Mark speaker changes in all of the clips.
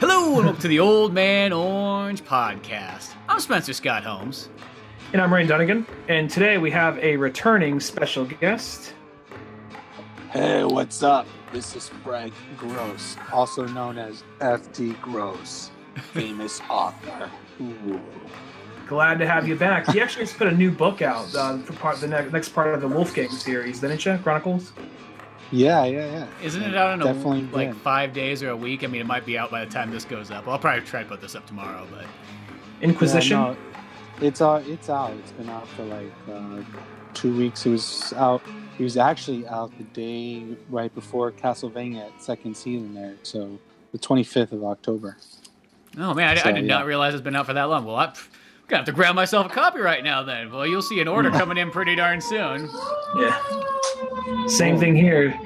Speaker 1: Hello and welcome to the Old Man Orange podcast. I'm Spencer Scott Holmes.
Speaker 2: And I'm Ryan Dunigan. And today we have a returning special guest.
Speaker 3: Hey, what's up? This is Frank Gross, also known as F.T. Gross, famous author. Ooh.
Speaker 2: Glad to have you back. You actually just put a new book out for the next part of the Wolfgang series, didn't you? Chronicles?
Speaker 3: Yeah.
Speaker 1: Isn't it out in
Speaker 3: Definitely
Speaker 1: 5 days or a week? I mean, it might be out by the time this goes up. I'll probably try to put this up tomorrow, but...
Speaker 2: Inquisition?
Speaker 3: Yeah, no, it's out. It's been out for 2 weeks. It was out. It was actually out the day right before Castlevania second season there. So the 25th of October.
Speaker 1: Oh, man, I did not realize it's been out for that long. Well, I'm going to have to grab myself a copy right now, then. Well, you'll see an order coming in pretty darn soon.
Speaker 2: Yeah. Same thing here.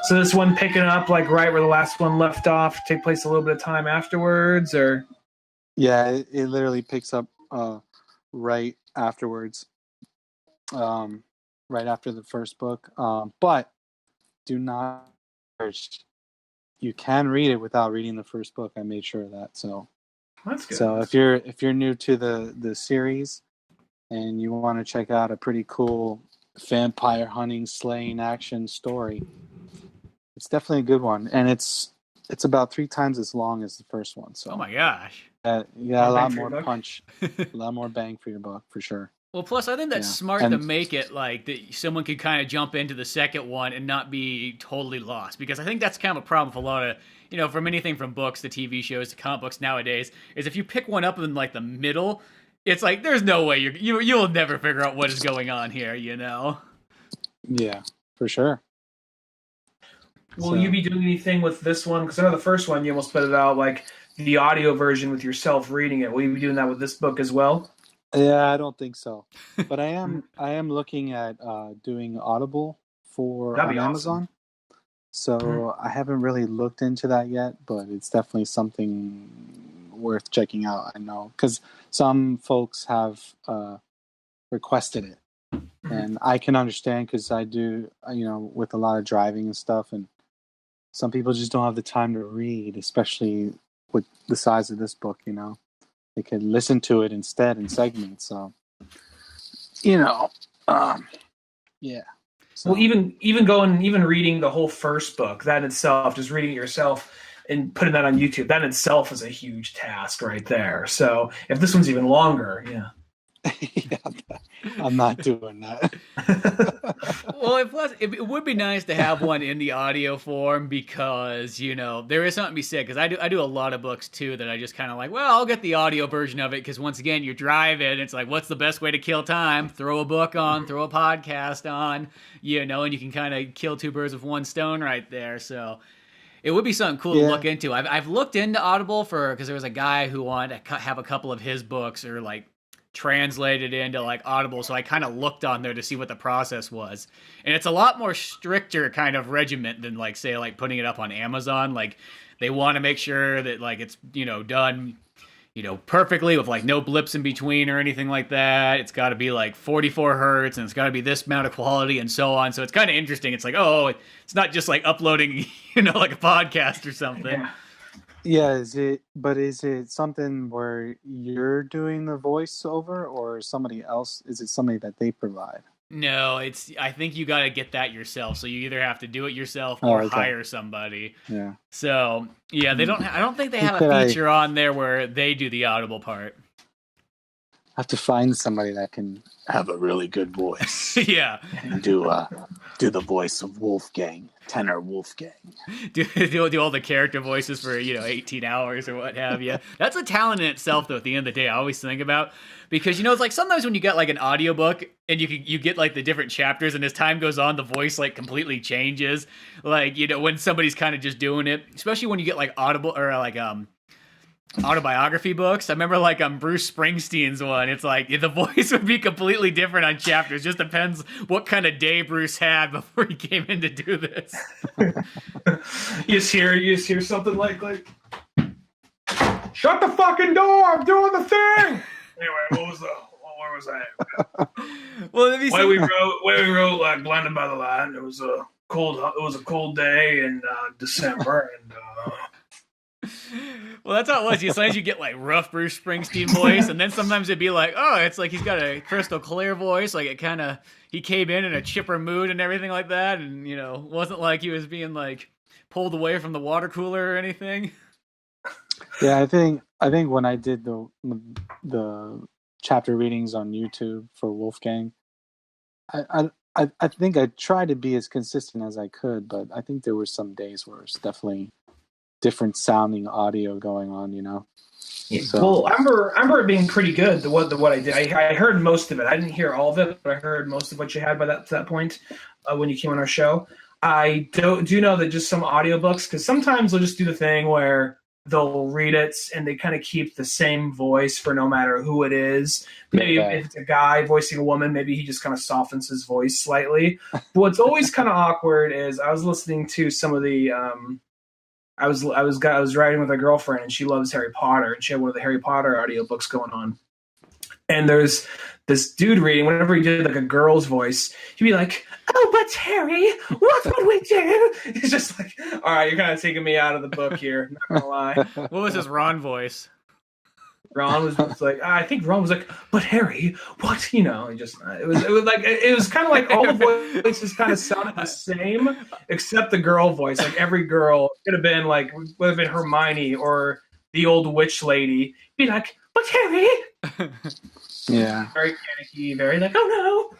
Speaker 2: So this one picking up right where the last one left off, take place a little bit of time afterwards, or?
Speaker 3: Yeah, it literally picks up right afterwards, right after the first book. But do not. You can read it without reading the first book. I made sure of that. So
Speaker 2: that's good.
Speaker 3: So if you're new to the series and you want to check out a pretty cool vampire hunting, slaying action story, it's definitely a good one, and it's about 3 times as long as the first one. So
Speaker 1: oh my gosh,
Speaker 3: a lot more punch, a lot more bang for your buck for sure.
Speaker 1: Well, plus I think that's smart to make it that someone could kind of jump into the second one and not be totally lost, because I think that's kind of a problem for a lot of, from anything from books to TV shows to comic books nowadays, is if you pick one up in the middle, it's there's no way you'll never figure out what is going on here,
Speaker 3: Yeah, for sure.
Speaker 2: Will you be doing anything with this one? Because I know the first one you almost put it out the audio version with yourself reading it. Will you be doing that with this book as well?
Speaker 3: Yeah, I don't think so, but I am looking at doing Audible on Amazon. So I haven't really looked into that yet, but it's definitely something worth checking out. I know because some folks have requested it, and I can understand because I do, with a lot of driving and stuff, and some people just don't have the time to read, especially with the size of this book. They could listen to it instead in segments. So, yeah. So,
Speaker 2: well, even reading the whole first book, that in itself, just reading it yourself and putting that on YouTube, that in itself is a huge task right there. So if this one's even longer, yeah.
Speaker 3: I'm not doing that.
Speaker 1: Well, plus, it would be nice to have one in the audio form because, there is something to be said. Because I do a lot of books, too, that I just kind of I'll get the audio version of it. Because, once again, you're driving. It's what's the best way to kill time? Throw a book on, throw a podcast on, and you can kind of kill 2 birds with 1 stone right there. So it would be something cool to look into. I've looked into Audible because there was a guy who wanted to have a couple of his books or translated into Audible, so I kind of looked on there to see what the process was, and it's a lot more stricter kind of regiment than say putting it up on Amazon. They want to make sure that it's done perfectly with no blips in between or anything like that. It's got to be 44 hertz and it's got to be this amount of quality and so on. So it's kind of interesting. It's it's not just uploading a podcast or something.
Speaker 3: Yeah, is it something where you're doing the voiceover or somebody else? Is it somebody that they provide?
Speaker 1: No, I think you got to get that yourself. So you either have to do it yourself or hire somebody.
Speaker 3: Yeah.
Speaker 1: So, yeah, I don't think they have a feature on there where they do the Audible part.
Speaker 3: I have to find somebody that can have a really good voice.
Speaker 1: Yeah.
Speaker 3: And do the voice of Wolfgang, tenor Wolfgang.
Speaker 1: Do all the character voices for 18 hours or what have you. That's a talent in itself, though. At the end of the day, I always think about, because it's sometimes when you get an audiobook and you get the different chapters, and as time goes on, the voice completely changes. When somebody's kind of just doing it, especially when you get Audible or autobiography books. I remember Bruce Springsteen's one. It's the voice would be completely different on chapters. Just depends what kind of day Bruce had before he came in to do this.
Speaker 2: You just hear something shut the fucking door, I'm doing the thing. Anyway, where was I?
Speaker 1: Well, have you
Speaker 2: we wrote Blinded by the Light. It was a cold day in December, and
Speaker 1: Well, that's how it was. Sometimes you get like rough Bruce Springsteen voice, and then sometimes it'd be like, oh, it's like he's got a crystal clear voice. Like it kind of, he came in a chipper mood and everything like that, and wasn't like he was being like pulled away from the water cooler or anything.
Speaker 3: Yeah, I think when I did the chapter readings on YouTube for Wolfgang, I think I tried to be as consistent as I could, but I think there were some days where it's definitely different sounding audio going on,
Speaker 2: Yeah. So. Well, I remember it being pretty good. What I did, I heard most of it. I didn't hear all of it, but I heard most of what you had by that point when you came on our show. I do know that just some audiobooks, because sometimes they'll just do the thing where they'll read it and they kind of keep the same voice for no matter who it is. Maybe if it's a guy voicing a woman, maybe he just kind of softens his voice slightly. But what's always kind of awkward is I was listening to some of the I was riding with a girlfriend and she loves Harry Potter, and she had one of the Harry Potter audiobooks going on. And there's this dude reading, whenever he did like a girl's voice, he'd be like, "Oh, but Harry, what would we do?" It's just like, all right, you're kind of taking me out of the book here. Not gonna lie.
Speaker 1: What was his Ron voice?
Speaker 2: Ron was just like, I think Ron was like, "But Harry, what?" It was kind of like all the voices kind of sounded the same, except the girl voice. Like every girl could have been like, would have been Hermione or the old witch lady. Be like, "But Harry."
Speaker 3: Yeah.
Speaker 2: Very panicky, very like, "Oh no."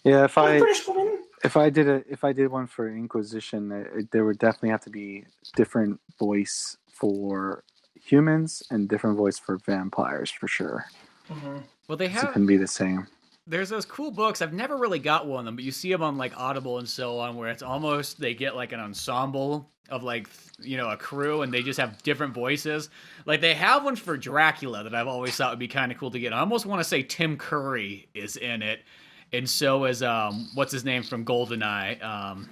Speaker 3: Yeah,
Speaker 2: British woman.
Speaker 3: if I did one for Inquisition, there would definitely have to be different voice for humans and different voice for vampires for sure.
Speaker 1: Mm-hmm. Well, it
Speaker 3: can be the same.
Speaker 1: There's those cool books. I've never really got one of them, but you see them on like Audible and so on, where it's almost they get like an ensemble of like a crew, and they just have different voices. Like they have one for Dracula that I've always thought would be kind of cool to get. I almost want to say Tim Curry is in it, and so is what's his name from GoldenEye.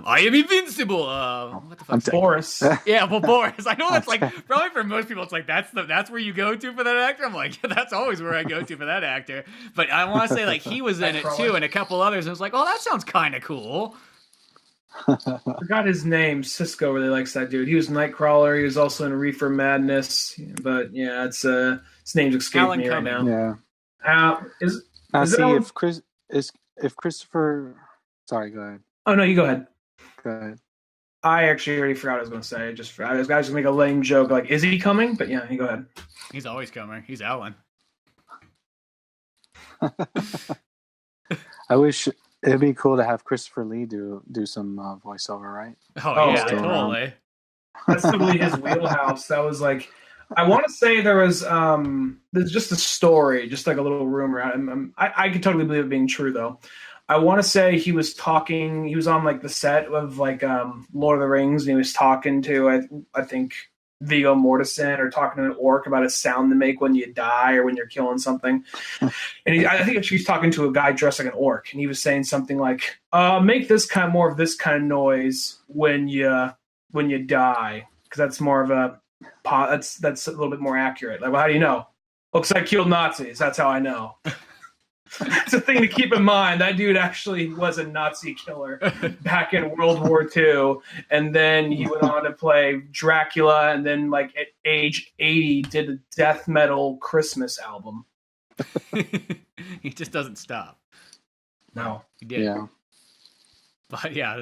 Speaker 1: I am invincible. What the fuck?
Speaker 2: Boris.
Speaker 1: Yeah, well, Boris. I know that's like probably for most people, it's like that's where you go to for that actor. I'm like, yeah, that's always where I go to for that actor. But I want to say like he was in it too, and a couple others. And I was like, oh, that sounds kind of cool.
Speaker 2: I forgot his name. Cisco really likes that dude. He was Nightcrawler. He was also in Reefer Madness. But yeah, it's his name's escaping me right now.
Speaker 3: Yeah.
Speaker 2: Is
Speaker 3: see if Christopher. Sorry, go ahead.
Speaker 2: Oh no, you go ahead.
Speaker 3: Go ahead.
Speaker 2: I actually already forgot what I was going to say. I was going to make a lame joke like, is he coming? But yeah, you go ahead.
Speaker 1: He's always coming. He's Alan.
Speaker 3: I wish it'd be cool to have Christopher Lee do some voiceover, right?
Speaker 1: Oh yeah, totally.
Speaker 2: That's totally his wheelhouse. That was like, I want to say there's just a story, just like a little rumor. I could totally believe it being true though. I want to say he was on like the set of like Lord of the Rings, and he was talking to I think Viggo Mortensen, or talking to an orc about a sound to make when you die or when you're killing something. And I think she's talking to a guy dressed like an orc, and he was saying something like, "Make this more of this kind of noise when you die, because that's more of a that's a little bit more accurate." Like, well, how do you know? Looks like I killed Nazis. That's how I know. It's a thing to keep in mind. That dude actually was a Nazi killer back in World War II, and then he went on to play Dracula, and then like at age 80 did a death metal Christmas album.
Speaker 1: He just doesn't stop.
Speaker 2: No,
Speaker 1: he did.
Speaker 3: Yeah,
Speaker 1: but yeah,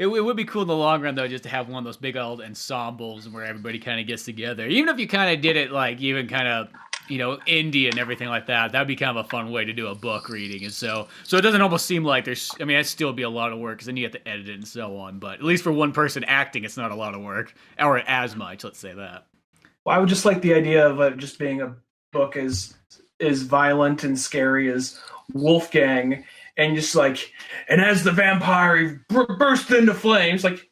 Speaker 1: it would be cool in the long run though, just to have one of those big old ensembles where everybody kind of gets together. Even if you kind of did it like even kind of indie and everything like that, that'd be kind of a fun way to do a book reading. And so it doesn't almost seem like that'd still be a lot of work, because then you have to edit it and so on. But at least for one person acting, it's not a lot of work, or as much, let's say that.
Speaker 2: Well, I would just like the idea of it just being a book as violent and scary as Wolfgang, and just like, and as the vampire burst into flames, like,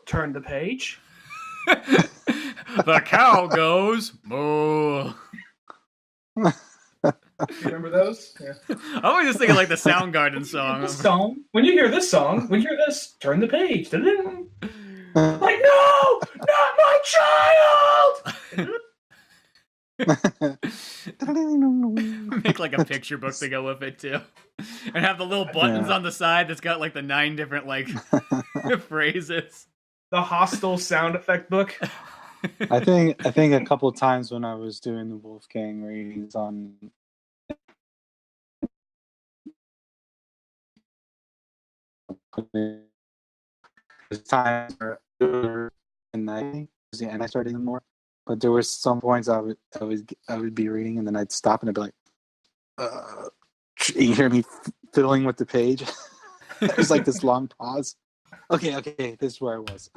Speaker 2: turn the page.
Speaker 1: The cow goes moo.
Speaker 2: Remember those? Yeah.
Speaker 1: I'm always just thinking like the Soundgarden song.
Speaker 2: When you hear this song, turn the page. Like, no, not my child.
Speaker 1: Make like a picture book to go with it too, and have the little buttons on the side that's got like the 9 different like phrases.
Speaker 2: the hostile sound effect book.
Speaker 3: I think a couple of times when I was doing the Wolfgang readings on times and I started reading more, but there were some points I would be reading and then I'd stop and I'd be like, you hear me fiddling with the page. There's like this long pause. Okay, this is where I was.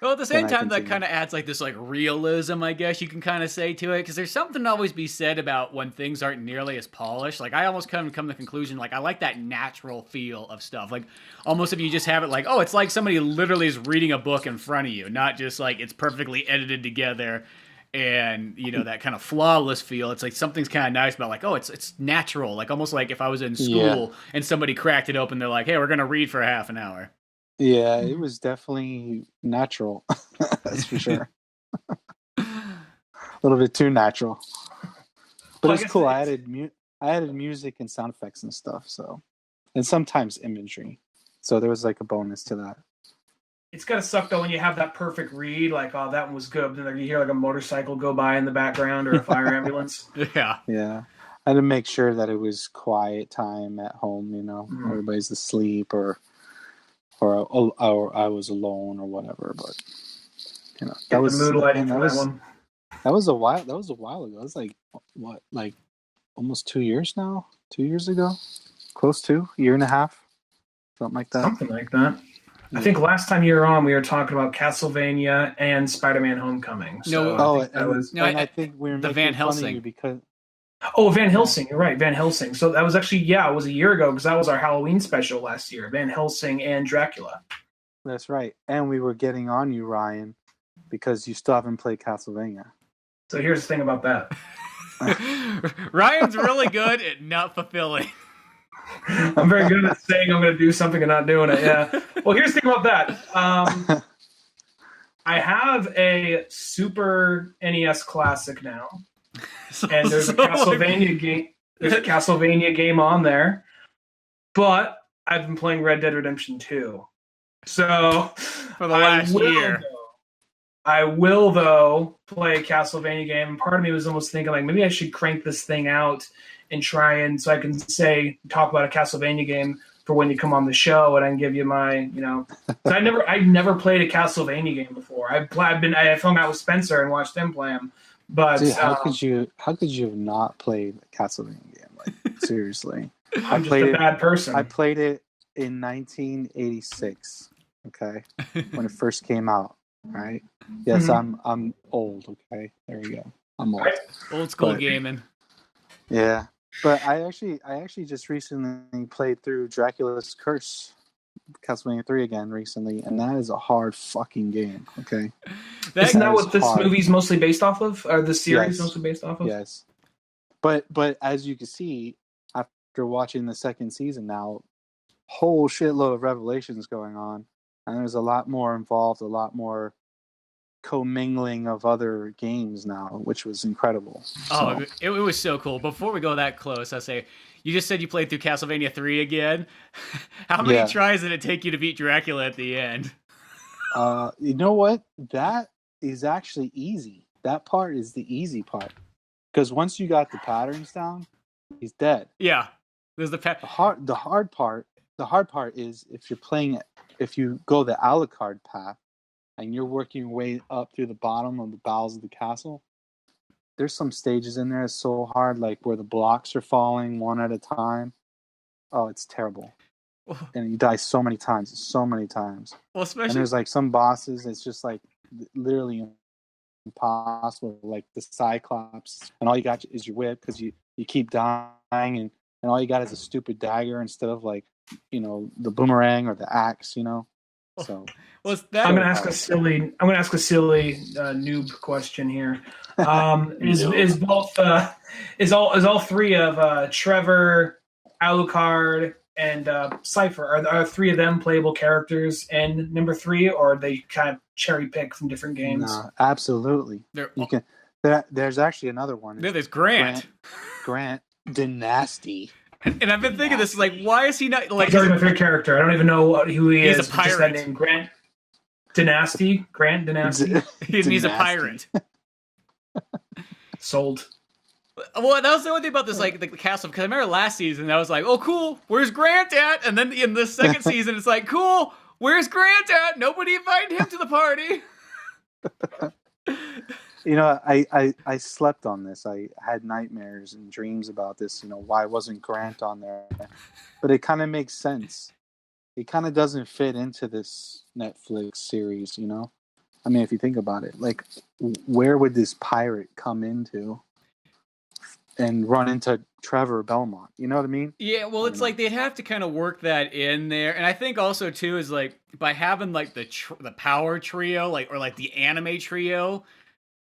Speaker 1: Well, at the same time, that kind of adds like this like realism, I guess you can kind of say to it, because there's something to always be said about when things aren't nearly as polished. Like I almost come to the conclusion, like I like that natural feel of stuff. Like almost if you just have it like, oh, it's like somebody literally is reading a book in front of you, not just like it's perfectly edited together and you know that kind of flawless feel. It's like something's kind of nice about like, oh, it's natural. Like almost like if I was in school and somebody cracked it open, they're like, hey, we're gonna read for half an hour.
Speaker 3: Yeah, it was definitely natural. That's for sure. A little bit too natural. But it's cool. I added music and sound effects and stuff, so, and sometimes imagery. So there was like a bonus to that.
Speaker 2: It's gotta suck though when you have that perfect read, like, oh, that one was good, but then you hear like a motorcycle go by in the background or a fire ambulance.
Speaker 1: Yeah.
Speaker 3: I had to make sure that it was quiet time at home, you know, everybody's asleep or I was alone or whatever, but you know, that was
Speaker 2: the mood lighting for that one.
Speaker 3: That was a while ago. It was like what, like almost 2 years now? 2 years ago? Close to a year and a half, something like that.
Speaker 2: Something like that. I think last time you were on, we were talking about Castlevania and Spider-Man: Homecoming. So
Speaker 3: I think we were
Speaker 1: the Van Helsing
Speaker 3: because.
Speaker 2: Oh, Van Helsing. You're right, Van Helsing. So that was actually, it was a year ago because that was our Halloween special last year, Van Helsing and Dracula.
Speaker 3: That's right. And we were getting on you, Ryan, because you still haven't played Castlevania. So
Speaker 2: here's the thing about that.
Speaker 1: Ryan's really good at not fulfilling.
Speaker 2: I'm very good at saying I'm going to do something and not doing it, yeah. Well, here's the thing about that. I have a Super NES Classic now. And there's a Castlevania game. There's a Castlevania game on there, but I've been playing Red Dead Redemption 2. So
Speaker 1: for the last year,
Speaker 2: I will though play a Castlevania game. Part of me was almost thinking like maybe I should crank this thing out and try and so I can talk about a Castlevania game for when you come on the show, and I can give you my, I never played a Castlevania game before. I hung out with Spencer and watched him play them. But
Speaker 3: dude, how could you have not played a Castlevania game? Like seriously,
Speaker 2: I'm just a bad person.
Speaker 3: I played it in 1986. Okay, when it first came out. Right? Yes, I'm old. Okay, there we go. I'm old.
Speaker 1: Old school gaming.
Speaker 3: Yeah, but I actually just recently played through Dracula's Curse. Castlevania 3 again recently, and that is a hard fucking game. Okay,
Speaker 2: isn't that what this movie's mostly based off of, or the series mostly based off of?
Speaker 3: Yes, but as you can see, after watching the second season now, whole shitload of revelations going on, and there's a lot more involved, a lot more commingling of other games now, which was incredible.
Speaker 1: Oh, it was so cool. Before we go that close, I'll say, you just said you played through Castlevania 3 again. How many tries did it take you to beat Dracula at the end?
Speaker 3: You know what? That is actually easy. That part is the easy part. Because once you got the patterns down, he's dead.
Speaker 1: Yeah. There's the
Speaker 3: hard part is if you go the a la carte path and you're working your way up through the bottom of the bowels of the castle, there's some stages in there that's so hard, like where the blocks are falling one at a time. Oh, it's terrible. And you die so many times. Well, especially... And there's like some bosses, it's just like literally impossible, like the Cyclops, and all you got is your whip because you keep dying, and all you got is a stupid dagger instead of like, the boomerang or the axe, So
Speaker 2: I'm going to ask a silly noob question here. Is all three of Trevor, Alucard, and Cypher, are three of them playable characters in number 3, or are they kind of cherry pick from different games?
Speaker 3: No, absolutely. There's actually another one.
Speaker 1: There's Grant
Speaker 3: Dynasty.
Speaker 1: And I've been thinking this, like, why is he not like?
Speaker 2: He's already my favorite character. I don't even know who he is.
Speaker 1: He's a pirate.
Speaker 2: Just that name, Grant Dynasty.
Speaker 1: He's a pirate.
Speaker 2: Sold.
Speaker 1: Well, that was the only thing about this, like, the castle. Because I remember last season, I was like, "Oh, cool. Where's Grant at?" And then in the second season, it's like, "Cool. Where's Grant at? Nobody invited him to the party."
Speaker 3: You know, I slept on this. I had nightmares and dreams about this. You know, why wasn't Grant on there? But it kind of makes sense. It kind of doesn't fit into this Netflix series, you know? I mean, if you think about it, like, where would this pirate come into and run into Trevor Belmont? You know what I mean?
Speaker 1: Yeah, well, it's like they'd have to kind of work that in there. And I think also, too, is, like, by having, like, the power trio, like, or, like, the anime trio...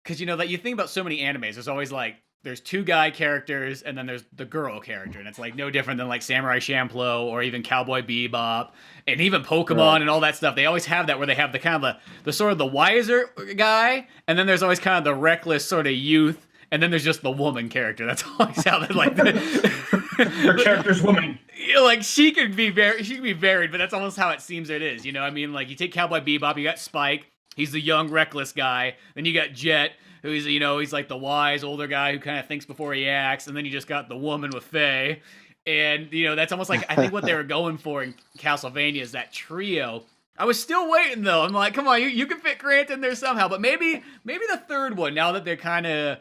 Speaker 1: Because, you know, that you think about so many animes, there's always, like, there's two guy characters, and then there's the girl character, and it's, like, no different than, like, Samurai Champloo, or even Cowboy Bebop, and even Pokemon and all that stuff. They always have that, where they have the kind of the sort of the wiser guy, and then there's always kind of the reckless sort of youth, and then there's just the woman character. That's always how they, like...
Speaker 2: Her character's woman.
Speaker 1: Like, she can be varied, but that's almost how it seems it is, you know? I mean, like, you take Cowboy Bebop, you got Spike, he's the young, reckless guy. Then you got Jet, who's, you know, he's like the wise, older guy who kind of thinks before he acts. And then you just got the woman with Faye. And, you know, that's almost like, I think what they were going for in Castlevania is that trio. I was still waiting, though. I'm like, come on, you can fit Grant in there somehow. But maybe the third one, now that they're kind of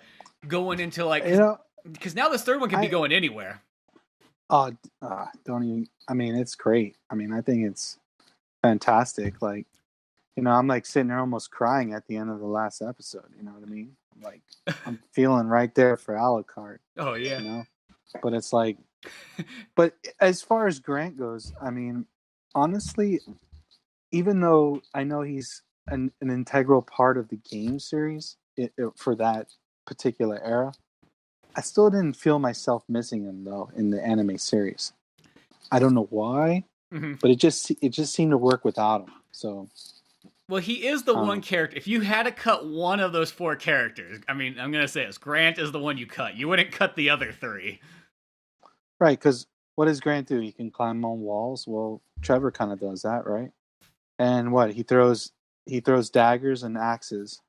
Speaker 1: going into, like... You know, because now this third one can be going anywhere.
Speaker 3: Don't even... I mean, it's great. I mean, I think it's fantastic. Like, you know, I'm like sitting there almost crying at the end of the last episode. You know what I mean? Like, I'm feeling right there for Alucard.
Speaker 1: Oh, yeah.
Speaker 3: You know? But it's like... But as far as Grant goes, I mean, honestly, even though I know he's an integral part of the game series for that particular era, I still didn't feel myself missing him, though, in the anime series. I don't know why, but it just seemed to work without him. So...
Speaker 1: Well, he is the one character. If you had to cut one of those four characters, I mean, I'm going to say this, Grant is the one you cut. You wouldn't cut the other three.
Speaker 3: Right, because what does Grant do? He can climb on walls. Well, Trevor kind of does that, right? And what? He throws daggers and axes,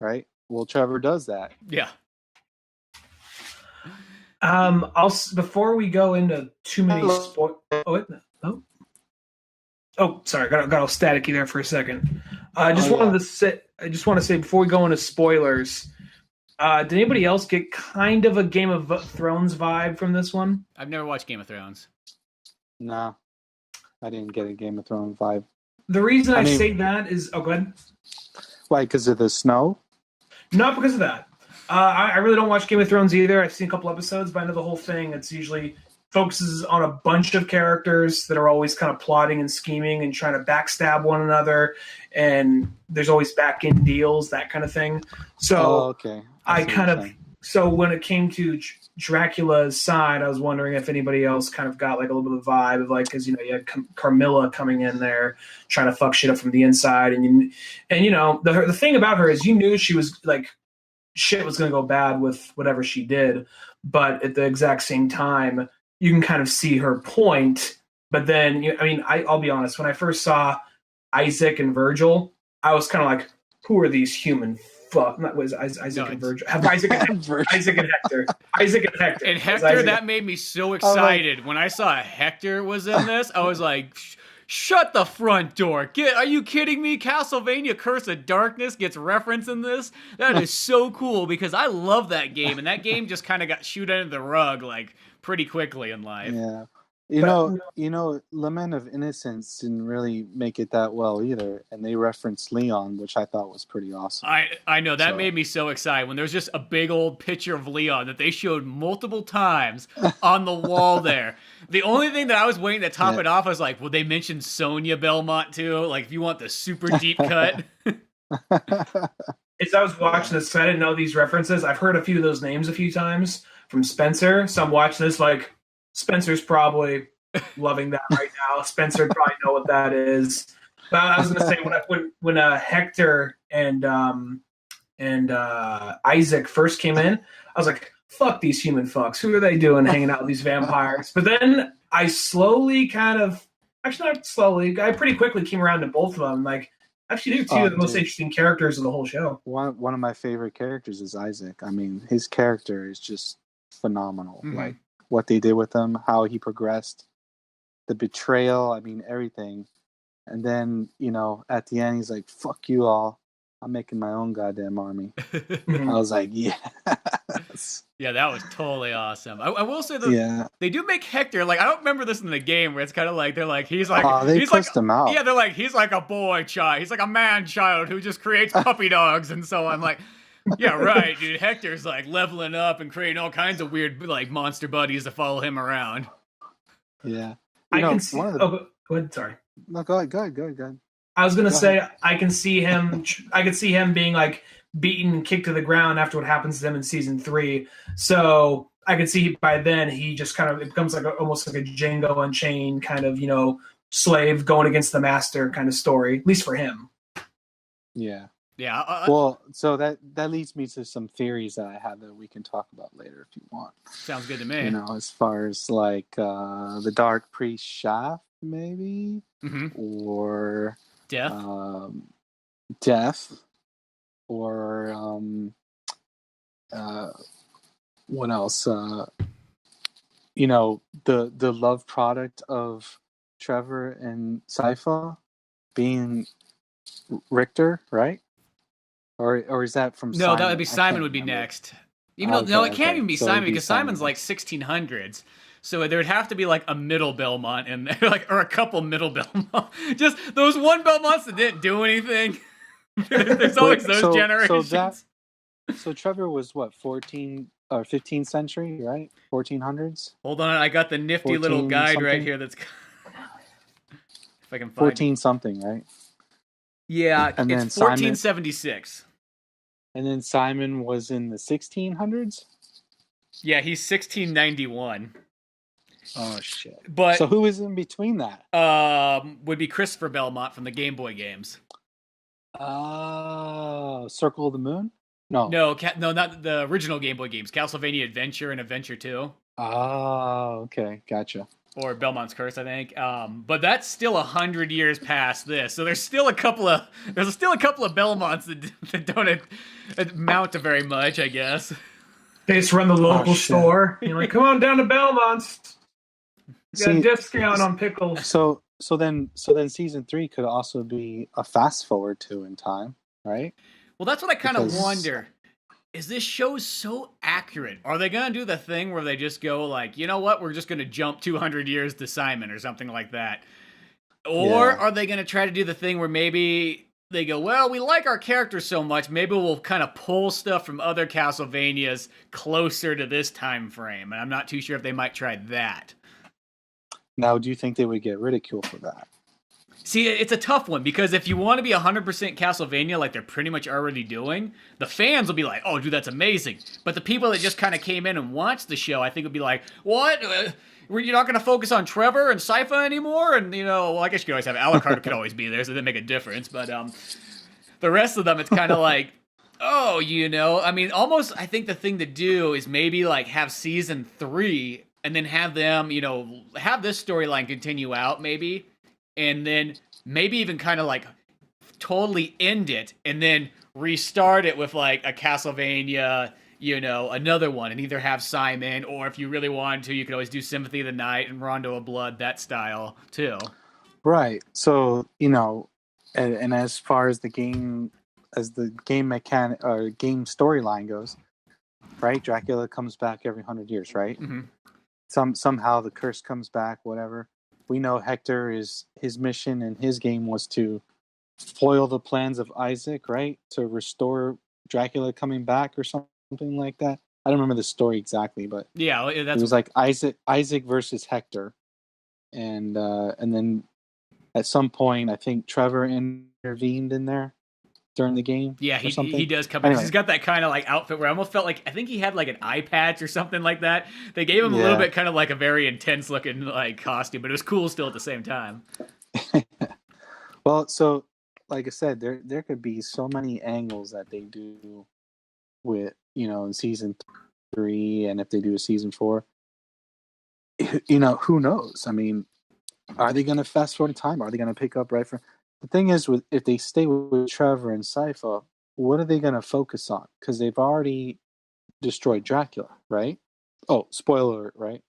Speaker 3: right? Well, Trevor does that.
Speaker 1: Yeah.
Speaker 2: Before we go into too many sorry, got all staticky there for a second. I just want to say before we go into spoilers, did anybody else get kind of a Game of Thrones vibe from this one?
Speaker 1: I've never watched Game of Thrones.
Speaker 3: No, I didn't get a Game of Thrones vibe.
Speaker 2: The reason I say that is... Oh, go ahead.
Speaker 3: Why, because of the snow?
Speaker 2: Not because of that. I really don't watch Game of Thrones either. I've seen a couple episodes, but I know the whole thing. It's usually... focuses on a bunch of characters that are always kind of plotting and scheming and trying to backstab one another, and there's always back-end deals, that kind of thing. So
Speaker 3: okay.
Speaker 2: So when it came to Dracula's side, I was wondering if anybody else kind of got like a little bit of a vibe of, like, because, you know, you had Carmilla coming in there trying to fuck shit up from the inside, and you know, the thing about her is you knew she was like, shit was going to go bad with whatever she did, but at the exact same time, you can kind of see her point. But then, I'll be honest, when I first saw Isaac and Virgil, I was kind of like, who are these human fuck? Not was Isaac and Virgil. Isaac and Hector. Isaac and Hector.
Speaker 1: And Hector, that made me so excited. When I saw Hector was in this, I was like, shut the front door. Are you kidding me? Castlevania Curse of Darkness gets reference in this? That is so cool, because I love that game, and that game just kind of got shooed under the rug, like, pretty quickly in life.
Speaker 3: Yeah. You know, Lament of Innocence didn't really make it that well either, and they referenced Leon, which I thought was pretty awesome.
Speaker 1: I know, that made me so excited when there's just a big old picture of Leon that they showed multiple times on the wall there. The only thing that I was waiting to top it off was like, will they mention Sonia Belmont too? Like, if you want the super deep cut.
Speaker 2: As I was watching this, I didn't know these references. I've heard a few of those names a few times from Spencer, so I'm watching this like, Spencer's probably loving that right now. Spencer would probably know what that is. But I was going to say, when Hector and Isaac first came in, I was like, fuck these human fucks. Who are they doing hanging out with these vampires? But then I slowly actually not slowly, I pretty quickly came around to both of them. Like, actually, they're two of the most interesting characters of the whole show.
Speaker 3: One of my favorite characters is Isaac. I mean, his character is just phenomenal.
Speaker 1: Mm-hmm.
Speaker 3: Like, what they did with him, how he progressed, the betrayal, I mean, everything. And then, at the end, he's like, fuck you all. I'm making my own goddamn army. I was like, yes.
Speaker 1: Yeah, that was totally awesome. I will say that they do make Hector, like, I don't remember this in the game where it's kind of like, they're like, he's like,
Speaker 3: they
Speaker 1: he's
Speaker 3: pushed
Speaker 1: like,
Speaker 3: him out.
Speaker 1: Yeah, they're like, he's like a boy child. He's like a man child who just creates puppy dogs. And so I'm like, yeah, right, dude. Hector's like leveling up and creating all kinds of weird, like, monster buddies to follow him around.
Speaker 3: Yeah.
Speaker 2: I can see. Go ahead. Sorry.
Speaker 3: No, go ahead.
Speaker 2: I was gonna say I can see him. I could see him being like beaten and kicked to the ground after what happens to him in season 3. So I could see by then he just kind of it becomes like almost like a Django Unchained kind of slave going against the master kind of story, at least for him.
Speaker 3: Yeah.
Speaker 1: Yeah.
Speaker 3: Well, so that leads me to some theories that I have that we can talk about later if you want.
Speaker 1: Sounds good to me.
Speaker 3: As far as like the Dark Priest Shaft, maybe, or
Speaker 1: Death,
Speaker 3: or what else? The love product of Trevor and Sypha being Richter, right? Or is that from Simon?
Speaker 1: No, that would be Simon would be next. Even though, no, it can't even be Simon because Simon's like 1600s. So there would have to be like a middle Belmont in there, or a couple middle Belmont. Just those one Belmonts that didn't do anything. There's always those generations.
Speaker 3: So Trevor was what, 14 or 15th century, right? 1400s.
Speaker 1: Hold on, I got the nifty little guide right here. That's if I can find
Speaker 3: 14 something, right?
Speaker 1: Yeah, and it's 1476.
Speaker 3: And then Simon was in the 1600s?
Speaker 1: Yeah, he's 1691.
Speaker 3: Oh, shit.
Speaker 1: But
Speaker 3: so who is in between that?
Speaker 1: Would be Christopher Belmont from the Game Boy games.
Speaker 3: Circle of the Moon? No,
Speaker 1: not the original Game Boy games. Castlevania Adventure and Adventure 2.
Speaker 3: Oh, okay. Gotcha.
Speaker 1: Or Belmont's Curse, I think. But that's still 100 years past this. So there's still a couple of Belmonts that don't amount to very much, I guess.
Speaker 2: They just run the local store. You're like, come on down to Belmont's. Got a discount on pickles.
Speaker 3: So then season 3 could also be a fast forward to in time, right?
Speaker 1: Well, that's what I kind of wonder. Is this show so accurate? Are they going to do the thing where they just go like, you know what, we're just going to jump 200 years to Simon or something like that? Or are they going to try to do the thing where maybe they go, well, we like our characters so much, maybe we'll kind of pull stuff from other Castlevanias closer to this time frame. And I'm not too sure if they might try that.
Speaker 3: Now, do you think they would get ridiculed for that?
Speaker 1: See, it's a tough one because if you want to be 100% Castlevania like they're pretty much already doing, the fans will be like, oh, dude, that's amazing. But the people that just kind of came in and watched the show, I think would be like, what? You're not going to focus on Trevor and Sypha anymore? And, well, I guess you could always have Alucard could always be there, so it didn't make a difference. But the rest of them, it's kind of like, oh, I mean, almost I think the thing to do is maybe like have season 3 and then have them, have this storyline continue out maybe. And then maybe even kind of like totally end it and then restart it with like a Castlevania, another one, and either have Simon, or if you really wanted to, you could always do Sympathy of the Night and Rondo of Blood, that style too.
Speaker 3: Right. So, and as far as the game mechanic or game storyline goes, right? Dracula comes back every 100 years, right? Mm-hmm. Somehow the curse comes back, whatever. We know Hector his mission in his game was to foil the plans of Isaac, right? To restore Dracula coming back or something like that. I don't remember the story exactly, but
Speaker 1: yeah,
Speaker 3: it was like Isaac versus Hector, and then at some point I think Trevor intervened in there during the game.
Speaker 1: Yeah, he does come. Anyway. He's got that kind of like outfit where I almost felt like I think he had like an eye patch or something like that. They gave him a little bit kind of like a very intense looking like costume, but it was cool still at the same time.
Speaker 3: Well, so like I said, there could be so many angles that they do with in season 3, and if they do a season 4, you know, who knows? I mean, are they going to fast forward time? Are they going to pick up right from? The thing is, if they stay with Trevor and Sypha, what are they going to focus on? Because they've already destroyed Dracula, right? Oh, spoiler alert, right?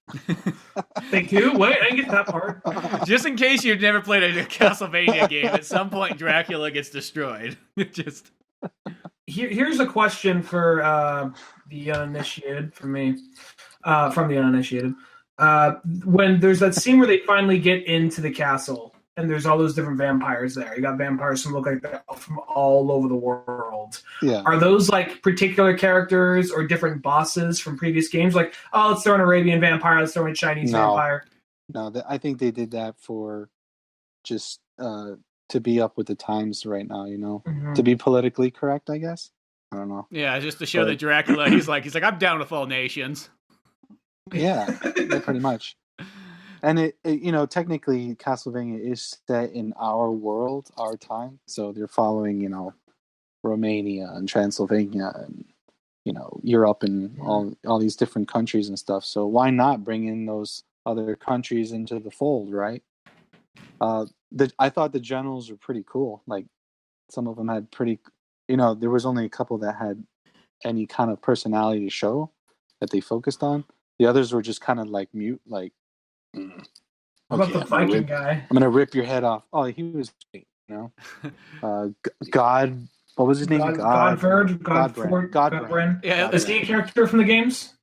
Speaker 2: Thank you. Wait, I didn't get that part.
Speaker 1: Just in case you've never played a Castlevania game, at some point Dracula gets destroyed. Just
Speaker 2: Here's a question for the uninitiated, for me, from the uninitiated. When there's that scene where they finally get into the castle, and there's all those different vampires there. You got vampires from look like they're from all over the world.
Speaker 3: Yeah.
Speaker 2: Are those like particular characters or different bosses from previous games? Like, oh, let's throw an Arabian vampire, let's throw in a Chinese vampire.
Speaker 3: No, I think they did that for just to be up with the times right now, you know, to be politically correct, I guess. I don't know.
Speaker 1: Yeah, just to show that Dracula, he's like, I'm down with all nations.
Speaker 3: Yeah, pretty much. And it, you know, technically Castlevania is set in our world, our time. So they're following, you know, Romania and Transylvania and, you know, Europe and all these different countries and stuff. So why not bring in those other countries into the fold, right? I thought the generals were pretty cool. Like, some of them had pretty, you know, there was only a couple that had any kind of personality to show that they focused on. The others were just kind of like mute, like,
Speaker 2: How about the Viking guy?
Speaker 3: I'm gonna rip your head off. Oh, he was great, you know. God, what was his name?
Speaker 2: Godbrand.
Speaker 1: Yeah,
Speaker 2: is he a character from the games?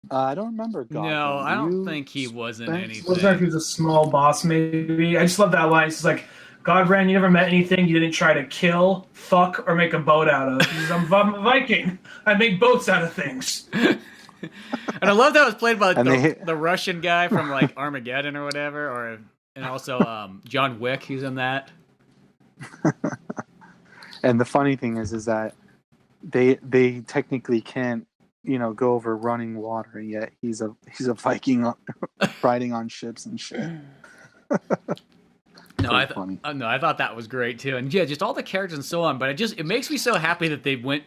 Speaker 3: I don't remember.
Speaker 1: No, I don't think he was in anything.
Speaker 2: Wasn't there if he was a small boss? Maybe. I just love that line. It's like, Godbrand, you never met anything you didn't try to kill, fuck, or make a boat out of. He says, I'm a Viking. I make boats out of things.
Speaker 1: And I love that it was played by the Russian guy from like Armageddon or whatever, and also John Wick. He's in that.
Speaker 3: And the funny thing is that they technically can't, you know, go over running water, yet he's a Viking riding on ships and shit.
Speaker 1: I thought that was great too, and yeah, just all the characters and so on. But it makes me so happy that they went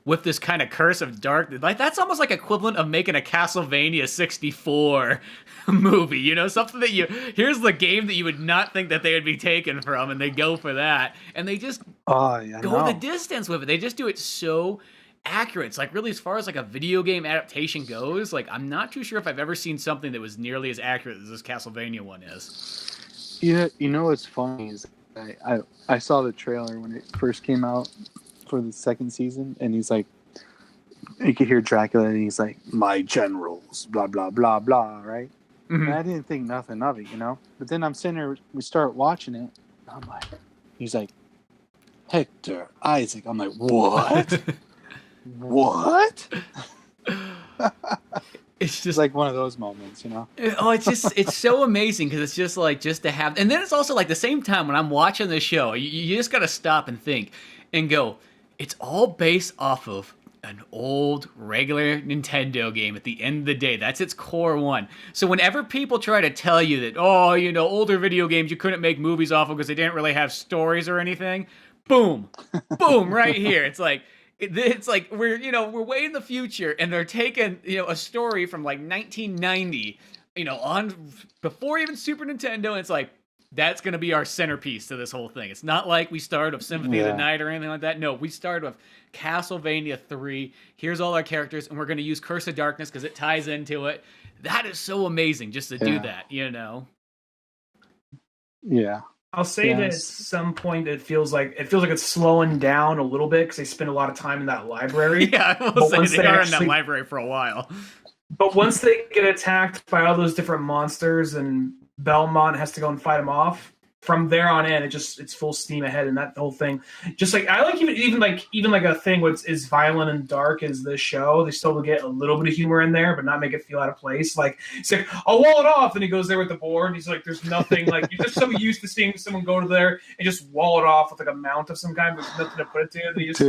Speaker 1: with this kind of Curse of Dark. Like, that's almost like equivalent of making a Castlevania 64 movie, you know, something that here's the game that you would not think that they would be taken from, and they go for that, and they just go the distance with it. They just do it so accurate. It's like, really, as far as like a video game adaptation goes, like, I'm not too sure if I've ever seen something that was nearly as accurate as this Castlevania one is.
Speaker 3: Yeah, you know what's funny is I saw the trailer when it first came out for the second season, and he's like, you could hear Dracula, and he's like, my generals, blah blah blah blah, right? Mm-hmm. And I didn't think nothing of it, you know. But then I'm sitting there, we start watching it, and I'm like, he's like, Hector, Isaac. I'm like, what? What? It's just like one of those moments, you know.
Speaker 1: Oh, it's so amazing because it's just like, just to have, and then it's also like the same time when I'm watching the show, you just got to stop and think and go, it's all based off of an old regular Nintendo game at the end of the day. That's its core one. So whenever people try to tell you that, oh, you know, older video games you couldn't make movies off of because they didn't really have stories or anything, boom, boom, right here. It's like we're way in the future, and they're taking, you know, a story from like 1990, you know, on before even Super Nintendo, and it's like, that's going to be our centerpiece to this whole thing. It's not like we started with Symphony of the Night or anything like that. No, we started with Castlevania 3. Here's all our characters, and we're going to use Curse of Darkness because it ties into it. That is so amazing just to do that, you know?
Speaker 3: Yeah.
Speaker 2: I'll say that at some point it feels like it's slowing down a little bit because they spend a lot of time in that library.
Speaker 1: Yeah, I will say they are in that library for a while.
Speaker 2: But once they get attacked by all those different monsters and Belmont has to go and fight them off, from there on in, it's full steam ahead, and that whole thing. Just like, I like even like a thing what's as violent and dark as this show, they still get a little bit of humor in there, but not make it feel out of place. Like, he's like, I'll wall it off, and he goes there with the board. He's like, there's nothing. Like, you're just so used to seeing someone go to there and just wall it off with like a mount of some kind, but there's nothing to put it to. And he just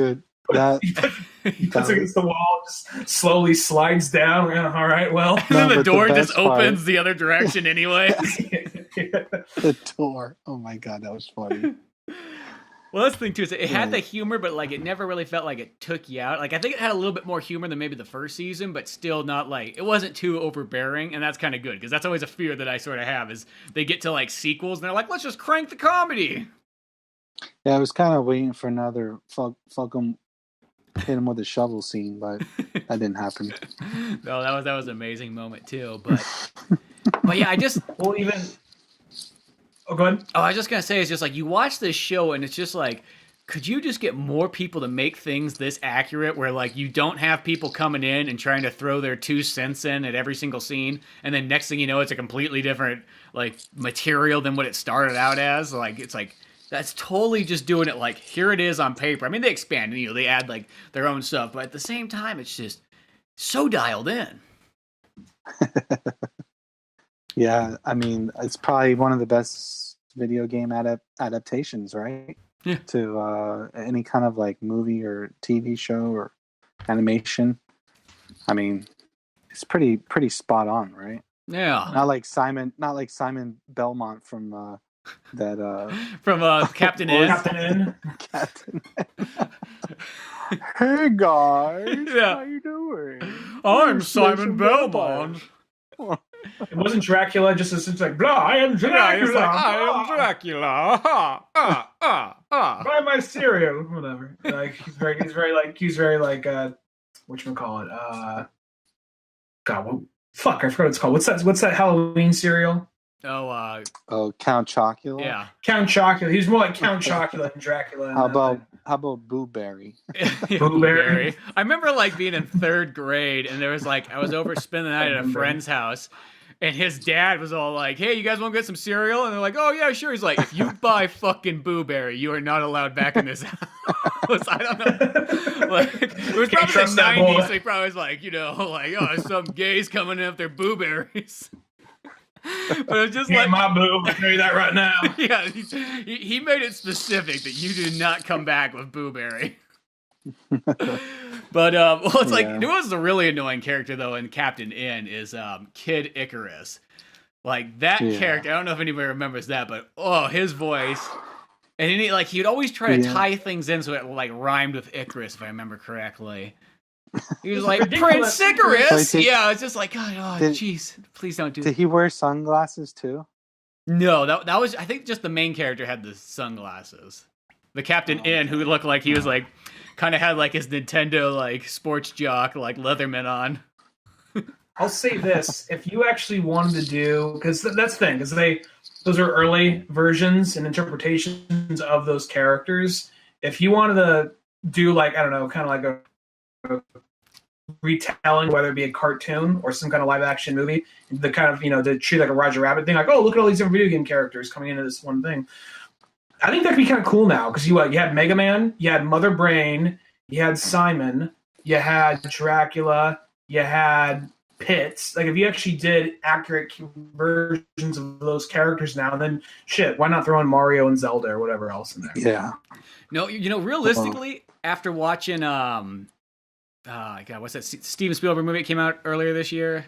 Speaker 2: he puts it against the wall, just slowly slides down. All right, well,
Speaker 1: and then the door just opens the other direction anyway.
Speaker 3: The door. Oh my god, that was funny.
Speaker 1: Well, that's the thing too. Is it had
Speaker 3: Yeah.
Speaker 1: the humor, but like it never really felt like it took you out. Like I think it had a little bit more humor than maybe the first season, but still not like it wasn't too overbearing, and that's kind of good because that's always a fear that I sort of have is they get to like sequels and they're like, let's just crank the comedy.
Speaker 3: Yeah, I was kind of waiting for another fuck him, hit him with a shovel scene, but that didn't happen.
Speaker 1: No, that was an amazing moment too. But yeah,
Speaker 2: Well, even. Oh, go ahead.
Speaker 1: I was just gonna say, it's just like you watch this show and it's just like, could you just get more people to make things this accurate where like you don't have people coming in and trying to throw their 2 cents in at every single scene, and then next thing you know, it's a completely different like material than what it started out as. Like it's like that's totally just doing it like here it is on paper. I mean, they expand, you know, they add like their own stuff, but at the same time, it's just so dialed in.
Speaker 3: Yeah, I mean, it's probably one of the best video game adaptations, right?
Speaker 1: Yeah.
Speaker 3: To any kind of like movie or TV show or animation. I mean, it's pretty spot on, right?
Speaker 1: Yeah.
Speaker 3: Not like Simon Belmont from that
Speaker 1: From Captain N.
Speaker 2: Captain N.
Speaker 3: Captain. Hey guys,
Speaker 1: Yeah.
Speaker 3: how you doing?
Speaker 1: I'm Simon Belmont.
Speaker 2: It wasn't Dracula, just it's like, blah, I am Dracula.
Speaker 1: Yeah, he's like, I am Dracula.
Speaker 2: Buy my cereal. Whatever. Like, he's very like, whatchamacallit? God, fuck, I forgot what it's called. What's that Halloween cereal?
Speaker 3: Oh, Count Chocula.
Speaker 1: Yeah.
Speaker 2: Count Chocula. He's more like Count Chocula than Dracula.
Speaker 3: How about Boo Berry?
Speaker 1: Boo Berry. I remember like being in 3rd grade and there was like I was over spending the night at a friend's house and his dad was all like, "Hey, you guys want to get some cereal?" And they're like, "Oh yeah, sure." He's like, "If you buy fucking Boo Berry, you are not allowed back in this house." I don't know. Like, it was probably the 90s, so he probably was like, you know, like, oh, some gays coming in with their Boo Berries. But it's just like
Speaker 2: my boo. I'll tell you that right now.
Speaker 1: Yeah, he made it specific that you do not come back with Boo Berry. But well, it's like who was a really annoying character though in Captain N is Kid Icarus. Like that character, I don't know if anybody remembers that, but his voice, and he would always try to tie things in so it like rhymed with Icarus, if I remember correctly. He was like, Prince Icarus! Yeah, it's just like, God, jeez, please don't do that.
Speaker 3: Did he wear sunglasses too?
Speaker 1: No, that was, I think just the main character had the sunglasses. The Captain N, who looked like he was like, kind of had like his Nintendo like sports jock, like Leatherman on.
Speaker 2: I'll say this, if you actually wanted to do, because that's the thing, because those are early versions and interpretations of those characters. If you wanted to do like, I don't know, kind of like a retelling, whether it be a cartoon or some kind of live action movie, the kind of, to treat like a Roger Rabbit thing, like, oh, look at all these different video game characters coming into this one thing. I think that could be kind of cool now, because you had Mega Man, you had Mother Brain, you had Simon, you had Dracula, you had Pitts. Like, if you actually did accurate versions of those characters now, then shit, why not throw in Mario and Zelda or whatever else in there?
Speaker 3: Yeah.
Speaker 1: No, realistically, after watching God, what's that Steven Spielberg movie that came out earlier this year?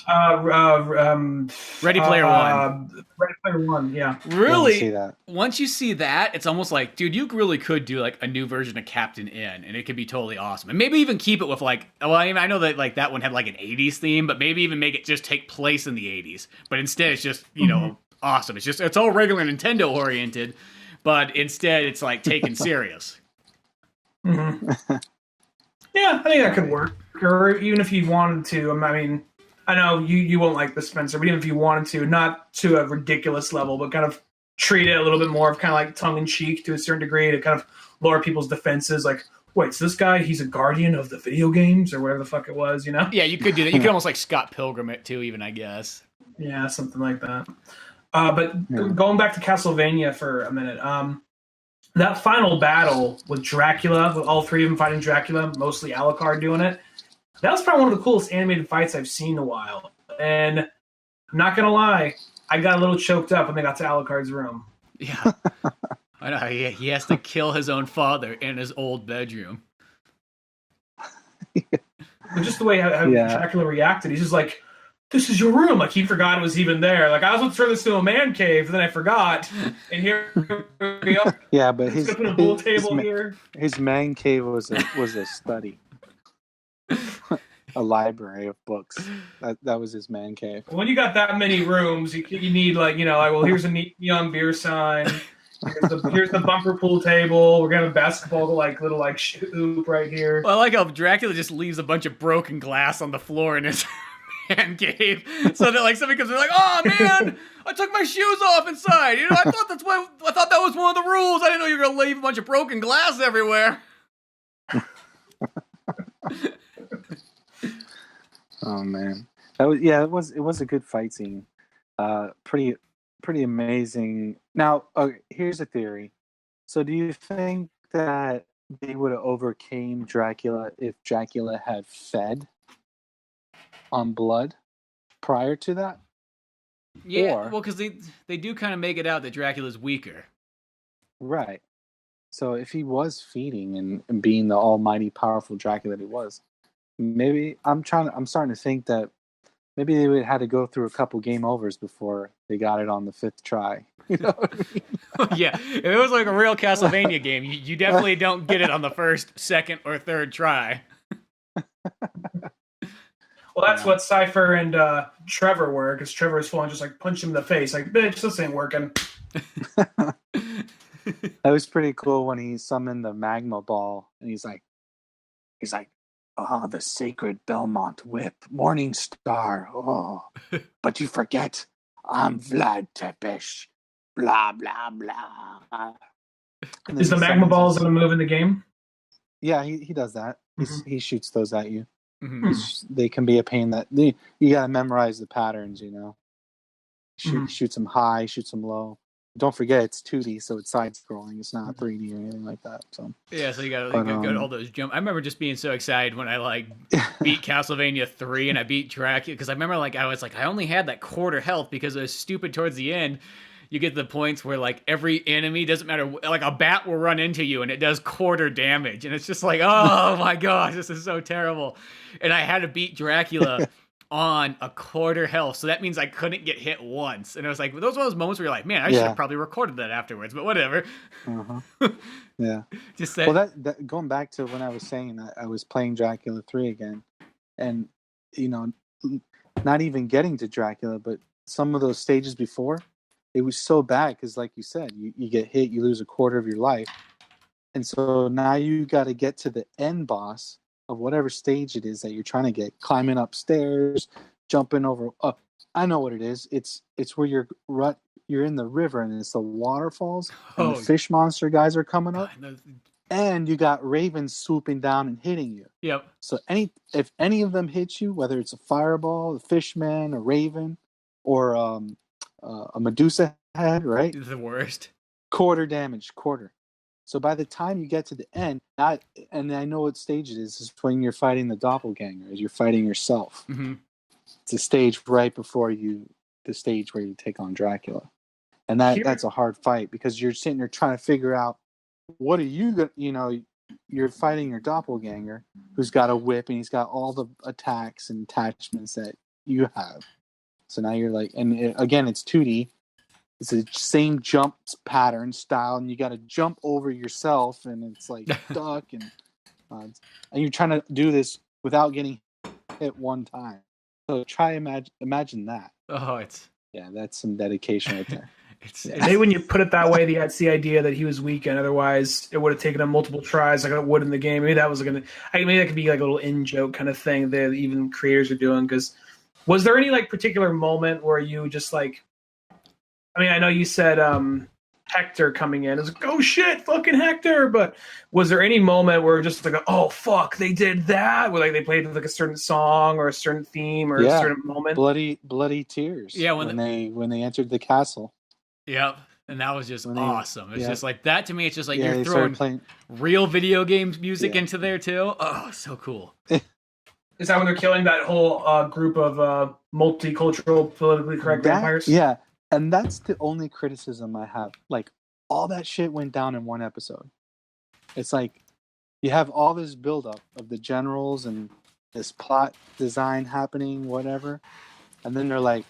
Speaker 1: Ready Player One.
Speaker 2: Ready Player One, yeah.
Speaker 1: Really, once you see that, it's almost like, dude, you really could do like a new version of Captain N, and it could be totally awesome. And maybe even keep it with like, well, I know that like that one had like an 80s theme, but maybe even make it just take place in the 80s. But instead, it's just, awesome. It's all regular Nintendo oriented, but instead it's like taken serious.
Speaker 2: Mm-hmm. Yeah, I think that could work. Or even if you wanted to, I mean, I know you won't like this, Spencer, but even if you wanted to, not to a ridiculous level, but kind of treat it a little bit more of kind of like tongue-in-cheek to a certain degree to kind of lower people's defenses. Like, wait, so this guy, he's a guardian of the video games or whatever the fuck it was, Yeah,
Speaker 1: you could do that. You could almost like Scott Pilgrim it too, even, I guess.
Speaker 2: Yeah, something like that. Going back to Castlevania for a minute, that final battle with Dracula, with all three of them fighting Dracula, mostly Alucard doing it, that was probably one of the coolest animated fights I've seen in a while. And I'm not going to lie, I got a little choked up when they got to Alucard's room.
Speaker 1: Yeah. I know. He has to kill his own father in his old bedroom.
Speaker 2: But just the way how Dracula reacted, he's just like, this is your room. Like, he forgot it was even there. Like, I was going to turn this into a man cave, and then I forgot. And here we go.
Speaker 3: Yeah, but
Speaker 2: his pool table here.
Speaker 3: His man cave was a study. A library of books. That was his man cave.
Speaker 2: When you got that many rooms, you need, like, well, here's a neon beer sign. Here's the bumper pool table. We're gonna have a basketball little hoop right here.
Speaker 1: Well, I like how Dracula just leaves a bunch of broken glass on the floor in his man cave, so that like somebody comes in like, oh man, I took my shoes off inside. I thought that was one of the rules. I didn't know you were gonna leave a bunch of broken glass everywhere.
Speaker 3: Oh man, it was a good fight scene. Pretty amazing. Now, here's a theory. So, do you think that they would have overcame Dracula if Dracula had fed on blood prior to that?
Speaker 1: Yeah, well, because they do kind of make it out that Dracula's weaker.
Speaker 3: Right. So, if he was feeding and being the almighty powerful Dracula that he was, maybe I'm starting to think that maybe they would have had to go through a couple game overs before they got it on the 5th try. You know what I mean?
Speaker 1: Yeah, if it was like a real Castlevania game, you definitely don't get it on the 1st, 2nd, or 3rd try.
Speaker 2: Well, that's what Cypher and Trevor were, because Trevor was full and just like punch him in the face, like, bitch, this ain't working.
Speaker 3: That was pretty cool when he summoned the magma ball, and he's like, the sacred Belmont whip, Morning Star. Oh, but you forget, I'm Vlad Tepes. Blah blah blah.
Speaker 2: Is the magma balls going to move in the game?
Speaker 3: Yeah, he does that. Mm-hmm. He shoots those at you.
Speaker 1: Mm-hmm.
Speaker 3: They can be a pain. That you got to memorize the patterns. Shoots them high, shoots them low. Don't forget, it's 2D, so it's side-scrolling. It's not 3D or anything like that. So
Speaker 1: you got all those jump. I remember just being so excited when I beat Castlevania 3 and I beat Dracula, because I remember I only had that quarter health because it was stupid towards the end. You get the points where every enemy, doesn't matter, like a bat will run into you and it does quarter damage, and it's just like, oh my gosh, this is so terrible. And I had to beat Dracula on a quarter health, so that means I couldn't get hit once. And it was like, those were those moments where you're like, man, I should have probably recorded that afterwards, but whatever.
Speaker 3: Yeah.
Speaker 1: Just that.
Speaker 3: Well, that going back to when I was saying that I was playing Dracula 3 again, and not even getting to Dracula, but some of those stages before, it was so bad because, like you said, you get hit, you lose a quarter of your life, and so now you got to get to the end boss of whatever stage it is that you're trying to get, climbing upstairs, jumping over. I know what it is. It's where you're in the river and it's the waterfalls and the fish monster guys are coming up, and you got ravens swooping down and hitting you.
Speaker 1: Yep.
Speaker 3: So if any of them hit you, whether it's a fireball, a fishman, a raven, or a Medusa head, right?
Speaker 1: The worst.
Speaker 3: Quarter damage. So by the time you get to the end, and I know what stage it is when you're fighting the doppelganger, you're fighting yourself.
Speaker 1: Mm-hmm.
Speaker 3: It's a stage right before the stage where you take on Dracula. And that's a hard fight because you're sitting there trying to figure out what are you going you're fighting your doppelganger who's got a whip and he's got all the attacks and attachments that you have. So now you're like, and again, it's 2D. It's the same jump pattern style, and you got to jump over yourself, and it's like duck, and you're trying to do this without getting hit one time. So try imagine that.
Speaker 1: Oh,
Speaker 3: that's some dedication right there.
Speaker 2: Maybe when you put it that way, that's the idea that he was weak, and otherwise it would have taken him multiple tries, like it would in the game. Maybe that could be like a little in joke kind of thing that even creators are doing. Because was there any particular moment where you just I know you said Hector coming in. It was like, oh shit, fucking Hector. But was there any moment where just oh fuck, they did that? Where they played a certain song or a certain theme or a certain moment?
Speaker 3: Bloody tears.
Speaker 1: Yeah,
Speaker 3: when they entered the castle.
Speaker 1: Yep. And that was just awesome. It's just that to me, it's just you're throwing real video games music into there too. Oh, so cool.
Speaker 2: Is that when they're killing that whole group of multicultural, politically correct vampires?
Speaker 3: Yeah. And that's the only criticism I have. All that shit went down in one episode. It's you have all this buildup of the generals and this plot design happening, whatever. And then they're like,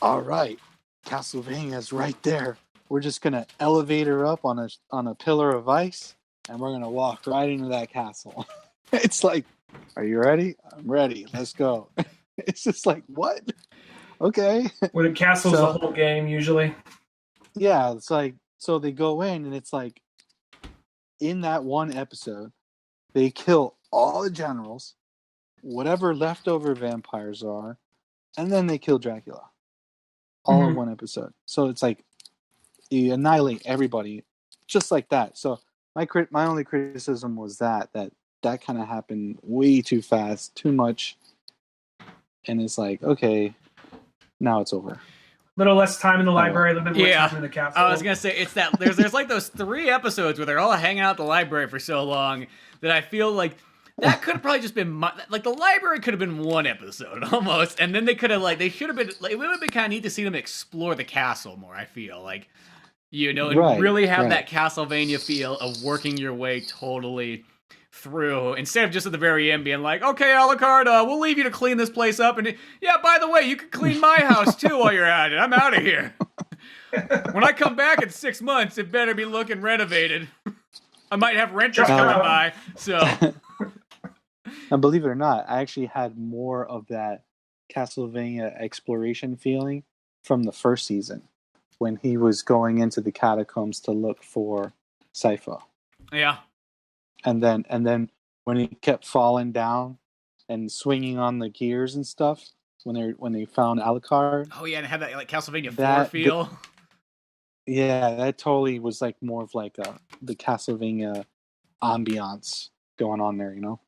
Speaker 3: all right, Castlevania's right there. We're just gonna elevate her up on a pillar of ice, and we're gonna walk right into that castle. It's like, are you ready? I'm ready. Let's go. It's just like, what? Okay.
Speaker 2: Where the castle's the whole game usually.
Speaker 3: Yeah, it's like, so they go in, and it's like, in that one episode, they kill all the generals, whatever leftover vampires are, and then they kill Dracula. All in one episode. So it's like, you annihilate everybody just like that. So my only criticism was that kind of happened way too fast, too much. And it's like, okay, now it's over.
Speaker 2: Little less time in the library, a little bit more time in the castle.
Speaker 1: I was gonna say it's that there's like those 3 episodes where they're all hanging out at the library for so long that I feel like that could have probably just been like the library could have been 1 episode almost, and then they could have they should have been it would have been kind of neat to see them explore the castle more. I feel like, you know, and really have that Castlevania feel of working your way totally through, instead of just at the very end being like, okay, Alucard, we'll leave you to clean this place up, and yeah, by the way, you can clean my house too while you're at it. I'm out of here. When I come back in 6 months, it better be looking renovated. I might have renters coming by, so.
Speaker 3: And believe it or not, I actually had more of that Castlevania exploration feeling from the first season when he was going into the catacombs to look for Sypho.
Speaker 1: Yeah.
Speaker 3: And then when he kept falling down and swinging on the gears and stuff, when they found Alucard.
Speaker 1: Oh yeah, and had that like Castlevania 4 feel.
Speaker 3: Yeah, that totally was like more of like the Castlevania ambiance going on there, you know.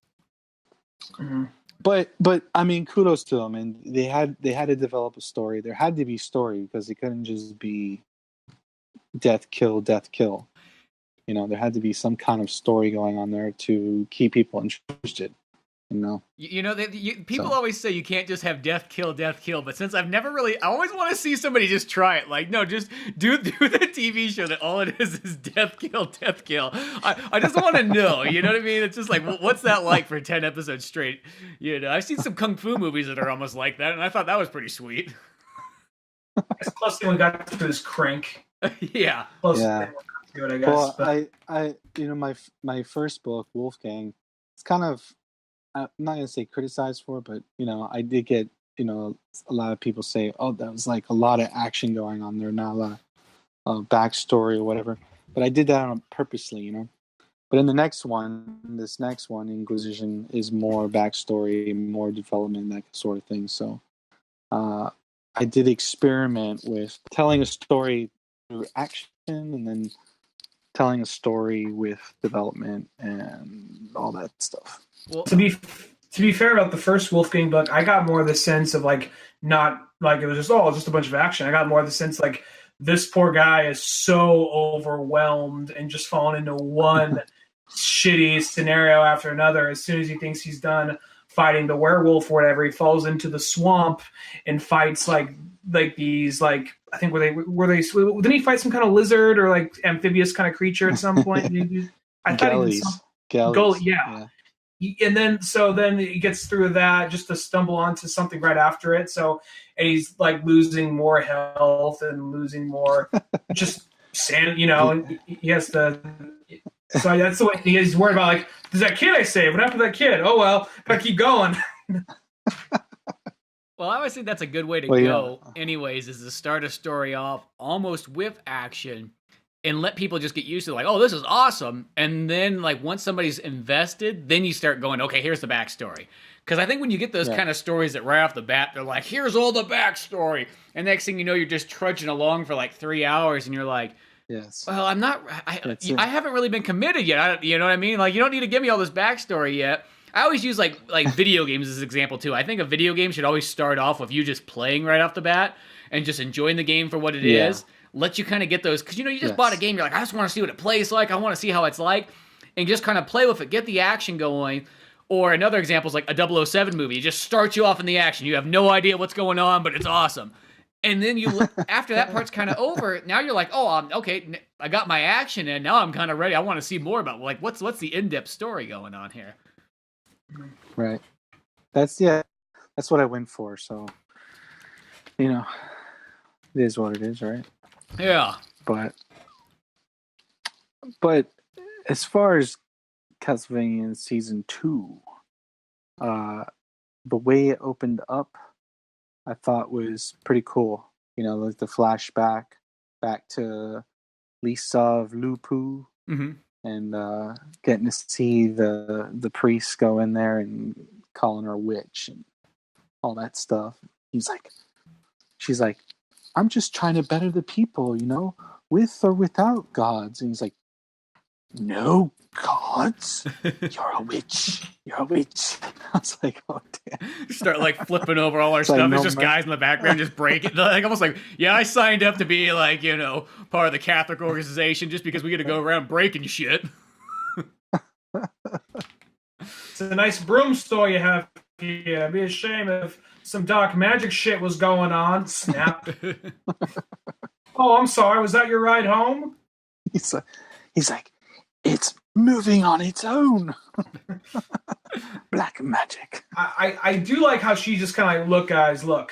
Speaker 2: Mm-hmm.
Speaker 3: But I mean, kudos to them, and they had to develop a story. There had to be story because it couldn't just be death kill. You know, there had to be some kind of story going on there to keep people interested. You know,
Speaker 1: people always say you can't just have death kill, but since I've never really, I always want to see somebody just try it. Like, no, just do the TV show that all it is death kill. I just want to know, you know what I mean? It's just like, what's that like for 10 episodes straight? You know, I've seen some kung fu movies that are almost like that, and I thought that was pretty sweet.
Speaker 2: It's close to when we got to this crank.
Speaker 1: Yeah.
Speaker 3: Yeah.
Speaker 2: To it, I guess.
Speaker 3: Well, I you know, my first book, Wolfgang, it's kind of, I'm not going to say criticized for it, but, you know, I did get, you know, a lot of people say, oh, that was like a lot of action going on there, not a lot of backstory or whatever. But I did that on purposely, you know. But in this next one, Inquisition, is more backstory, more development, that sort of thing. So I did experiment with telling a story through action and then telling a story with development and all that stuff.
Speaker 2: Well, to be fair about the first Wolfgang book, I got more of the sense of like, not like it was just a bunch of action. I got more of the sense like this poor guy is so overwhelmed and just fallen into one shitty scenario after another. As soon as he thinks he's done fighting the werewolf or whatever, he falls into the swamp and fights like these like, I think were they didn't he fight some kind of lizard or like amphibious kind of creature at some point? I thought
Speaker 3: Gallies.
Speaker 2: Yeah. And then he gets through that just to stumble onto something right after it. So, and he's like losing more health and losing more just sand, you know, and he has to. So that's the way he's worried about. Like, there's that kid I saved. What happened to that kid? Oh well, gotta keep going.
Speaker 1: Well, I always think that's a good way to go. Anyways, is to start a story off almost with action. And let people just get used to like, oh, this is awesome. And then like once somebody's invested, then you start going, okay, here's the backstory. Because I think when you get those kind of stories that right off the bat, they're like, here's all the backstory. And next thing you know, you're just trudging along for like 3 hours and you're like,
Speaker 3: yes,
Speaker 1: well, I haven't really been committed yet. You know what I mean? Like, you don't need to give me all this backstory yet. I always use like video games as an example too. I think a video game should always start off with you just playing right off the bat and just enjoying the game for what it is. Let you kind of get those, because you know, you just bought a game, you're like, I just want to see what it plays like, I want to see how it's like, and just kind of play with it, get the action going. Or another example is like a 007 movie. It just starts you off in the action. You have no idea what's going on, but it's awesome. And then after that part's kind of over, now you're like, oh, okay, I got my action, and now I'm kind of ready. I want to see more about like what's the in-depth story going on here.
Speaker 3: Right. That's what I went for. So you know, it is what it is, right?
Speaker 1: Yeah.
Speaker 3: But as far as Castlevania Season 2, the way it opened up, I thought was pretty cool. You know, like the flashback back to Lisa of Lupu, and getting to see the priest go in there and calling her a witch and all that stuff. She's like, I'm just trying to better the people, you know, with or without gods. And he's like, no gods? You're a witch. You're a witch. I was like, oh, damn.
Speaker 1: Start like flipping over all our stuff.
Speaker 3: like,
Speaker 1: There's just guys in the background just breaking. Like almost like, yeah, I signed up to be like, you know, part of the Catholic organization just because we get to go around breaking shit.
Speaker 2: It's a nice broom store you have here. It'd be a shame if some dark magic shit was going on. Snap. Oh, I'm sorry. Was that your ride home?
Speaker 3: He's like, it's moving on its own. Black magic.
Speaker 2: I do like how she just kind of like, look, guys, look.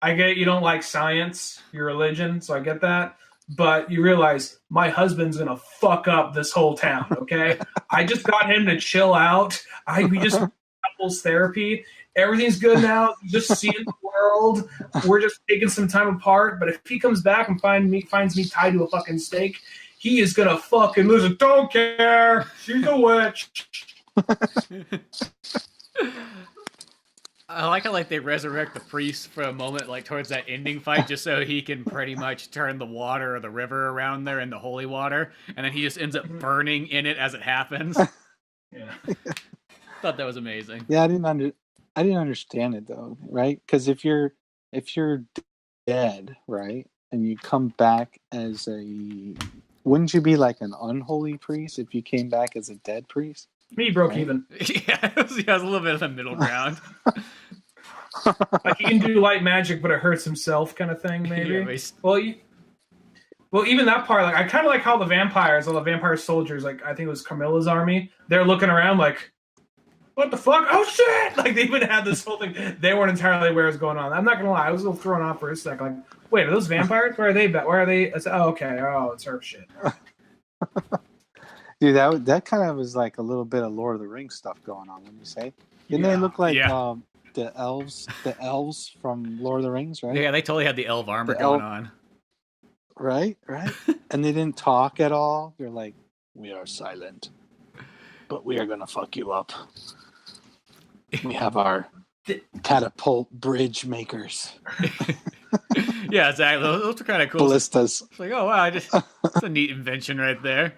Speaker 2: I get you don't like science, your religion, so I get that. But you realize my husband's gonna fuck up this whole town, okay? I just got him to chill out. We just couples therapy. Everything's good now. Just seeing the world. We're just taking some time apart. But if he comes back and finds me tied to a fucking stake, he is gonna fucking lose it. Don't care. She's a witch.
Speaker 1: I like how like they resurrect the priest for a moment, like towards that ending fight, just so he can pretty much turn the water or the river around there into holy water, and then he just ends up burning in it as it happens.
Speaker 2: Yeah,
Speaker 1: thought that was amazing.
Speaker 3: Yeah, I didn't understand it though, right? Because if you're dead, right, and you come back as wouldn't you be like an unholy priest if you came back as a dead priest?
Speaker 2: Me broke even.
Speaker 1: Yeah, it was a little bit of the middle ground.
Speaker 2: Like he can do light magic, but it hurts himself, kind of thing. Maybe.
Speaker 1: Yeah,
Speaker 2: well, even that part, like I kind of like how all the vampire soldiers, like I think it was Carmilla's army, they're looking around like, what the fuck? Oh shit! Like they even had this whole thing. They weren't entirely aware what was going on. I'm not gonna lie, I was a little thrown off for a sec. Like, wait, are those vampires? Where are they? Where are they? It's, oh, okay. Oh, it's her shit.
Speaker 3: Dude, that kind of was like a little bit of Lord of the Rings stuff going on. When you say, didn't they look like the elves from Lord of the Rings, right?
Speaker 1: Yeah, they totally had the elf armor going on.
Speaker 3: Right, and they didn't talk at all. They're like, we are silent, but we are gonna fuck you up. We have our catapult bridge makers.
Speaker 1: Yeah, exactly. Those are kind of cool.
Speaker 3: Ballistas.
Speaker 1: It's like, oh wow, that's a neat invention right there.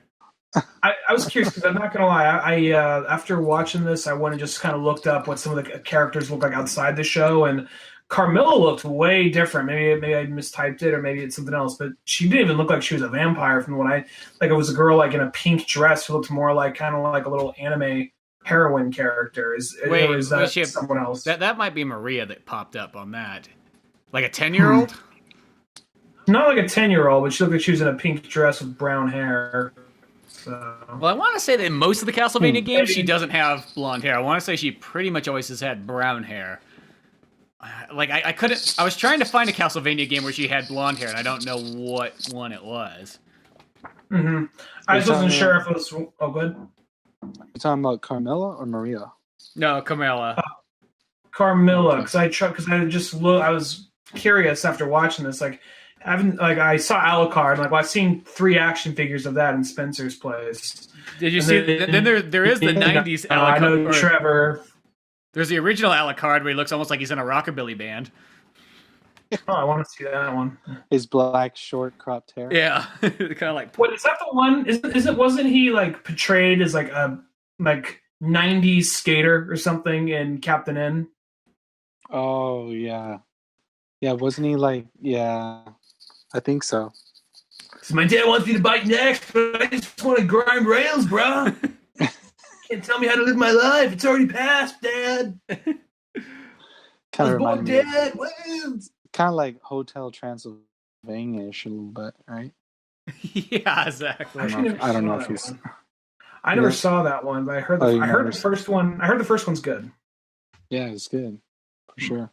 Speaker 2: I was curious because I'm not gonna lie. I after watching this, I went and just kind of looked up what some of the characters look like outside the show, and Carmilla looked way different. Maybe I mistyped it, or maybe it's something else. But she didn't even look like she was a vampire. From what it was a girl like in a pink dress who looked more like kind of like a little anime heroine character. Is that someone else?
Speaker 1: That might be Maria that popped up on that, like a 10-year-old.
Speaker 2: Not like a 10-year-old, but she looked like she was in a pink dress with brown hair. So.
Speaker 1: Well, I want to say that in most of the Castlevania games, she doesn't have blonde hair. I want to say she pretty much always has had brown hair. Like, I couldn't... I was trying to find a Castlevania game where she had blonde hair, and I don't know what one it was.
Speaker 2: Mm-hmm. I just wasn't sure if it was... Oh, good.
Speaker 3: You're talking about Carmilla or Maria?
Speaker 1: No, Carmilla.
Speaker 2: Carmilla, because I was curious after watching this, like... I saw Alucard, and I've seen 3 action figures of that in Spencer's place.
Speaker 1: Did you see? Then there is the '90s Alucard.
Speaker 2: I know Trevor.
Speaker 1: There's the original Alucard where he looks almost like he's in a rockabilly band.
Speaker 2: Oh, I want to see that one.
Speaker 3: His black, short, cropped hair.
Speaker 1: Yeah, kind of like.
Speaker 2: What is that the one? Wasn't he portrayed as a 90s skater or something in Captain N?
Speaker 3: Oh yeah, wasn't he yeah? I think so.
Speaker 2: So my dad wants me to bike next, but I just want to grind rails, bro. Can't tell me how to live my life. It's already passed, Dad.
Speaker 3: Kind of
Speaker 2: born dead.
Speaker 3: Kind of like Hotel Transylvania-ish a little bit, right?
Speaker 1: Yeah, exactly.
Speaker 3: I don't know if he's.
Speaker 2: I never saw that one, but I heard the first one. I heard the first one's good.
Speaker 3: Yeah, it's good for sure.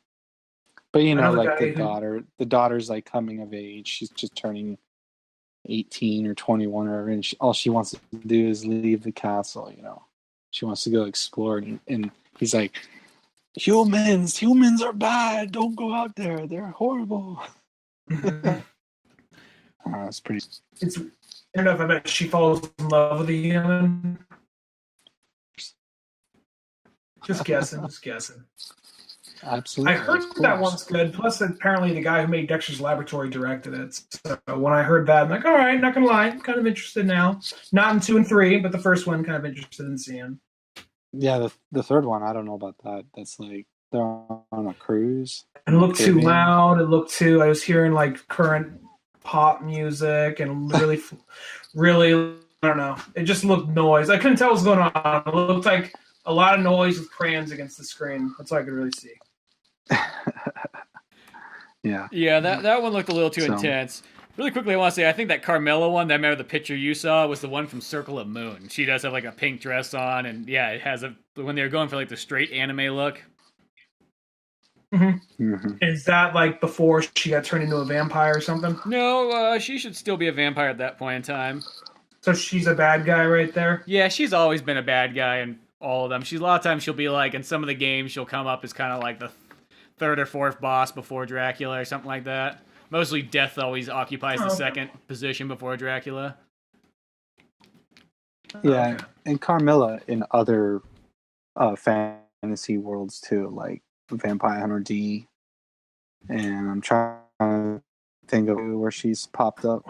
Speaker 3: But you know,
Speaker 2: Another
Speaker 3: like
Speaker 2: guy
Speaker 3: the daughter's like coming of age. She's just turning 18 or 21 or whatever, and all she wants to do is leave the castle. You know, she wants to go explore, and he's like, humans are bad. Don't go out there. They're horrible. It's pretty.
Speaker 2: It's I don't know if I bet she falls in love with a human. Just guessing.
Speaker 3: Absolutely.
Speaker 2: I heard that one's good. Plus, apparently, the guy who made Dexter's Laboratory directed it. So when I heard that, I'm like, all right, not gonna lie, I'm kind of interested now. Not in 2 and 3, but the first one, kind of interested in seeing.
Speaker 3: Yeah, the third one, I don't know about that. That's like they're on a cruise.
Speaker 2: It looked too loud. I was hearing like current pop music and really, I don't know. It just looked noise. I couldn't tell what was going on. It looked like a lot of noise with crayons against the screen. That's all I could really see.
Speaker 1: Yeah, that one looked a little too intense. Really quickly, I want to say, I think that Carmilla one, that remember the picture you saw, was the one from Circle of Moon. She does have like a pink dress on, and yeah, it has when they were going for like the straight anime look.
Speaker 2: Mm-hmm. Mm-hmm. Is that like before she got turned into a vampire or something?
Speaker 1: No, she should still be a vampire at that point in time.
Speaker 2: So she's a bad guy right there?
Speaker 1: Yeah, she's always been a bad guy in all of them. A lot of times she'll be like, in some of the games, she'll come up as kind of like the third or fourth boss before Dracula or something like that. Mostly Death always occupies the second position before Dracula.
Speaker 3: Yeah, and Carmilla in other fantasy worlds too, like Vampire Hunter D. And I'm trying to think of where she's popped up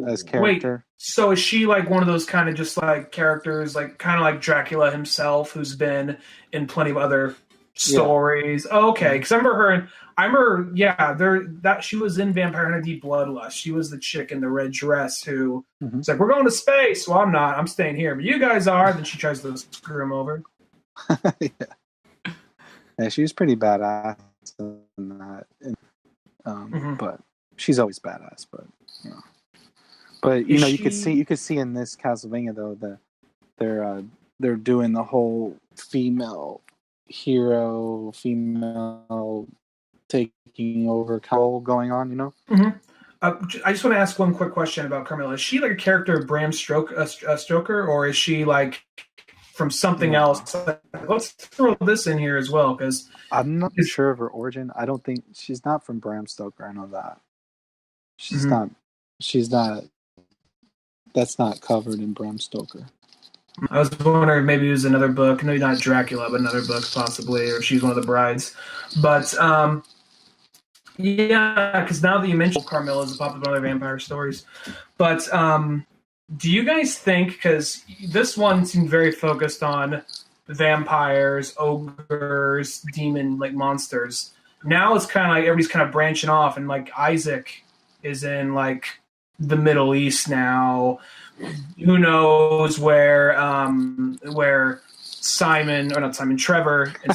Speaker 3: as character.
Speaker 2: Wait, so is she like one of those kind of just like characters, like kind of like Dracula himself, who's been in plenty of other stories? Yeah. Okay, because I remember she was in Vampire Hunter D Bloodlust. She was the chick in the red dress who was like, we're going to space. Well, I'm not. I'm staying here. But you guys are. Then she tries to screw him over.
Speaker 3: Yeah, she was pretty badass in that. But she's always badass. But you could see in this Castlevania though that they're doing the whole female taking over control going on, you know?
Speaker 2: Mm-hmm. I just want to ask one quick question about Carmilla. Is she like a character of Bram Stoker, or is she like from something else? Let's throw this in here as well, because
Speaker 3: I'm not sure of her origin. I don't think she's not from Bram Stoker. I know that she's not. That's not covered in Bram Stoker.
Speaker 2: I was wondering if maybe it was another book. Maybe not Dracula, but another book possibly, or she's one of the brides. But yeah, because now that you mentioned Carmilla, it's popped up in other vampire stories. But do you guys think, because this one seemed very focused on vampires, ogres, demon like monsters. Now it's kind of like everybody's kind of branching off, and like Isaac is in like the Middle East now. Who knows where Trevor and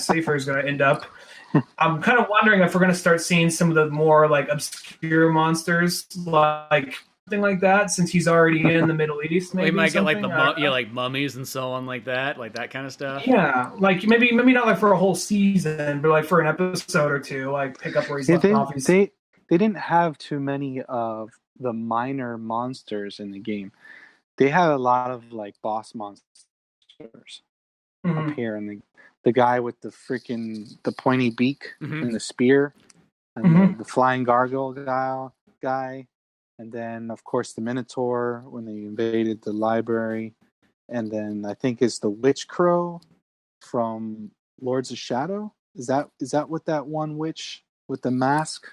Speaker 2: Safer is going to end up. I'm kind of wondering if we're going to start seeing some of the more like obscure monsters, like something like that, since he's already in the Middle East. Maybe
Speaker 1: we might get like like mummies and so on, like that kind of stuff.
Speaker 2: Yeah, like maybe not like for a whole season, but like for an episode or two, like pick up where he's left off.
Speaker 3: They didn't have too many of the minor monsters in the game. They had a lot of like boss monsters up here, and the guy with the pointy beak and the spear, and the flying gargoyle guy, and then of course the Minotaur when they invaded the library, and then I think it's the Witch Crow from Lords of Shadow. Is that what that one witch with the mask? Do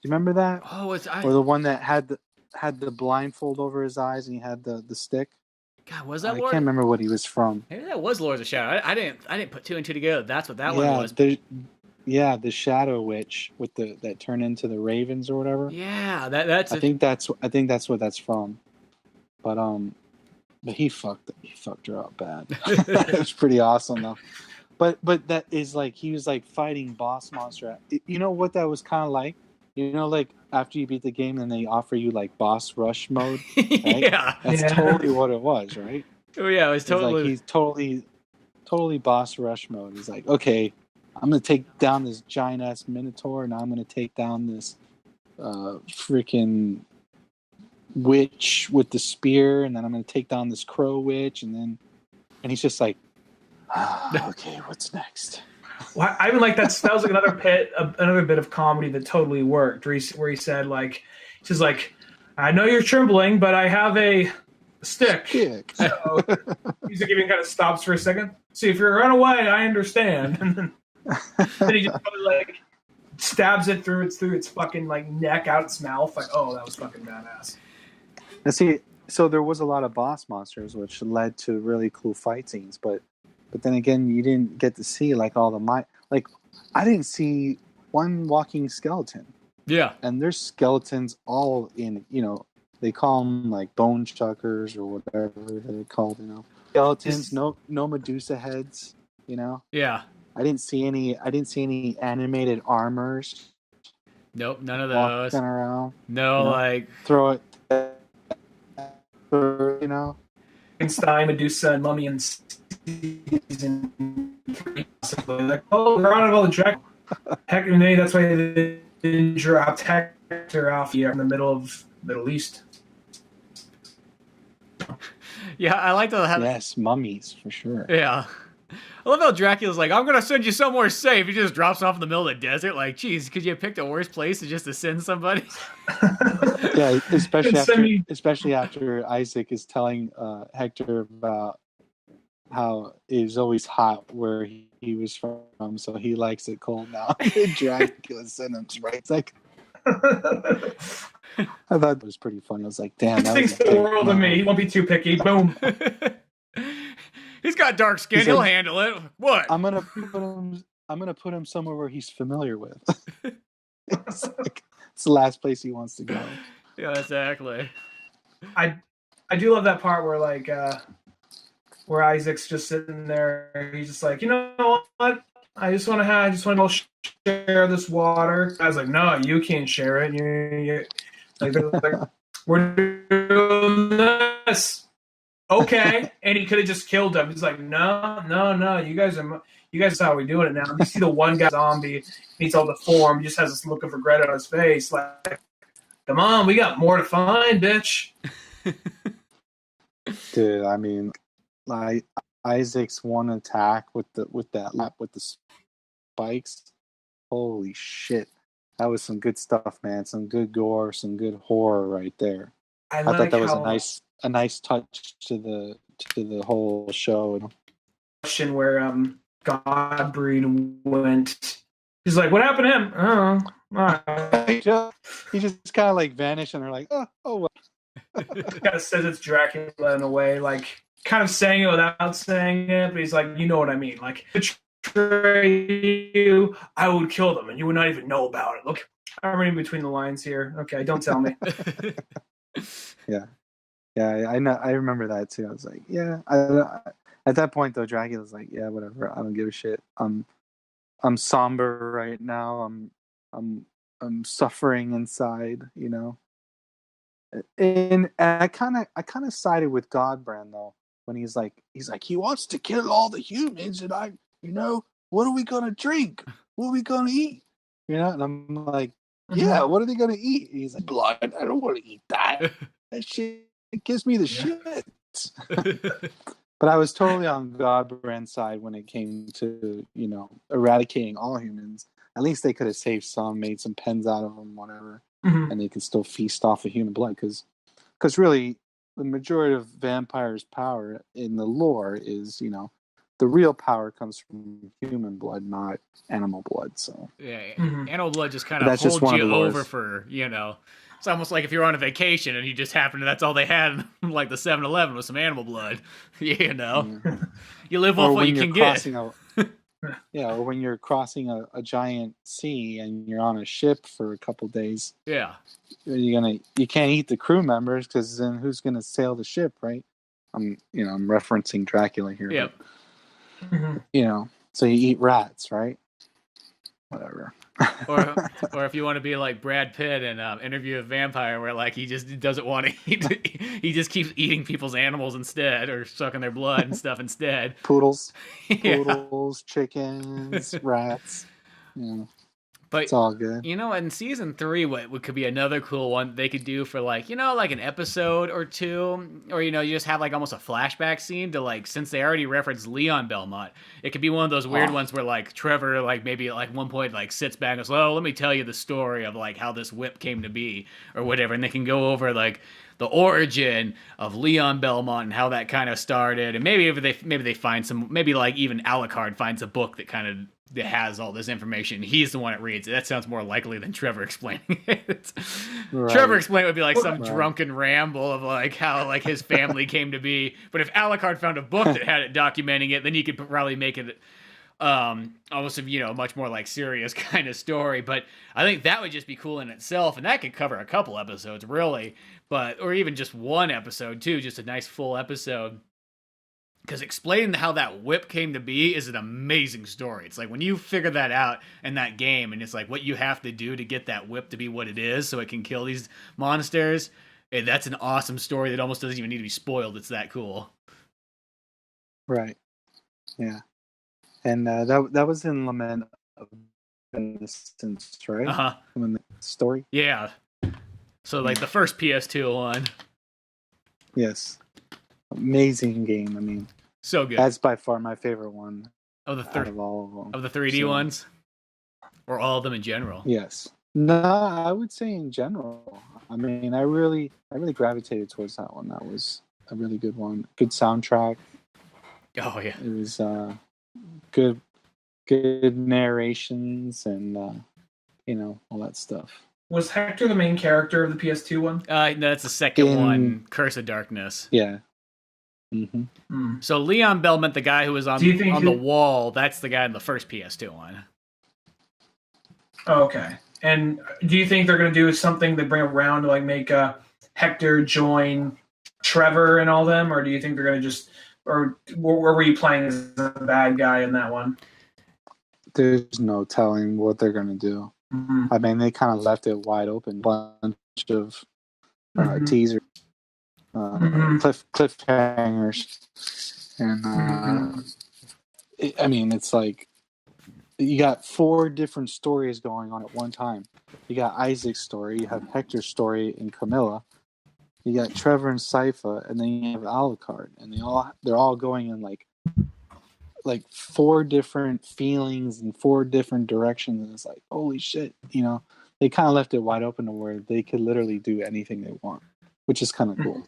Speaker 3: you remember that? Or the one that had the blindfold over his eyes and he had the stick.
Speaker 1: God, was that?
Speaker 3: I can't remember what he was from.
Speaker 1: Maybe that was Lords of Shadow. I didn't put two and two together. That's what that one was.
Speaker 3: The Shadow Witch with that turned into the ravens or whatever.
Speaker 1: Yeah, that's.
Speaker 3: I think that's what that's from. But he fucked her up bad. It was pretty awesome though. But that is like he was like fighting boss monster. You know what that was kind of like? You know, like after you beat the game, then they offer you like boss rush mode. Right?
Speaker 1: Yeah,
Speaker 3: that's totally what it was, right?
Speaker 1: Oh yeah, it was totally.
Speaker 3: Like he's totally boss rush mode. He's like, okay, I'm gonna take down this giant ass minotaur, and I'm gonna take down this freaking witch with the spear, and then I'm gonna take down this crow witch, and he's just like, okay, what's next?
Speaker 2: Well, I even like that. That was like another bit of comedy that totally worked. Where he said he's like, I know you're trembling, but I have a stick. So he's like, even kind of stops for a second. See, if you're run away, I understand. And then he just like stabs it through its fucking like neck out its mouth. Like, oh, that was fucking badass.
Speaker 3: Now see, so there was a lot of boss monsters, which led to really cool fight scenes, but then again, you didn't get to see like all the I didn't see one walking skeleton.
Speaker 1: Yeah,
Speaker 3: and there's skeletons all in. They call them like bone chuckers or whatever they're called. Skeletons. No Medusa heads.
Speaker 1: Yeah.
Speaker 3: I didn't see any animated armors.
Speaker 1: Nope, none of those.
Speaker 3: Walking around.
Speaker 1: No,
Speaker 3: throw it.
Speaker 2: Frankenstein, Medusa, and Mummy in season 3. Like, oh, they're on all the track. Heck, maybe that's why they didn't drop Hector off here in the middle of Middle East.
Speaker 1: Yeah, I like to have.
Speaker 3: Yes, mummies for sure.
Speaker 1: Yeah. I love how Dracula's like, I'm going to send you somewhere safe. He just drops off in the middle of the desert. Like, geez, could you have picked a worse place to send somebody?
Speaker 3: Yeah, especially after Isaac is telling Hector about how it was always hot where he was from, so he likes it cold now. Dracula sent him right. It's like, I thought it was pretty funny. I was like, damn.
Speaker 2: He thinks the world of me. He won't be too picky. Boom.
Speaker 1: He's got dark skin. He'll handle it. What?
Speaker 3: I'm gonna put him somewhere where he's familiar with. It's the last place he wants to go.
Speaker 1: Yeah, exactly.
Speaker 2: I do love that part where Isaac's just sitting there. He's just like, you know what? I just want to share this water. I was like, no, you can't share it. You're like, we're doing this. Okay, and he could have just killed him. He's like, no, you guys are how we're doing it now. You see the one guy zombie meets all the form, he just has this look of regret on his face, like, come on, we got more to find, bitch.
Speaker 3: Dude, I mean, like Isaac's one attack with the spikes. Holy shit, that was some good stuff, man. Some good gore, some good horror right there. I thought that was a nice touch to the whole show.
Speaker 2: Question where Godbreed went. He's like, what happened to him? Oh, right.
Speaker 3: He just kind of like vanished, and they're like, oh well.
Speaker 2: Kind of says it's Dracula in a way, like kind of saying it without saying it, but he's like, you know what I mean? Like, betray you, I would kill them, and you would not even know about it. Look, I'm reading between the lines here. Okay, don't tell me.
Speaker 3: Yeah, I know. I remember that too. I was like, yeah. At that point, though, Dracula's like, yeah, whatever. I don't give a shit. I'm somber right now. I'm suffering inside, And I kind of sided with Godbrand though when he's like he wants to kill all the humans, and what are we gonna drink? What are we gonna eat? And I'm like, yeah, what are they gonna eat? And he's like, blood. I don't want to eat that. That shit. It gives me the shit. But I was totally on Godbrand's side when it came to, eradicating all humans. At least they could have saved some, made some pens out of them, whatever, and they could still feast off of human blood. Because really, the majority of vampires' power in the lore is, the real power comes from human blood, not animal blood. So
Speaker 1: yeah, animal blood just kind of holds you over for, It's almost like if you're on a vacation and you just happen to, that's all they had, like the 7-Eleven with some animal blood. You live off what you can get.
Speaker 3: Or when you're crossing a giant sea and you're on a ship for a couple days. Yeah. You can't eat the crew members because then who's gonna sail the ship, right? I'm referencing Dracula here.
Speaker 1: Yep.
Speaker 3: But, so you eat rats, right? Whatever.
Speaker 1: Or if you want to be like Brad Pitt in Interview with a Vampire, where like he just doesn't want to eat, he just keeps eating people's animals instead, or sucking their blood and stuff instead.
Speaker 3: Poodles,
Speaker 1: Yeah.
Speaker 3: chickens, rats. Yeah,
Speaker 1: But
Speaker 3: it's all good.
Speaker 1: in season 3, what could be another cool one they could do for like like an episode or two, or you just have like almost a flashback scene to like, since they already referenced Leon Belmont, it could be one of those weird ones where like Trevor like maybe at like one point like sits back and goes, "Oh, let me tell you the story of like how this whip came to be," or whatever, and they can go over like the origin of Leon Belmont and how that kind of started, and maybe they find some, maybe like even Alucard finds a book that kind of that has all this information. He's the one that reads it. That sounds more likely than Trevor explaining it. Right. Trevor explaining it would be like some drunken ramble of like how like his family came to be. But if Alucard found a book that had it documenting it, then you could probably make it almost much more like serious kind of story. But I think that would just be cool in itself, and that could cover a couple episodes really, or even just one episode too, just a nice full episode. Because explaining how that whip came to be is an amazing story. It's like when you figure that out in that game, and it's like what you have to do to get that whip to be what it is so it can kill these monsters. That's an awesome story that almost doesn't even need to be spoiled. It's that cool.
Speaker 3: Right. Yeah. And that was in Lament of Innocence, right?
Speaker 1: Uh-huh.
Speaker 3: When the story?
Speaker 1: Yeah. So like the first PS2 one.
Speaker 3: Yes. Amazing game. I mean,
Speaker 1: so good.
Speaker 3: That's by far my favorite one
Speaker 1: of
Speaker 3: of all of them.
Speaker 1: Of the 3D ones, or all of them in general.
Speaker 3: Yes. No, I would say in general. I mean, I really gravitated towards that one. That was a really good one. Good soundtrack.
Speaker 1: Oh yeah.
Speaker 3: It was good narrations and all that stuff.
Speaker 2: Was Hector the main character of the PS2 one?
Speaker 1: No, that's the second one, Curse of Darkness.
Speaker 3: Yeah. Mm-hmm.
Speaker 1: So Leon Belmont, the guy who was on the wall, that's the guy in the first PS2 one.
Speaker 2: Oh, okay. And do you think they're going to do something to bring around to like make Hector join Trevor and all them, or do you think they're going to just, or where were you playing as the bad guy in that one?
Speaker 3: There's no telling what they're going to do. Mm-hmm. I mean, they kind of left it wide open. Bunch of teasers. Cliffhangers, and it's like you got 4 different stories going on at one time. You got Isaac's story, you have Hector's story and Camilla, you got Trevor and Sypha, and then you have Alucard, and they're all going in like 4 different feelings and 4 different directions, and it's like holy shit, they kind of left it wide open to where they could literally do anything they want, which is kind of cool.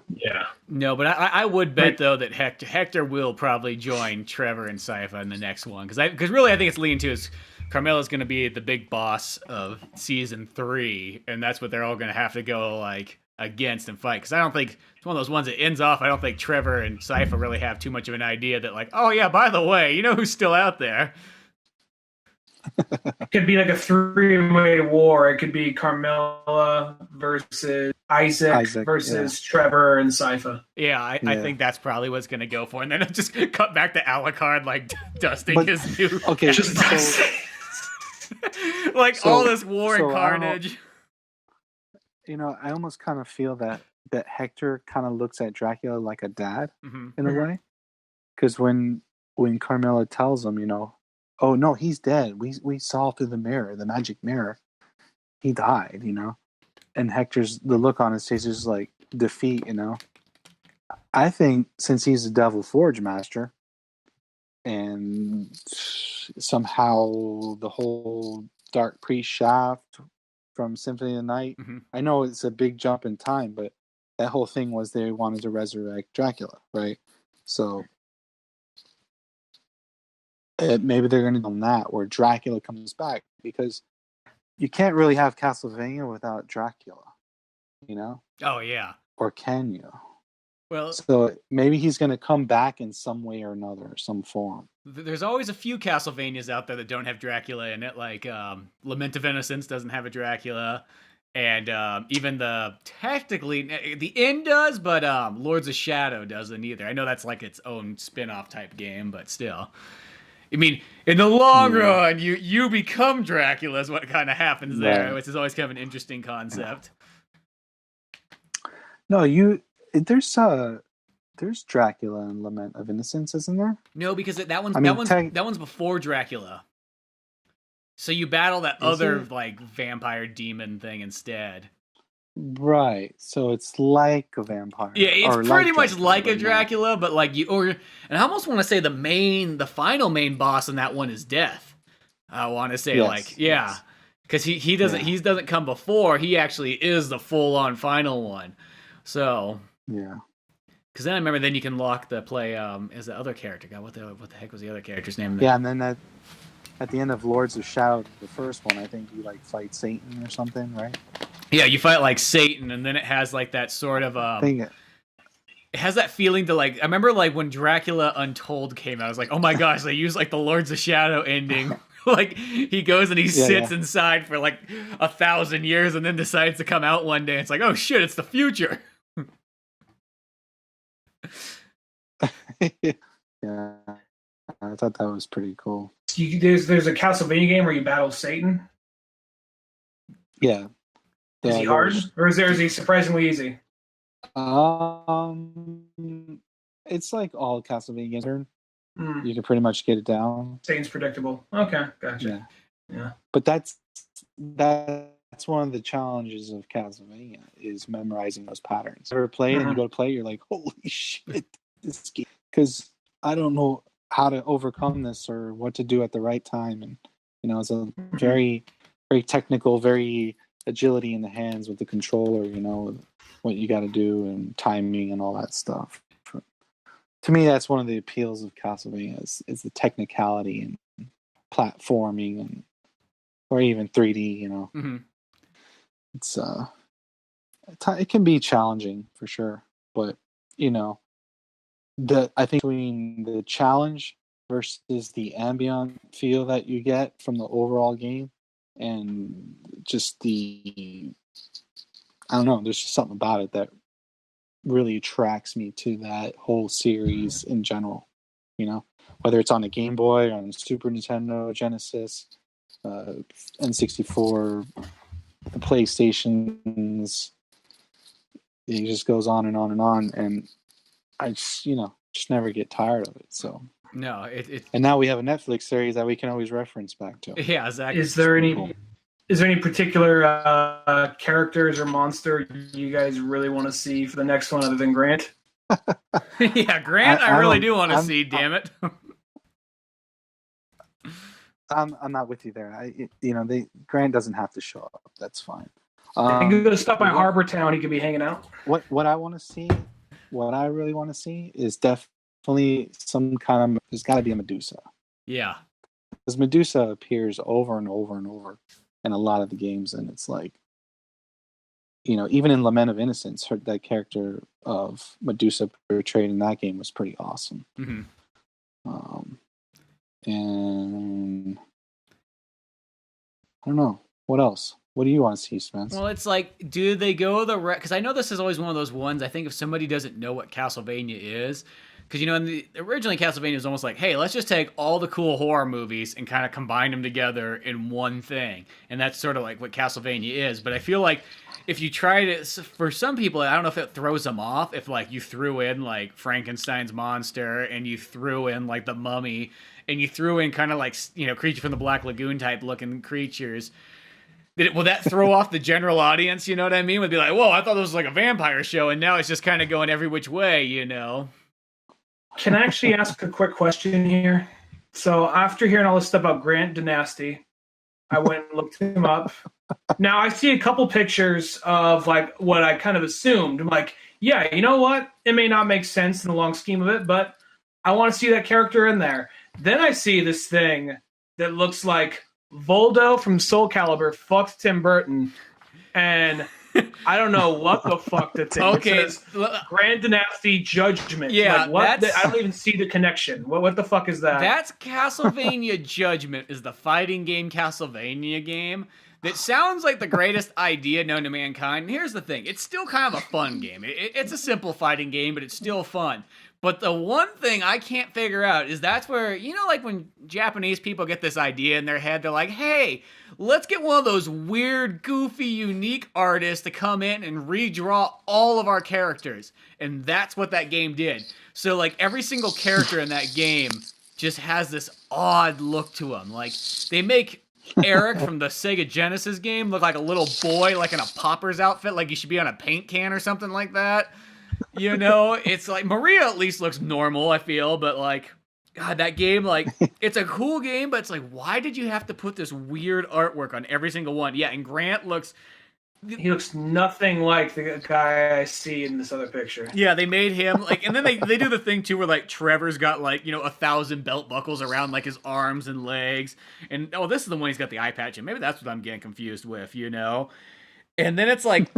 Speaker 2: Yeah.
Speaker 1: No, but I would bet though that Hector will probably join Trevor and Sypha in the next one, because really I think it's leaning to is Carmela's going to be the big boss of season 3, and that's what they're all going to have to go like against and fight. Because I don't think it's one of those ones that ends off. I don't think Trevor and Sypha really have too much of an idea that like, oh yeah, by the way, you know who's still out there.
Speaker 2: It could be like a 3-way war. It could be Carmela versus Isaac versus Trevor and Sypha.
Speaker 1: Yeah, I think that's probably what's going to go for. And then just cut back to Alucard, like dusting his new...
Speaker 3: Okay,
Speaker 1: all this war and carnage.
Speaker 3: I almost kind of feel that Hector kind of looks at Dracula like a dad in a way. Because when Carmela tells him, oh no, he's dead. We saw through the mirror, the magic mirror. He died, And the look on his face is like defeat, I think since he's a Devil Forge master, and somehow the whole Dark Priest shaft from Symphony of the Night, I know it's a big jump in time, but that whole thing was they wanted to resurrect Dracula, right? So maybe they're going to do that where Dracula comes back, because you can't really have Castlevania without Dracula,
Speaker 1: Oh yeah.
Speaker 3: Or can you?
Speaker 1: Well,
Speaker 3: so maybe he's going to come back in some way or another, some form.
Speaker 1: There's always a few Castlevanias out there that don't have Dracula in it, like Lament of Innocence doesn't have a Dracula, and even technically the End does, but Lords of Shadow doesn't either. I know that's like its own spin-off type game, but still. I mean, in the long run, you become Dracula is what kind of happens there, which is always kind of an interesting concept.
Speaker 3: No, there's Dracula and Lament of Innocence, isn't there?
Speaker 1: No, because that one's before Dracula. So you battle that other like vampire demon thing instead.
Speaker 3: Right. So it's like a vampire.
Speaker 1: Yeah, it's pretty much like a Dracula, but like and I almost want to say the final main boss in that one is Death. I want to say because he doesn't come before. He actually is the full on final one. So
Speaker 3: yeah.
Speaker 1: Because then I remember you can lock the play as the other character. God, what the heck was the other character's name?
Speaker 3: Yeah, and then at the end of Lords of Shadow, the first one, I think you like fight Satan or something, right?
Speaker 1: Yeah, you fight like Satan, and then it has like that sort of it has that feeling to like. I remember like when Dracula Untold came out, I was like, oh my gosh, they used like the Lords of Shadow ending. Like he goes and he sits inside for like 1,000 years, and then decides to come out one day. It's like, oh shit, it's the future.
Speaker 3: Yeah, I thought that was pretty cool.
Speaker 2: There's a Castlevania game where you battle Satan.
Speaker 3: Yeah.
Speaker 2: Is he hard, or is he surprisingly easy?
Speaker 3: It's like all Castlevania games. You can pretty much get it down.
Speaker 2: Satan's predictable. Okay, gotcha. Yeah.
Speaker 3: But that's one of the challenges of Castlevania is memorizing those patterns. You ever play and you go to play, you're like, holy shit, this game. Because I don't know how to overcome this or what to do at the right time. And, it's a very, very technical, very agility in the hands with the controller, what you got to do and timing and all that stuff. To me, that's one of the appeals of Castlevania is the technicality and platforming or even 3D, It's it can be challenging for sure, but I think between the challenge versus the ambient feel that you get from the overall game and just I don't know, there's just something about it that really attracts me to that whole series in general, whether it's on a Game Boy, on Super Nintendo, Genesis, N64, the PlayStations. It just goes on and on and on, and I just never get tired of it. So
Speaker 1: no,
Speaker 3: and now we have a Netflix series that we can always reference back to.
Speaker 1: Yeah, exactly.
Speaker 2: Is there any particular characters or monster you guys really want to see for the next one other than Grant?
Speaker 1: Yeah, Grant, I really do want to see. Damn it.
Speaker 3: I'm not with you there. Grant doesn't have to show up. That's fine.
Speaker 2: He could go stop by Harbor Town. He could be hanging out.
Speaker 3: What I want to see, what I really want to see, is definitely some kind of. There's got to be a Medusa. Yeah, because Medusa appears over and over and over in a lot of the games, and it's like, even in Lament of Innocence, that character of Medusa portrayed in that game was pretty awesome.
Speaker 1: Mm-hmm.
Speaker 3: And I don't know. What else? What do you want to see, Spence?
Speaker 1: Well, it's like, do they go because I know this is always one of those ones, I think if somebody doesn't know what Castlevania is, because, originally Castlevania was almost like, hey, let's just take all the cool horror movies and kind of combine them together in one thing. And that's sort of like what Castlevania is. But I feel like if you try to, for some people, I don't know if it throws them off, if like you threw in like Frankenstein's monster and you threw in like the Mummy and you threw in kind of like, Creature from the Black Lagoon type looking creatures. Will that throw off the general audience? You know what I mean? Would be like, whoa, I thought this was like a vampire show, and now it's just kind of going every which way,
Speaker 2: Can I actually ask a quick question here? So after hearing all this stuff about Grant Dynasty, I went and looked him up. Now I see a couple pictures of like what I kind of assumed. I'm like, yeah, you know what? It may not make sense in the long scheme of it, but I want to see that character in there. Then I see this thing that looks like Voldo from Soul Calibur fucked Tim Burton, and I don't know what the fuck to think.
Speaker 1: Okay,
Speaker 2: it says Grand Dynasty Judgment.
Speaker 1: Yeah,
Speaker 2: like, what? I don't even see the connection. What the fuck is that?
Speaker 1: That's Castlevania Judgment. Is the fighting game Castlevania game that sounds like the greatest idea known to mankind. And here's the thing: it's still kind of a fun game. It's a simple fighting game, but it's still fun. But the one thing I can't figure out is that's where, like when Japanese people get this idea in their head, they're like, hey, let's get one of those weird, goofy, unique artists to come in and redraw all of our characters. And that's what that game did. So, like, every single character in that game just has this odd look to him. Like, they make Eric from the Sega Genesis game look like a little boy, like in a popper's outfit, like he should be on a paint can or something like that. It's like Maria at least looks normal, I feel, but like, God, that game, like, it's a cool game, but it's like, why did you have to put this weird artwork on every single one? Yeah, and Grant looks...
Speaker 2: He looks nothing like the guy I see in this other picture.
Speaker 1: Yeah, they made him, like, and then they do the thing, too, where, like, Trevor's got, like, 1,000 belt buckles around, like, his arms and legs, and, oh, this is the one he's got the eye patch in. Maybe that's what I'm getting confused with, And then it's like,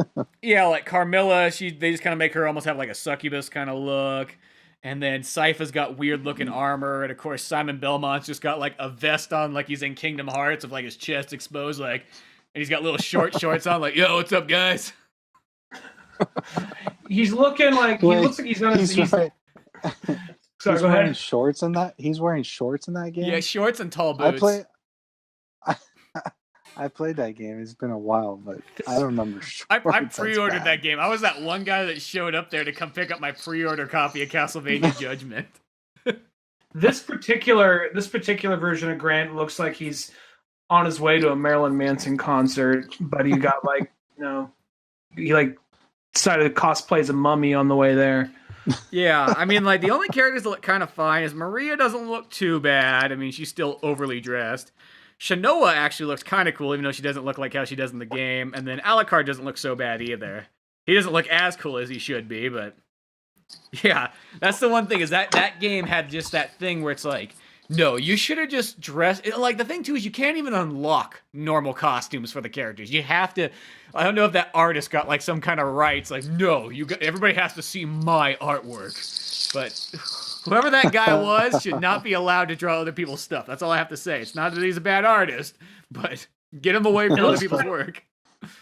Speaker 1: yeah, like Carmilla, they just kind of make her almost have like a succubus kind of look. And then Sypha's got weird looking armor. And of course, Simon Belmont's just got like a vest on, like he's in Kingdom Hearts, of like his chest exposed, like, and he's got little shorts on, like, yo, what's up, guys?
Speaker 2: He's looking like, he looks like he's gonna...
Speaker 3: Sorry,
Speaker 2: go ahead.
Speaker 3: Shorts in that? He's wearing shorts in that game?
Speaker 1: Yeah, shorts and tall boots.
Speaker 3: I played that game. It's been a while, but I don't remember.
Speaker 1: I pre-ordered that game. I was that one guy that showed up there to come pick up my pre-order copy of Castlevania Judgment.
Speaker 2: This particular version of Grant looks like he's on his way to a Marilyn Manson concert, but he got like, he like decided to cosplay as a mummy on the way there.
Speaker 1: Yeah, I mean, like, the only characters that look kind of fine is Maria doesn't look too bad. I mean, she's still overly dressed. Shanoa actually looks kind of cool, even though she doesn't look like how she does in the game. And then Alucard doesn't look so bad either. He doesn't look as cool as he should be, but... Yeah, that's the one thing, is that game had just that thing where it's like, no, you should have just dressed... Like, the thing, too, is you can't even unlock normal costumes for the characters. You have to... I don't know if that artist got, like, some kind of rights. Like, no, everybody has to see my artwork. But... Whoever that guy was should not be allowed to draw other people's stuff. That's all I have to say. It's not that he's a bad artist, but get him away from other people's work.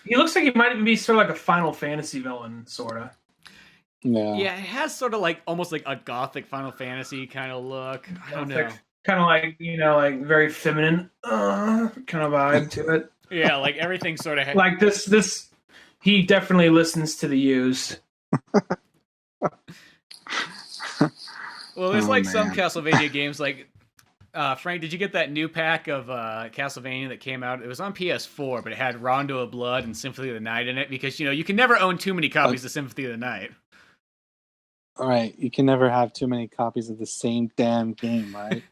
Speaker 2: He looks like he might even be sort of like a Final Fantasy villain, sort of.
Speaker 3: Yeah,
Speaker 1: it has sort of like almost like a gothic Final Fantasy kind of look. I don't know.
Speaker 2: Kind of like, like very feminine kind of vibe to it.
Speaker 1: Yeah, like everything sort of...
Speaker 2: Like this, he definitely listens to the used.
Speaker 1: Well, there's some Castlevania games, like, Frank, did you get that new pack of Castlevania that came out? It was on PS4, but it had Rondo of Blood and Symphony of the Night in it, because, you can never own too many copies of Symphony of the Night.
Speaker 3: All right, you can never have too many copies of the same damn game, right?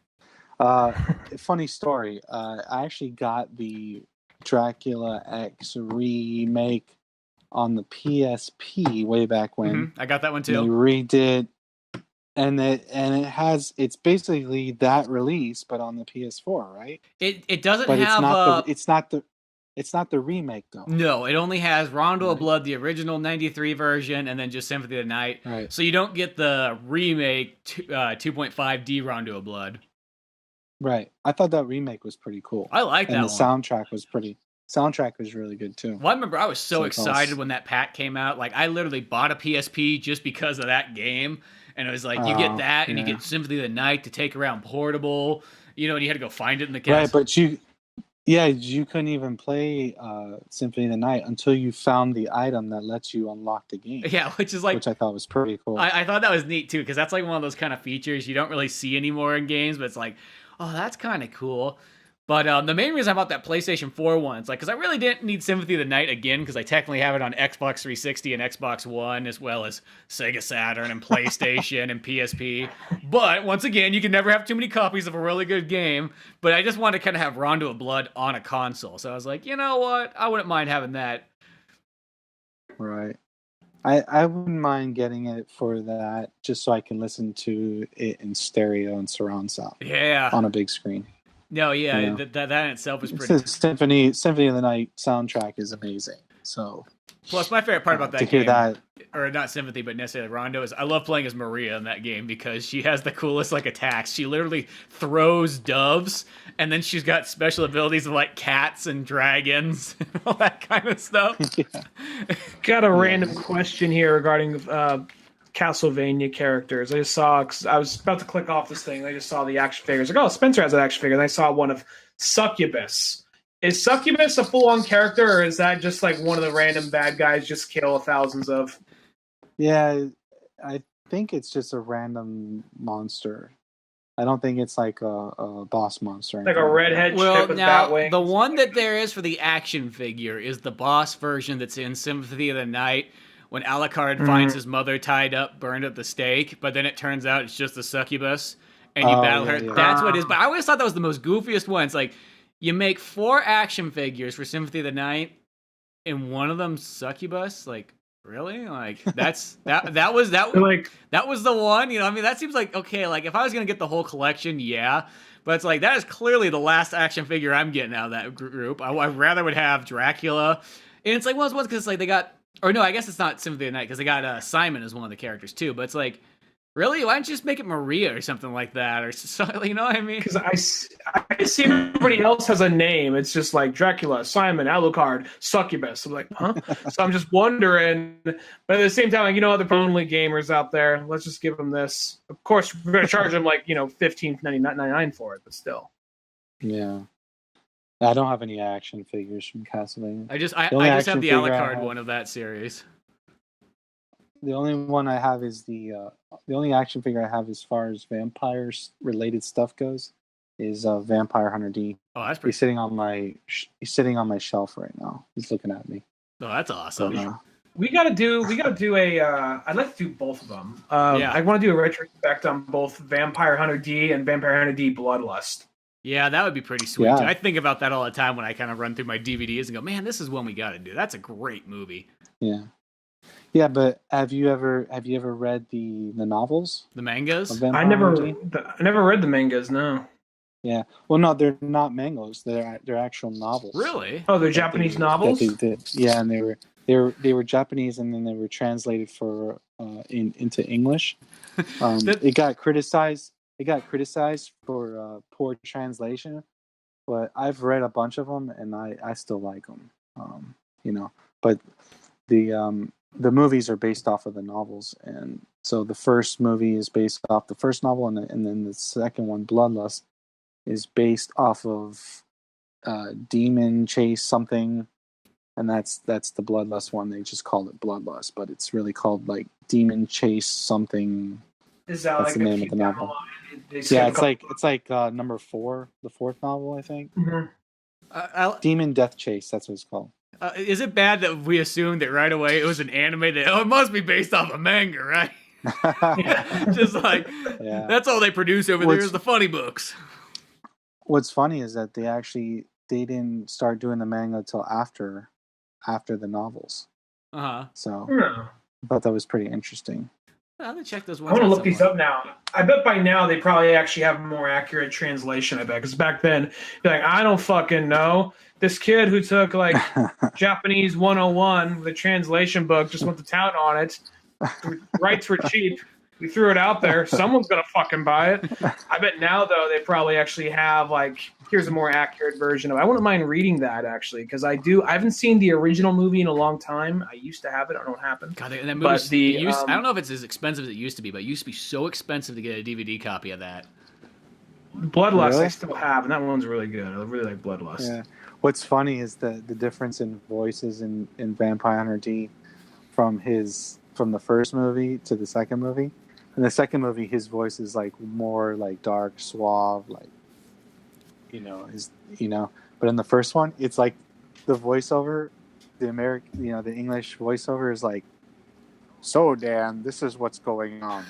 Speaker 3: Funny story, I actually got the Dracula X remake on the PSP way back when.
Speaker 1: Mm-hmm. I got that one too.
Speaker 3: They redid... And it's basically that release, but on the PS4, right?
Speaker 1: It doesn't
Speaker 3: but
Speaker 1: have
Speaker 3: it's not the remake though.
Speaker 1: No, it only has Rondo of Blood, the original '93 version, and then just Symphony of the Night.
Speaker 3: Right.
Speaker 1: So you don't get the remake 2.5D Rondo of Blood.
Speaker 3: Right. I thought that remake was pretty cool.
Speaker 1: I like that.
Speaker 3: And the soundtrack was really good too.
Speaker 1: Well, I remember I was so excited when that pack came out. Like, I literally bought a PSP just because of that game. And it was like, you get that, and you get Symphony of the Night to take around portable, and you had to go find it in the castle.
Speaker 3: Right, but you couldn't even play Symphony of the Night until you found the item that lets you unlock the game.
Speaker 1: Yeah, which I thought
Speaker 3: was pretty cool.
Speaker 1: I thought that was neat, too, because that's like one of those kind of features you don't really see anymore in games, but it's like, oh, that's kind of cool. But the main reason I bought that PlayStation 4 one, it's like, because I really didn't need Symphony of the Night again, because I technically have it on Xbox 360 and Xbox One, as well as Sega Saturn and PlayStation and PSP. But, once again, you can never have too many copies of a really good game. But I just wanted to kind of have Rondo of Blood on a console. So I was like, you know what? I wouldn't mind having that.
Speaker 3: Right. I wouldn't mind getting it for that, just so I can listen to it in stereo and surround sound.
Speaker 1: Yeah.
Speaker 3: On a big screen.
Speaker 1: No, yeah, that in itself was pretty.
Speaker 3: Symphony of the Night soundtrack is amazing. So,
Speaker 1: plus my favorite part about that
Speaker 3: game,
Speaker 1: or not Symphony, but necessarily Rondo, is I love playing as Maria in that game because she has the coolest attacks. She literally throws doves, and then she's got special abilities of cats and dragons and all that kind of stuff.
Speaker 2: Yeah. Got a random question here regarding Castlevania characters. I just saw, cause I was about to click off this thing, and I just saw the action figures. Like, oh, Spencer has an action figure. And I saw one of Succubus. Is Succubus a full-on character, or is that just like one of the random bad guys just kill thousands of?
Speaker 3: Yeah, I think it's just a random monster. I don't think it's like a boss monster.
Speaker 2: Like a redhead chick with bat wings.
Speaker 1: The one that there is for the action figure is the boss version that's in Symphony of the Night, when Alucard finds his mother tied up, burned at the stake, but then it turns out it's just a succubus, and you battle her. Yeah. That's what it is. But I always thought that was the most goofiest one. It's like, you make 4 action figures for Symphony of the Night, and one of them succubus? Like, really? Like, that was the one? You know, I mean, that seems like, okay, like, if I was going to get the whole collection, yeah. But it's like, that is clearly the last action figure I'm getting out of that group. I rather would have Dracula. And it's like, well, it's one because, like, they got... Or no, I guess it's not Symphony of the Night, because they got Simon as one of the characters, too. But it's like, really? Why don't you just make it Maria or something like that? Or something, you know what I mean?
Speaker 2: Because I see everybody else has a name. It's just like Dracula, Simon, Alucard, Succubus. I'm like, huh? So I'm just wondering. But at the same time, like, you know, other only gamers out there, let's just give them this. Of course, we're going to charge them like, you know, $15.99 for it, but still.
Speaker 3: Yeah. I don't have any action figures from Castlevania.
Speaker 1: I just have the Alucard one of that series.
Speaker 3: The only one I have is the only action figure I have as far as vampires related stuff goes is Vampire Hunter D.
Speaker 1: Oh, that's pretty.
Speaker 3: He's sitting on my shelf right now. He's looking at me.
Speaker 1: Oh, that's awesome.
Speaker 3: So,
Speaker 2: we gotta do a. I'd like to do both of them. Yeah. I want to do a retrospect on both Vampire Hunter D and Vampire Hunter D Bloodlust.
Speaker 1: Yeah, that would be pretty sweet. Yeah. Too. I think about that all the time when I kind of run through my DVDs and go, man, this is one we got to do. That's a great movie.
Speaker 3: Yeah. Yeah, but have you ever read the novels?
Speaker 1: The mangas?
Speaker 2: I never read the mangas, no.
Speaker 3: Yeah. Well, no, they're not mangas. They're actual novels.
Speaker 1: Really?
Speaker 2: Oh, they're Japanese novels?
Speaker 3: Yeah, and they were Japanese, and then they were translated for into English. It got criticized. It got criticized for poor translation, but I've read a bunch of them, and I still like them. You know, but the movies are based off of the novels, and so the first movie is based off the first novel, and then the second one, Bloodlust, is based off of Demon Chase something, and that's the Bloodlust one. They just called it Bloodlust, but it's really called like Demon Chase something.
Speaker 2: Is that that's like the name of the novel?
Speaker 3: Yeah, it's like number 4, the 4th novel, I think.
Speaker 2: Mm-hmm.
Speaker 3: Demon Death Chase. That's what it's called.
Speaker 1: Is it bad that we assumed that right away it was an anime that it must be based off a manga, right? Just like that's all they produce over there is the funny books.
Speaker 3: What's funny is that they didn't start doing the manga until after the novels. So I thought that was pretty interesting.
Speaker 1: I'm gonna check those
Speaker 2: ones. I want to look these up now. I bet by now they probably actually have a more accurate translation. I bet because back then, you're like, I don't fucking know. This kid who took like Japanese 101, the translation book, just went to town on it. Rights were cheap. We threw it out there. Someone's gonna fucking buy it. I bet now though they probably actually have like here's a more accurate version of it. I wouldn't mind reading that actually because I haven't seen the original movie in a long time. I used to have it. I don't know what happened.
Speaker 1: God, that movie. I don't know if it's as expensive as it used to be, but it used to be so expensive to get a DVD copy of that.
Speaker 2: Bloodlust, really? I still have, and that one's really good. I really like Bloodlust.
Speaker 3: Yeah. What's funny is the difference in voices in Vampire Hunter D from the first movie to the second movie. In the second movie, his voice is like more like dark, suave, like But in the first one, it's like the voiceover, the English voiceover is like, "So Dan, this is what's going on.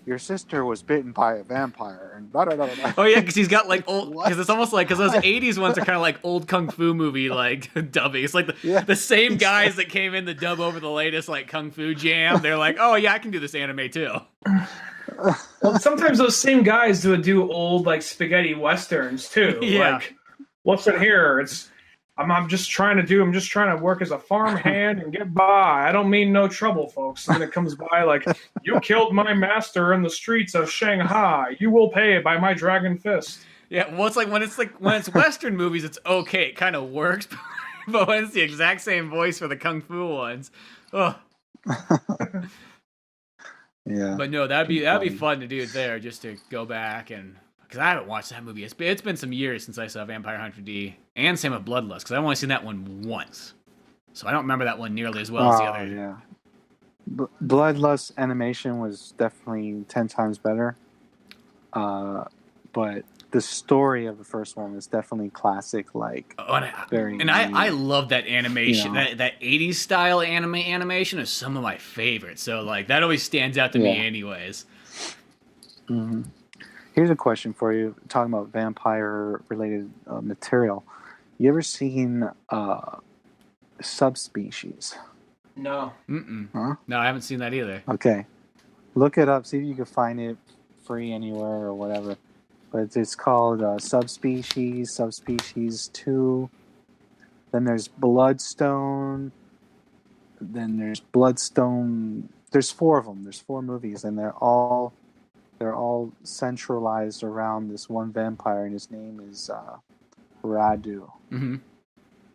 Speaker 3: Your sister was bitten by a vampire," and blah, blah, blah, blah.
Speaker 1: Oh yeah, because he's got like old. Because it's almost like those '80s ones are kind of like old kung fu movie like dubbing. It's like the same guys that came in to dub over the latest like Kung Fu Jam. They're like, oh yeah, I can do this anime too.
Speaker 2: Well, sometimes those same guys do old like spaghetti westerns too.
Speaker 1: Yeah.
Speaker 2: Like, what's in here? I'm just trying to work as a farmhand and get by. I don't mean no trouble, folks. And then it comes by like, you killed my master in the streets of Shanghai. You will pay by my dragon fist.
Speaker 1: Yeah, well, it's like when it's Western movies, it's okay. It kind of works. But when it's the exact same voice for the Kung Fu ones, oh.
Speaker 3: Yeah.
Speaker 1: But no, that'd be fun to do there, just to go back and because I haven't watched that movie. It's been some years since I saw Vampire Hunter D, and same with Bloodlust because I've only seen that one once, so I don't remember that one nearly as well as the other.
Speaker 3: Yeah. Bloodlust animation was definitely 10 times better. But the story of the first one was definitely classic, like
Speaker 1: I love that animation. That 80s style animation is some of my favorites. So like that always stands out to me anyways.
Speaker 3: Mm-hmm. Here's a question for you, talking about vampire related material. You ever seen Subspecies?
Speaker 2: No.
Speaker 3: Huh?
Speaker 1: No, I haven't seen that either.
Speaker 3: Okay. Look it up, see if you can find it free anywhere or whatever. But it's called Subspecies 2. Then there's Bloodstone. Then there's Bloodstone. There's 4 of them. There's 4 movies, and they're all centralized around this one vampire, and his name is Radu.
Speaker 1: Mm-hmm.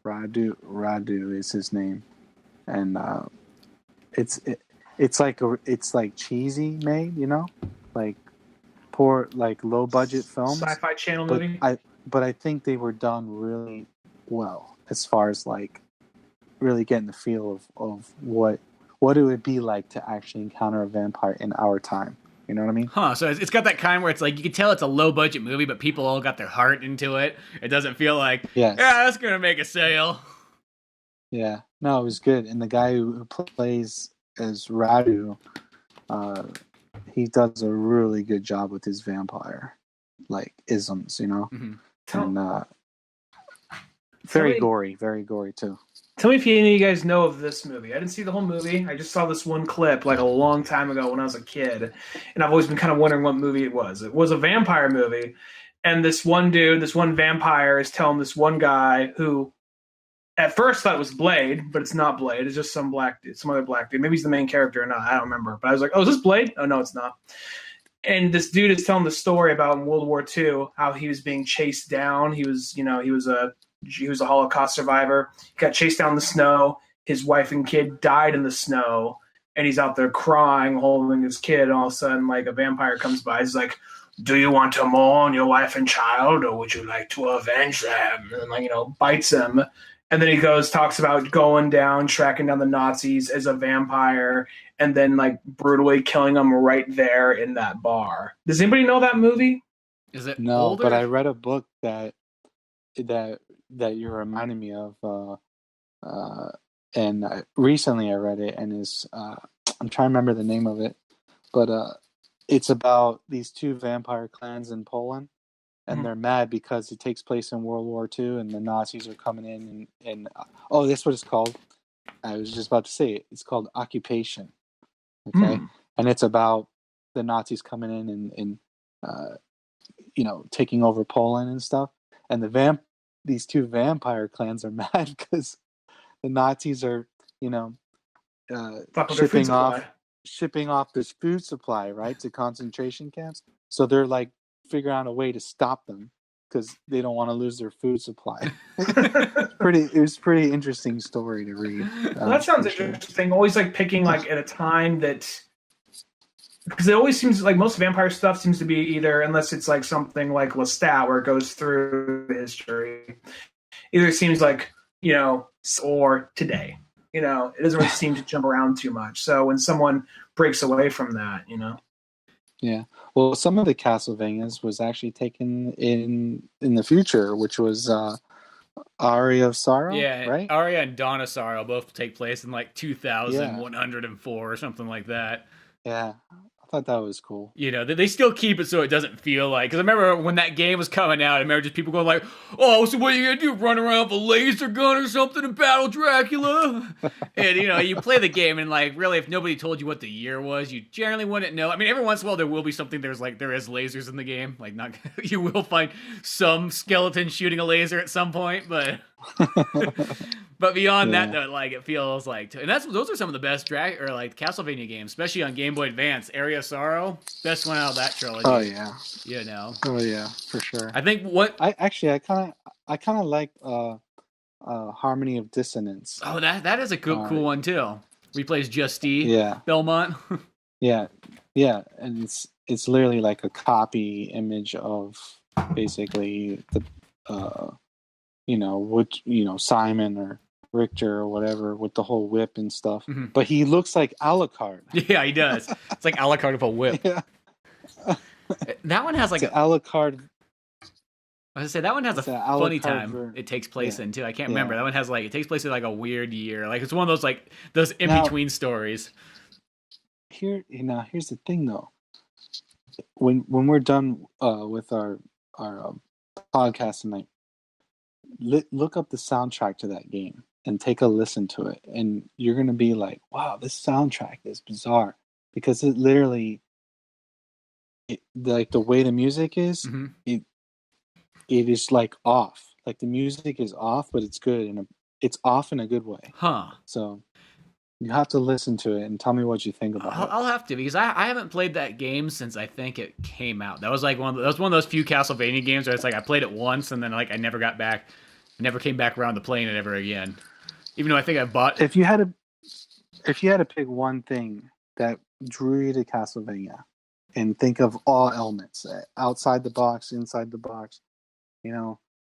Speaker 3: Radu is his name, and it's like cheesy made, like poor, like low budget films,
Speaker 2: Sci-Fi Channel movie.
Speaker 3: But I think they were done really well as far as like really getting the feel of what it would be like to actually encounter a vampire in our time. You know what I mean?
Speaker 1: Huh, so it's got that kind where it's like you can tell it's a low budget movie, but people all got their heart into it. It doesn't feel like, that's going to make a sale.
Speaker 3: Yeah, no, it was good. And the guy who plays as Radu, he does a really good job with his vampire, like, isms,
Speaker 1: Mm-hmm.
Speaker 3: And very gory too.
Speaker 2: Tell me if any of you guys know of this movie. I didn't see the whole movie. I just saw this one clip like a long time ago when I was a kid. And I've always been kind of wondering what movie it was. It was a vampire movie. And this one vampire is telling this one guy who at first thought it was Blade, but it's not Blade. It's just some other black dude. Maybe he's the main character or not. I don't remember. But I was like, oh, is this Blade? Oh, no, it's not. And this dude is telling the story about in World War II how he was being chased down. He was a Holocaust survivor. He got chased down in the snow. His wife and kid died in the snow, and he's out there crying, holding his kid. And all of a sudden, like a vampire comes by. He's like, "Do you want to mourn your wife and child, or would you like to avenge them?" And bites him. And then he talks about going down, tracking down the Nazis as a vampire, and then like brutally killing them right there in that bar. Does anybody know that movie?
Speaker 1: Is it
Speaker 3: no?
Speaker 1: older?
Speaker 3: But I read a book that you're reminding me of, and recently I read it, and I'm trying to remember the name of it, but it's about these 2 vampire clans in Poland, and they're mad because it takes place in World War II, and the Nazis are coming in, and that's what it's called. I was just about to say it. It's called Occupation. Okay, and it's about the Nazis coming in and taking over Poland and stuff, and these 2 vampire clans are mad because the Nazis are, shipping off this food supply, right, to concentration camps. So they're like figuring out a way to stop them because they don't want to lose their food supply. It was pretty interesting story to read.
Speaker 2: Well, that sounds interesting. Always like picking like at a time that, because it always seems like most vampire stuff seems to be either, unless it's like something like Lestat where it goes through history, either seems like, or today. It doesn't really seem to jump around too much. So when someone breaks away from that,
Speaker 3: Yeah. Well, some of the Castlevanias was actually taken in the future, which was Aria of Sorrow. Yeah, right?
Speaker 1: Aria and Dawn of Sorrow both take place in like 2104 or something like that.
Speaker 3: Yeah. I thought that was cool.
Speaker 1: They still keep it so it doesn't feel like... Because I remember when that game was coming out, I remember just people going like, oh, so what are you going to do? Run around with a laser gun or something and battle Dracula? And, you play the game and, like, really, if nobody told you what the year was, you generally wouldn't know. I mean, every once in a while there will be something there is lasers in the game. Like, not you will find some skeleton shooting a laser at some point, but... But beyond that, though, like it feels like, and those are some of the best Castlevania games, especially on Game Boy Advance. Area of Sorrow, best one out of that trilogy.
Speaker 3: Oh yeah,
Speaker 1: Oh
Speaker 3: yeah, for sure.
Speaker 1: I think I kind
Speaker 3: of like Harmony of Dissonance.
Speaker 1: Oh, that is a cool one too. Replays Justine Belmont.
Speaker 3: Yeah, Yeah, and it's literally like a copy image of basically the Simon or Richter or whatever with the whole whip and stuff.
Speaker 1: Mm-hmm.
Speaker 3: But he looks like Alucard.
Speaker 1: Yeah, he does. It's like Alucard with a whip.
Speaker 3: Yeah.
Speaker 1: That one has like
Speaker 3: it's Alucard.
Speaker 1: I was gonna say that one has a funny time it takes place in too. I can't remember. That one has it takes place in like a weird year. Like it's one of those in between stories.
Speaker 3: Here's the thing though. When we're done with our podcast tonight, look up the soundtrack to that game and take a listen to it, and you're gonna be like, "Wow, this soundtrack is bizarre," because it literally, like the way the music is, it is like off. Like the music is off, but it's good, and it's off in a good way.
Speaker 1: Huh.
Speaker 3: So you have to listen to it and tell me what you think about it.
Speaker 1: I'll have to, because I haven't played that game since I think it came out. That was like one of those few Castlevania games where it's like I played it once and then like I never came back around to playing it ever again. Even though I think I bought.
Speaker 3: If you had to pick one thing that drew you to Castlevania, and think of all elements, outside the box, inside the box,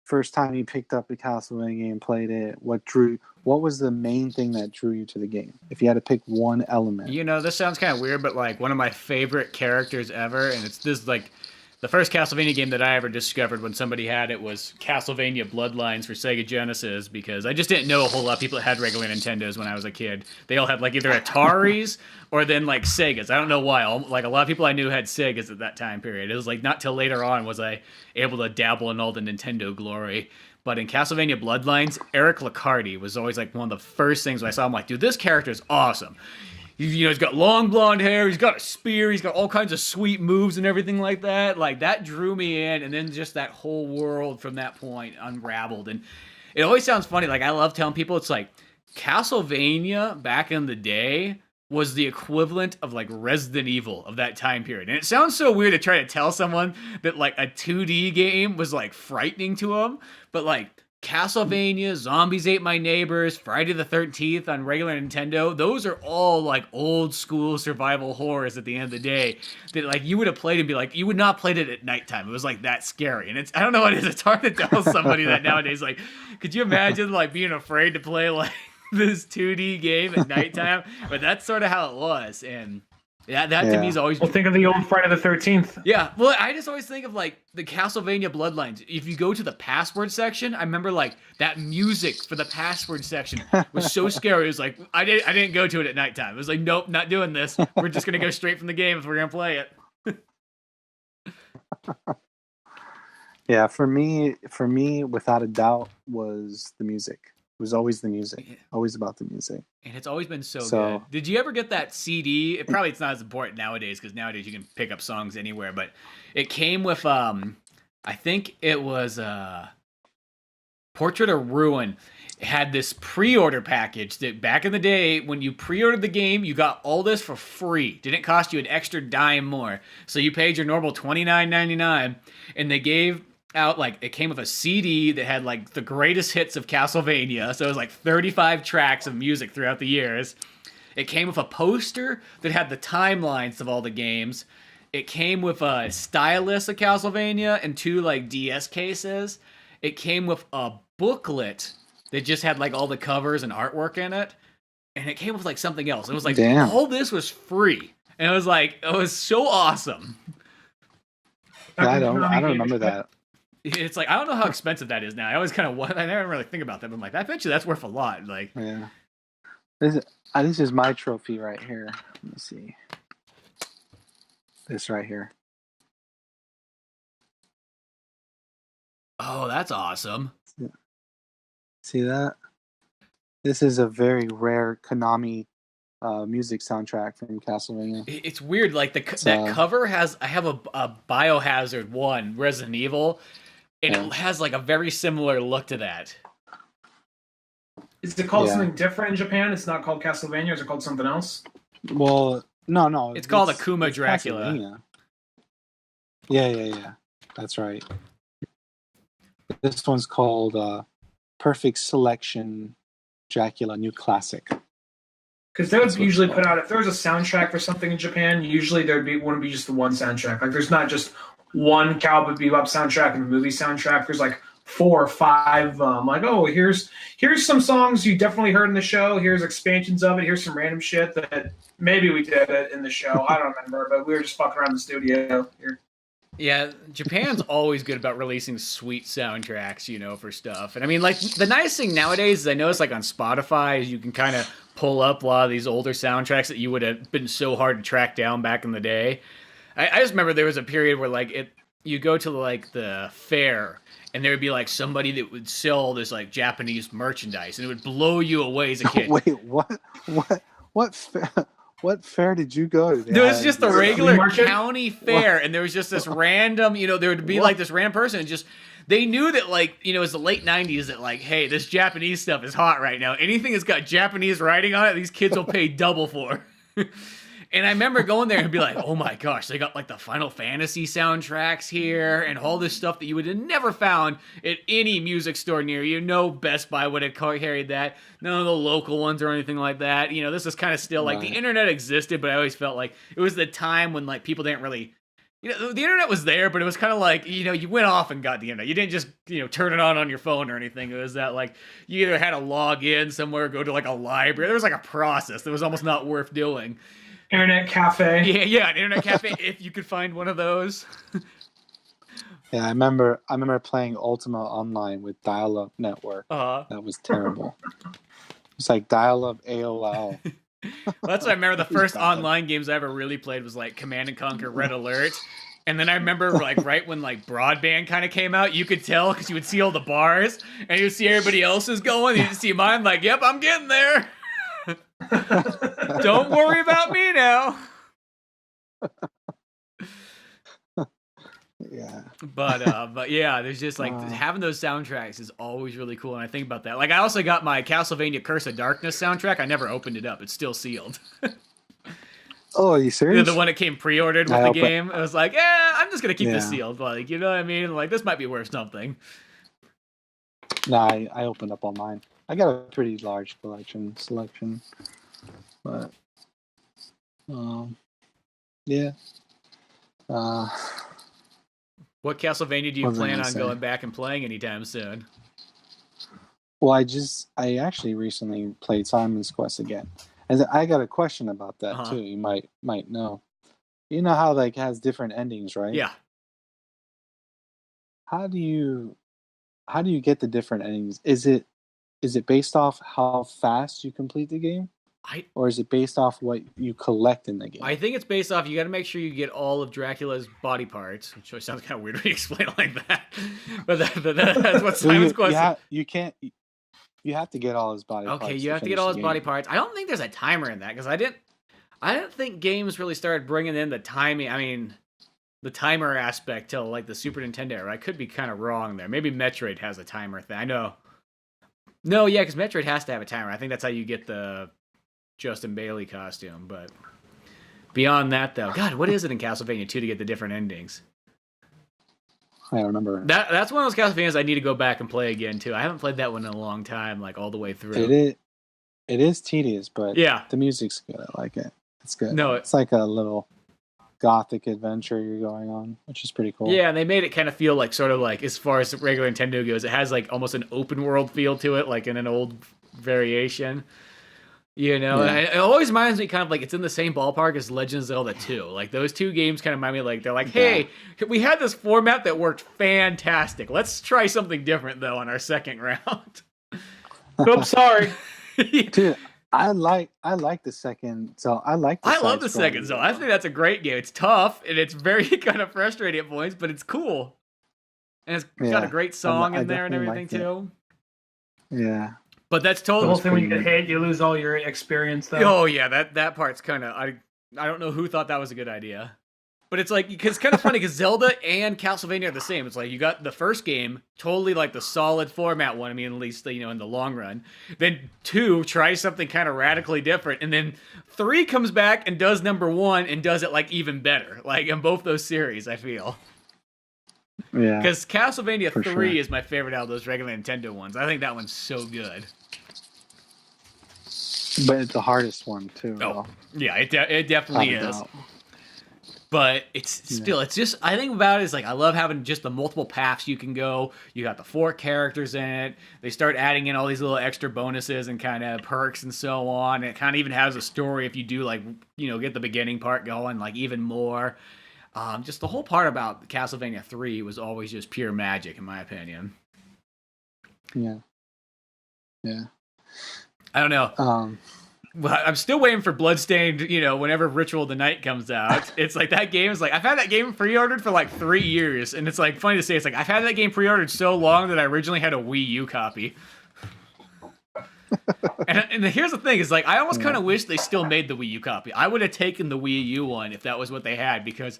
Speaker 3: first time you picked up the Castlevania game, played it, what was the main thing that drew you to the game? If you had to pick one element.
Speaker 1: This sounds kind of weird, but like one of my favorite characters ever, and it's this like the first Castlevania game that I ever discovered when somebody had it was Castlevania Bloodlines for Sega Genesis, because I just didn't know a whole lot of people that had regular Nintendos when I was a kid. They all had like either Ataris or then like Segas. I don't know why. Like a lot of people I knew had Segas at that time period. It was like not till later on was I able to dabble in all the Nintendo glory. But in Castlevania Bloodlines, Eric Lacardi was always like one of the first things when I saw him, like, dude, this character is awesome. He's got long blonde hair, he's got a spear, he's got all kinds of sweet moves and everything like that. Like, that drew me in, and then just that whole world from that point unraveled. And it always sounds funny. Like, I love telling people, it's like, Castlevania back in the day was the equivalent of, like, Resident Evil of that time period. And it sounds so weird to try to tell someone that, like, a 2D game was, like, frightening to them. But, like, Castlevania, Zombies Ate My Neighbors, Friday the 13th on regular Nintendo, those are all like old school survival horrors at the end of the day that like you would have played and be like, you would not played it at nighttime. It was like that scary. And I don't know what it is. It's hard to tell somebody that nowadays. Like, could you imagine like being afraid to play like this 2D game at nighttime? But that's sort of how it was. And that to me is always.
Speaker 2: Well, think of the old Friday the 13th.
Speaker 1: Yeah, well, I just always think of like the Castlevania Bloodlines. If you go to the password section, I remember like that music for the password section was so scary. It was like I didn't go to it at nighttime. It was like, nope, not doing this. We're just gonna go straight from the game if we're gonna play it.
Speaker 3: Yeah, for me, without a doubt, was the music. It was always the music. Always about the music.
Speaker 1: And it's always been so good. Did you ever get that CD? It's not as important nowadays because nowadays you can pick up songs anywhere. But it came with, I think it was Portrait of Ruin. It had this pre-order package that back in the day, when you pre-ordered the game, you got all this for free. Didn't cost you an extra dime more. So you paid your normal $29.99, and they gave out like it came with a CD that had like the greatest hits of Castlevania, so it was like 35 tracks of music throughout the years. It came with a poster that had the timelines of all the games. It came with a stylus of Castlevania and 2 like DS cases. It came with a booklet that just had like all the covers and artwork in it, and it came with like something else. It was like all this was free, and it was so awesome.
Speaker 3: I don't remember that.
Speaker 1: It's like, I don't know how expensive that is now. I always I never really think about that, but I'm like, I bet you that's worth a lot. Like,
Speaker 3: yeah. This is my trophy right here. Let me see. This right here.
Speaker 1: Oh, that's awesome.
Speaker 3: See that? This is a very rare Konami music soundtrack from Castlevania.
Speaker 1: It's weird. Like that cover I have a Biohazard 1 Resident Evil, and it has like a very similar look to that.
Speaker 2: Is it called something different in Japan? It's not called Castlevania. Is it called something else?
Speaker 3: Well, no.
Speaker 1: It's called Akuma Dracula.
Speaker 3: Yeah. That's right. This one's called Perfect Selection Dracula New Classic.
Speaker 2: Because they would usually put out, if there was a soundtrack for something in Japan, usually wouldn't be just the one soundtrack. Like there's not just one Cowboy Bebop soundtrack and a movie soundtrack. There's like 4 or 5. Like, oh, here's some songs you definitely heard in the show. Here's expansions of it. Here's some random shit that maybe we did it in the show. I don't remember, but we were just fucking around in the studio here.
Speaker 1: Yeah, Japan's always good about releasing sweet soundtracks, you know, for stuff. And I mean, like, the nice thing nowadays is I notice, like, on Spotify, is you can kind of pull up a lot of these older soundtracks that you would have been so hard to track down back in the day. I just remember there was a period where, like, you go to, like, the fair, and there would be, like, somebody that would sell this, like, Japanese merchandise, and it would blow you away as a kid.
Speaker 3: Wait, what fair? What fair did you go to?
Speaker 1: There was just a regular county fair, and there was just this random, you know, there would be like this random person, and just, they knew that, like, you know, it was the late 90s that, like, hey, this Japanese stuff is hot right now. Anything that's got Japanese writing on it, these kids will pay double for. And I remember going there and be like, oh my gosh, they got like the Final Fantasy soundtracks here and all this stuff that you would have never found at any music store near you. No Best Buy would have carried that. None of the local ones or anything like that. You know, this is kind of still like the internet existed, but I always felt like it was the time when like people didn't really, you know, the internet was there, but it was kind of like, you know, you went off and got the internet. You didn't just, you know, turn it on your phone or anything. It was that like you either had to log in somewhere, go to like a library. There was like a process that was almost not worth doing.
Speaker 2: Internet cafe.
Speaker 1: Yeah, an internet cafe if you could find one of those.
Speaker 3: Yeah, I remember playing Ultima Online with dial-up network.
Speaker 1: That
Speaker 3: was terrible. It's like dial-up AOL.
Speaker 1: That's what I remember. The first online games I ever really played was like Command and Conquer Red Alert. And then I remember like right when like broadband kind of came out, you could tell because you would see all the bars and you would see everybody else's going. You'd see mine like, yep, I'm getting there. Don't worry about me now.
Speaker 3: Yeah.
Speaker 1: But yeah, there's just like having those soundtracks is always really cool, and I think about that. Like I also got my Castlevania Curse of Darkness soundtrack. I never opened it up; it's still sealed.
Speaker 3: Oh, are you serious?
Speaker 1: The one that came pre-ordered with the game. I was like, I'm just gonna keep this sealed. Like, you know what I mean? Like this might be worth something.
Speaker 3: Nah, I opened up all mine. I got a pretty large selection, but yeah.
Speaker 1: What Castlevania do you plan on going back and playing anytime soon?
Speaker 3: Well, I actually recently played Simon's Quest again, and I got a question about that too. You might know. You know how like has different endings, right?
Speaker 1: Yeah.
Speaker 3: How do you get the different endings? Is it based off how fast you complete the game? Or is it based off what you collect in the game?
Speaker 1: I think it's based off, you got to make sure you get all of Dracula's body parts, which sounds kind of weird when you explain it like that. But that's what Simon's Quest is.
Speaker 3: You have to get all his body parts.
Speaker 1: Okay, you have to get all his body parts. I don't think there's a timer in that, because I didn't think games really started bringing in the timing. I mean, the timer aspect till like the Super Nintendo era. I could be kind of wrong there. Maybe Metroid has a timer thing. I know. No, yeah, because Metroid has to have a timer. I think that's how you get the Justin Bailey costume. But beyond that, though, God, what is it in Castlevania 2 to get the different endings?
Speaker 3: I don't remember.
Speaker 1: That's one of those Castlevanias I need to go back and play again too. I haven't played that one in a long time, like all the way through.
Speaker 3: It is tedious, but
Speaker 1: yeah,
Speaker 3: the music's good. I like it. It's good.
Speaker 1: No,
Speaker 3: it's like a little gothic adventure you're going on, which is pretty cool.
Speaker 1: Yeah, and they made it kind of feel like sort of like, as far as regular Nintendo goes, it has like almost an open world feel to it, like in an old variation. You know, and it always reminds me kind of like it's in the same ballpark as Legend of Zelda 2. Like those two games kind of remind me like they're like, hey, we had this format that worked fantastic. Let's try something different though on our second round.
Speaker 2: Oops, sorry.
Speaker 3: Dude, I like the second. So I
Speaker 1: love the second zone. I think that's a great game. It's tough and it's very kind of frustrating at points, but it's cool. And it's got a great song in there and everything too.
Speaker 3: Yeah.
Speaker 1: But that's totally
Speaker 2: the whole thing when you get hit, you lose all your experience though.
Speaker 1: Oh yeah, that part's kind of I don't know who thought that was a good idea. But it's like, it's kind of funny because Zelda and Castlevania are the same. It's like you got the first game, totally like the solid format one. I mean, at least, you know, in the long run. Then 2 tries something kind of radically different. And then 3 comes back and does number 1 and does it like even better. Like in both those series, I feel.
Speaker 3: Yeah.
Speaker 1: Because Castlevania 3 is my favorite out of those regular Nintendo ones. I think that one's so good.
Speaker 3: But it's the hardest one too.
Speaker 1: Oh, yeah, it definitely is. But it's still, it's just, I think about it is like, I love having just the multiple paths you can go. You got the 4 characters in it. They start adding in all these little extra bonuses and kind of perks and so on. It kind of even has a story if you do like, get the beginning part going, like even more. Just the whole part about Castlevania 3 was always just pure magic, in my opinion.
Speaker 3: Yeah.
Speaker 1: I don't know. I'm still waiting for Bloodstained, whenever Ritual of the Night comes out. It's like that game is like, I've had that game pre-ordered for like 3 years. And it's like, funny to say, it's like, I've had that game pre-ordered so long that I originally had a Wii U copy. and here's the thing, is like, I almost kind of wish they still made the Wii U copy. I would have taken the Wii U one if that was what they had, because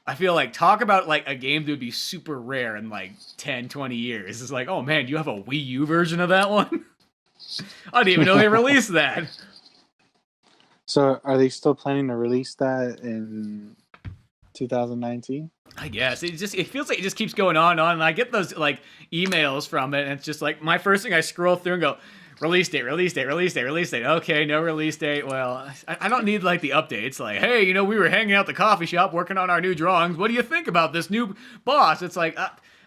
Speaker 1: I feel like, talk about like a game that would be super rare in like 10, 20 years. It's like, oh man, you have a Wii U version of that one? I didn't even know they released that.
Speaker 3: So are they still planning to release that in 2019?
Speaker 1: I guess. It feels like it just keeps going on and on. And I get those like emails from it, and it's just like my first thing, I scroll through and go, release date. Okay, no release date. Well, I don't need like the updates. Like, hey, we were hanging out at the coffee shop working on our new drawings. What do you think about this new boss? It's like,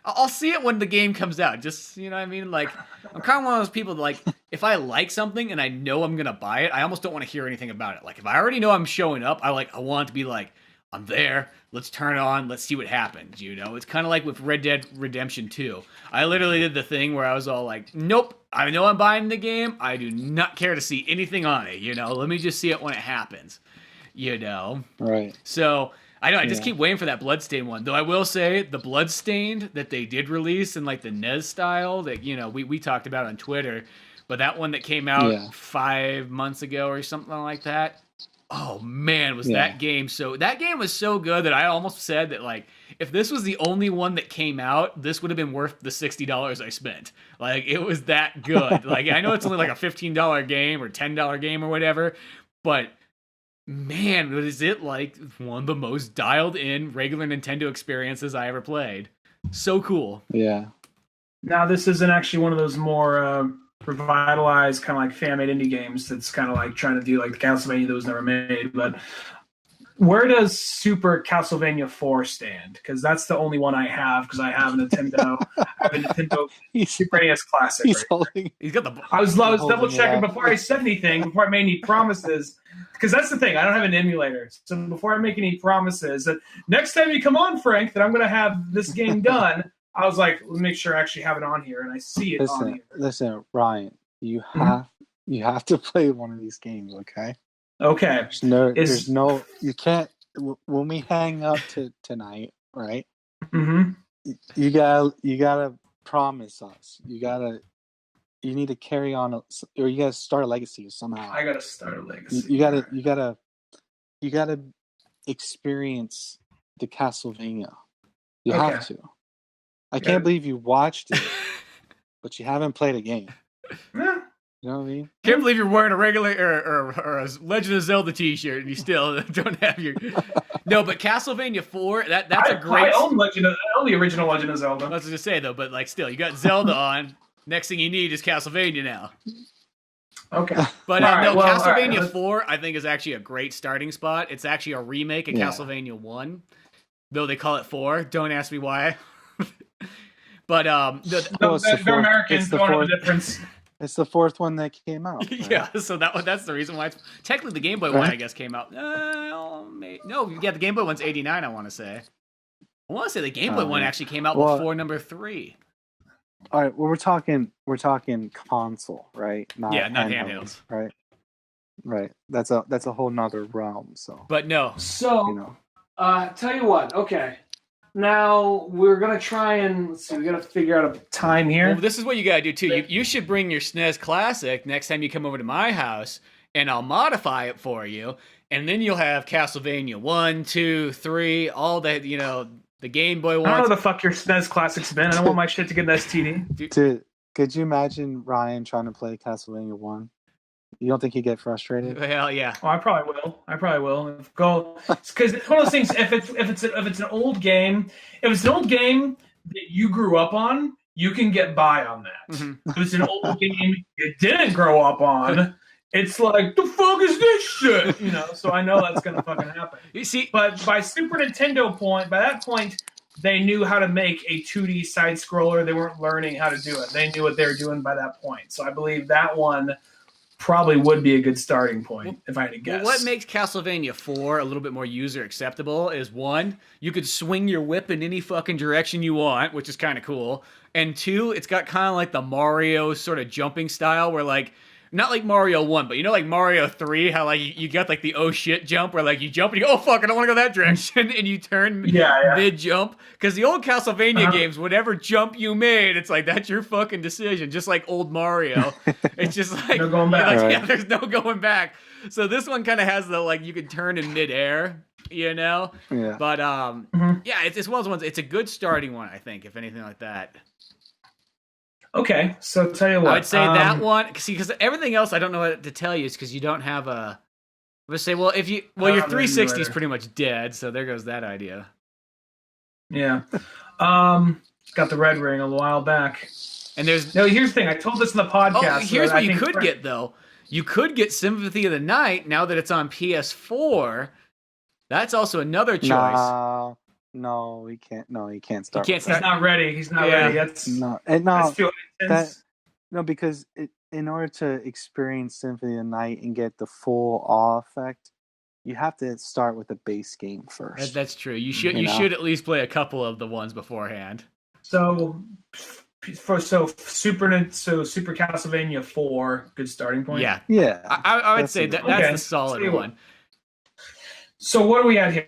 Speaker 1: I'll see it when the game comes out. Just, you know what I mean? Like, I'm kind of one of those people that, like, if I like something and I know I'm going to buy it, I almost don't want to hear anything about it. Like, if I already know I'm showing up, I want it to be like, I'm there. Let's turn it on. Let's see what happens, It's kind of like with Red Dead Redemption 2. I literally did the thing where I was all like, nope, I know I'm buying the game. I do not care to see anything on it, Let me just see it when it happens,
Speaker 3: Right.
Speaker 1: So I just keep waiting for that Bloodstained one. Though I will say, the Bloodstained that they did release in like the NES style that, we talked about on Twitter, but that one that came out 5 months ago or something like that, oh man, was that game was so good that I almost said that, like, if this was the only one that came out, this would have been worth the $60 I spent. Like, it was that good. Like, I know it's only like a $15 game or $10 game or whatever, but man, was it like one of the most dialed in regular Nintendo experiences I ever played. So cool.
Speaker 3: Yeah.
Speaker 2: Now, this isn't actually one of those more revitalized kind of like fan-made indie games that's kind of like trying to do like the Castlevania that was never made, but where does Super Castlevania 4 stand? Because that's the only one I have, because I have a Nintendo. I have a Nintendo Super NES Classic.
Speaker 1: He's got the.
Speaker 2: I was double checking before I said anything, before I made any promises. Because that's the thing, I don't have an emulator. So before I make any promises, that next time you come on, Frank, that I'm going to have this game done, I was like, let me make sure I actually have it on here, and I see it on here.
Speaker 3: Listen, Ryan, you have to play one of these games, okay?
Speaker 2: Okay.
Speaker 3: There's no, you can't, when we hang up tonight, right?
Speaker 2: Mm-hmm.
Speaker 3: You gotta promise us. You need to carry on, or you gotta start a legacy somehow.
Speaker 2: I gotta start a legacy.
Speaker 3: You gotta experience the Castlevania. You have to. I can't believe you watched it, but you haven't played a game.
Speaker 2: Yeah.
Speaker 3: You know what I mean?
Speaker 1: Can't believe you're wearing a regular or a Legend of Zelda t-shirt and you still don't have your. No, but Castlevania 4, that's a great.
Speaker 2: I own the original Legend of Zelda.
Speaker 1: I was going to say though, but like still, you got Zelda on. Next thing you need is Castlevania now.
Speaker 2: Okay.
Speaker 1: But Castlevania 4, I think, is actually a great starting spot. It's actually a remake of Castlevania 1, though they call it 4. Don't ask me why. But
Speaker 2: they're Americans, don't know the difference.
Speaker 3: It's the 4th one that came out. Right?
Speaker 1: Yeah, so that's the reason why it's technically the Game Boy one, I guess, came out. No, the Game Boy one's 89, I want to say. I want to say the Game Boy one actually came out before number 3.
Speaker 3: All right, well, we're talking console, right?
Speaker 1: Not handhelds.
Speaker 3: Right. That's a whole nother realm. So,
Speaker 1: but no.
Speaker 2: So, tell you what. Okay, now we're gonna try and let's see. We gotta figure out a time here.
Speaker 1: Well, this is what you gotta do too. You should bring your SNES Classic next time you come over to my house, and I'll modify it for you, and then you'll have Castlevania 1, 2, 3, all that the Game Boy ones.
Speaker 2: I don't know the fuck your SNES Classic's been. I don't want my shit to get an STD.
Speaker 3: Dude, could you imagine Ryan trying to play Castlevania 1? You don't think he'd get frustrated?
Speaker 1: Hell yeah.
Speaker 2: Oh, I probably will. Because it's one of those things. If it's an old game, that you grew up on, you can get by on that.
Speaker 1: Mm-hmm.
Speaker 2: If it's an old game you didn't grow up on, it's like, the fuck is this shit? You know, so I know that's gonna fucking happen.
Speaker 1: You see,
Speaker 2: But by Super Nintendo by that point, they knew how to make a 2D side scroller. They weren't learning how to do it. They knew what they were doing by that point. So I believe that one probably would be a good starting point, if I had to guess.
Speaker 1: Well, what makes Castlevania 4 a little bit more user acceptable is, one, you could swing your whip in any fucking direction you want, which is kind of cool. And two, it's got kind of like the Mario sort of jumping style where, like, not like Mario 1, but you know, like Mario 3, how like you got like the oh shit jump where like you jump and you go, oh fuck, I don't want to go that direction, and you turn mid jump. Because the old Castlevania games, whatever jump you made, it's like that's your fucking decision. Just like old Mario, it's just like
Speaker 2: no going back.
Speaker 1: Like, yeah, there's no going back. So this one kind of has the like you can turn in midair, you know.
Speaker 3: Yeah.
Speaker 1: But yeah, it's one of those ones. It's a good starting one, I think, if anything like that.
Speaker 2: Okay, so tell you what,
Speaker 1: I'd say that one, because everything else I don't know what to tell you is because you don't have a. Let's say, well, your 360 is pretty much dead, so there goes that idea.
Speaker 2: Yeah, got the red ring a while back,
Speaker 1: and there's
Speaker 2: here's the thing. I told this in the podcast.
Speaker 1: Oh, here's what you could get though. You could get Sympathy of the Night now that it's on PS4. That's also another choice.
Speaker 3: No, he can't. No, he can't start.
Speaker 2: He's not ready. He's not ready. That's too intense.
Speaker 3: Because in order to experience Symphony of the Night and get the full awe effect, you have to start with the base game first.
Speaker 1: That's true. You should at least play a couple of the ones beforehand.
Speaker 2: So Super Castlevania 4, good starting point.
Speaker 1: Yeah. I would say that's the solid one.
Speaker 2: So what are we at here?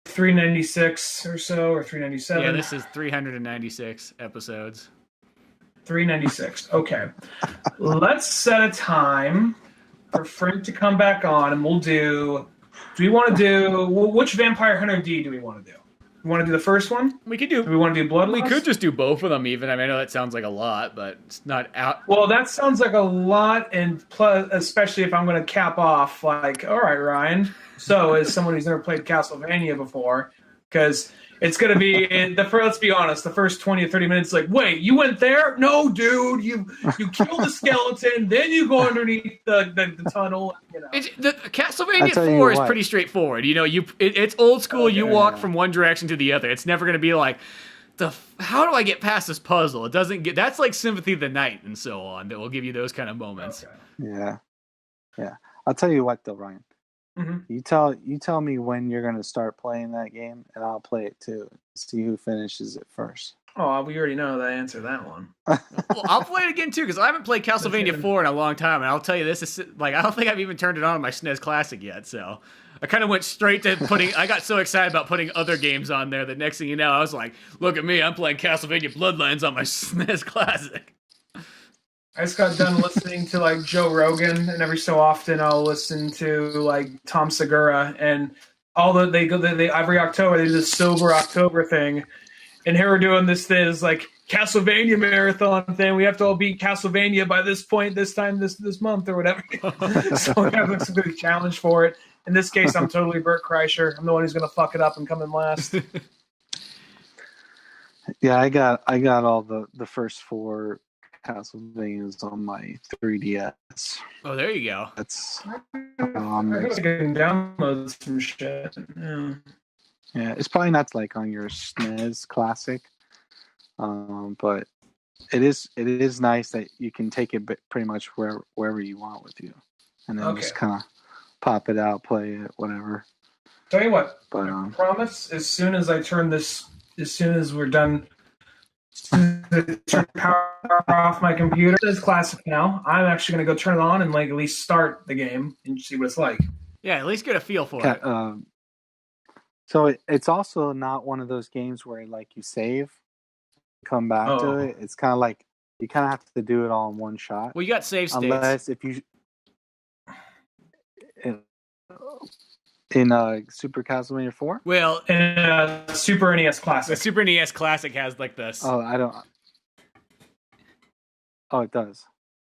Speaker 2: 396 or so, or 397?
Speaker 1: Yeah, this is 396 episodes.
Speaker 2: 396. Okay. Let's set a time for Frank to come back on, and we'll do we want to do, which Vampire Hunter D do we want to do? We want to do the first one?
Speaker 1: We could do.
Speaker 2: Do we want to do Bloodlust?
Speaker 1: We could just do both of them even. I mean, I know that sounds like a lot, but it's not out.
Speaker 2: Well, that sounds like a lot, and plus, especially if I'm going to cap off, like, all right, Ryan. So, as someone who's never played Castlevania before, because it's going to be, let's be honest, the first 20 or 30 minutes, like, wait, you went there? No, dude, you killed the skeleton, then you go underneath the tunnel. You know.
Speaker 1: The Castlevania 4 is pretty straightforward. You know, it's old school. You walk from one direction to the other. It's never going to be like, how do I get past this puzzle? It doesn't get. That's like Sympathy of the Night and so on. That will give you those kind of moments.
Speaker 2: Okay.
Speaker 3: Yeah. I'll tell you what, though, Ryan.
Speaker 2: Mm-hmm.
Speaker 3: You tell me when you're going to start playing that game, and I'll play it too. See who finishes it first.
Speaker 2: Oh, we already know the answer to that one.
Speaker 1: Well, I'll play it again too because I haven't played Castlevania 4 in a long time, and I'll tell you this is like I don't think I've even turned it on my SNES Classic yet. So I kind of went straight to putting. I got so excited about putting other games on there that next thing you know, I was like, "Look at me! I'm playing Castlevania Bloodlines on my SNES Classic."
Speaker 2: I just got done listening to like Joe Rogan, and every so often I'll listen to like Tom Segura, and they every October they do this Sober October thing, and here we're doing this thing is like Castlevania marathon thing. We have to all beat Castlevania by this point, this time, this month or whatever. So we have a good challenge for it. In this case, I'm totally Bert Kreischer. I'm the one who's going to fuck it up and come in last.
Speaker 3: Yeah, I got all the first 4 Castlevanias on my 3DS.
Speaker 1: Oh, there you go.
Speaker 3: That's
Speaker 2: I can download some shit.
Speaker 3: Yeah, it's probably not like on your SNES Classic, but it is nice that you can take it pretty much wherever you want with you, and then just kind of pop it out, play it, whatever.
Speaker 2: Tell you what, I promise. As soon as we're done. Turn power off my computer. It's Classic now. I'm actually going to go turn it on and like at least start the game and see what it's like.
Speaker 1: Yeah, at least get a feel for it.
Speaker 3: So it's also not one of those games where like you save, come back to it. It's kind of like you kind of have to do it all in one shot.
Speaker 1: Well, you got save states.
Speaker 3: Unless if you in Super Castlevania 4?
Speaker 1: Well,
Speaker 2: in Super NES Classic.
Speaker 1: The Super NES Classic has like this.
Speaker 3: Oh, I don't. Oh, it does.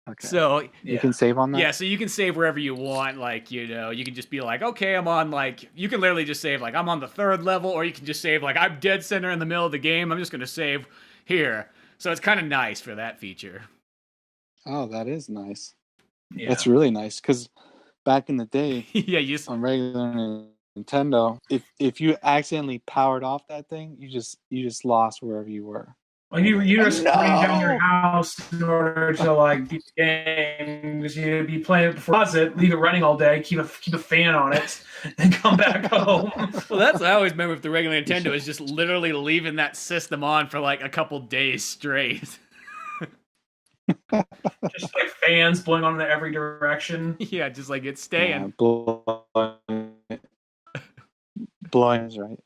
Speaker 3: Okay.
Speaker 1: So
Speaker 3: you can save on that?
Speaker 1: Yeah, so you can save wherever you want. Like, you know, you can just be like, okay, I'm on like, you can literally just save like, I'm on the 3rd level, or you can just save like, I'm dead center in the middle of the game. I'm just going to save here. So it's kind of nice for that feature.
Speaker 3: Oh, that is nice.
Speaker 2: Yeah.
Speaker 3: It's really nice because back in the day,
Speaker 1: Yeah, you just
Speaker 3: on regular Nintendo, if you accidentally powered off that thing, you just lost wherever you were.
Speaker 2: Well, you just bring down your
Speaker 3: No!
Speaker 2: house in order to like beat the game because you'd be playing it before it, leave it running all day, keep a fan on it, and come back home.
Speaker 1: well, that's what I always remember with the regular Nintendo is just literally leaving that system on for like a couple days straight.
Speaker 2: Just like fans blowing on in every direction.
Speaker 1: Yeah, just like it's staying.
Speaker 3: Yeah, blowing is right.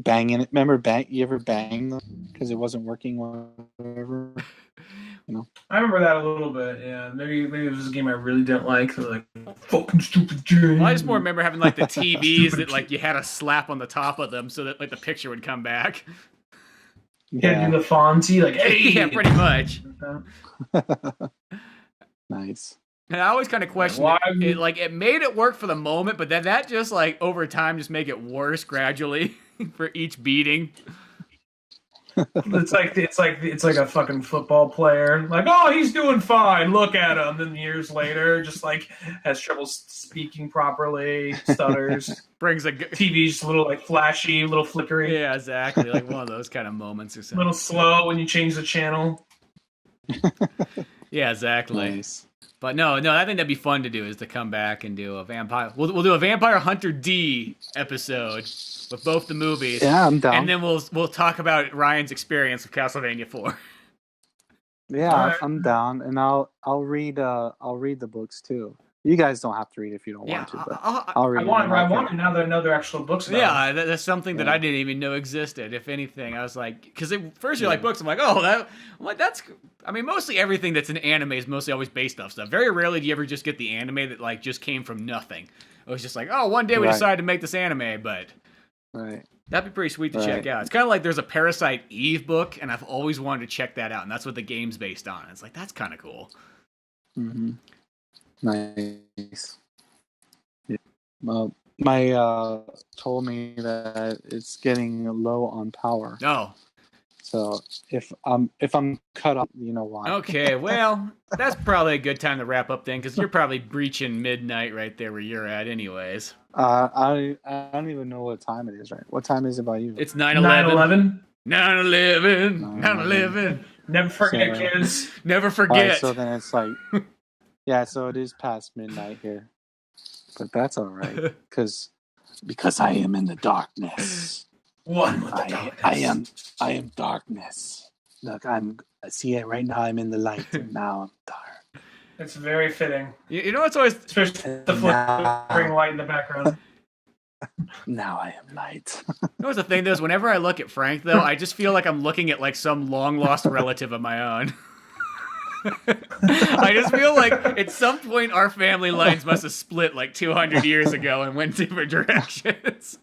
Speaker 3: Banging it. Remember, you ever bang them because it wasn't working or whatever? You know.
Speaker 2: I remember that a little bit. Yeah, maybe it was a game I really didn't like. They're like fucking stupid game.
Speaker 1: Well, I just more remember having like the TVs that like you had a slap on the top of them so that like the picture would come back.
Speaker 2: Yeah, do the Fonzie like hey.
Speaker 1: Yeah, pretty much.
Speaker 3: Nice.
Speaker 1: And I always kind of questioned it. Like it made it work for the moment, but then that just like over time just make it worse gradually for each beating.
Speaker 2: It's like a fucking football player. Like, oh, he's doing fine. Look at him. Then years later, just like has trouble speaking properly, stutters.
Speaker 1: Brings
Speaker 2: TV's just a little like flashy, a little flickery.
Speaker 1: Yeah, exactly. Like one of those kind of moments or something.
Speaker 2: A little slow when you change the channel.
Speaker 1: Yeah, exactly.
Speaker 3: Nice.
Speaker 1: But no, I think that'd be fun to do is to come back and do a vampire. We'll do a Vampire Hunter D episode with both the movies.
Speaker 3: Yeah, I'm down.
Speaker 1: And then we'll talk about Ryan's experience with Castlevania 4.
Speaker 3: Yeah,
Speaker 2: right.
Speaker 3: I'm down, and I'll read the books too. You guys don't have to read if you don't want to, but I'll read.
Speaker 2: I want to now that I know they're actual books.
Speaker 1: Yeah, that's something that I didn't even know existed. If anything, I was like, because first you like books, I'm like, oh, that's. I mean, mostly everything that's in anime is mostly always based off stuff. Very rarely do you ever just get the anime that like just came from nothing. It was just like, oh, one day we decided to make this anime, but that'd be pretty sweet to check out. It's kind of like there's a Parasite Eve book, and I've always wanted to check that out, and that's what the game's based on. It's like that's kind of cool.
Speaker 3: Mm-hmm. Nice. Yeah. Well, my told me that it's getting low on power.
Speaker 1: Oh.
Speaker 3: So if I'm cut off, you know why.
Speaker 1: Okay, well, that's probably a good time to wrap up then, because you're probably breaching midnight right there where you're at anyways.
Speaker 3: I don't even know what time it is, right? What time is it by you?
Speaker 1: It's 9/11. 9/11.
Speaker 3: 9/11.
Speaker 1: 9/11.
Speaker 2: Never forget, kids.
Speaker 1: Never forget.
Speaker 3: Right, so then it's like, yeah, so it is past midnight here. But that's all right, because I am in the darkness.
Speaker 2: One with the darkness.
Speaker 3: I am darkness. Look, see it right now. I'm in the light, and now I'm dark.
Speaker 2: It's very fitting.
Speaker 1: You know what's always
Speaker 2: especially the flickering light in the background.
Speaker 3: Now I am light.
Speaker 1: You know what's the thing though is whenever I look at Frank though, I just feel like I'm looking at like some long lost relative of my own. I just feel like at some point our family lines must have split like 200 years ago and went different directions.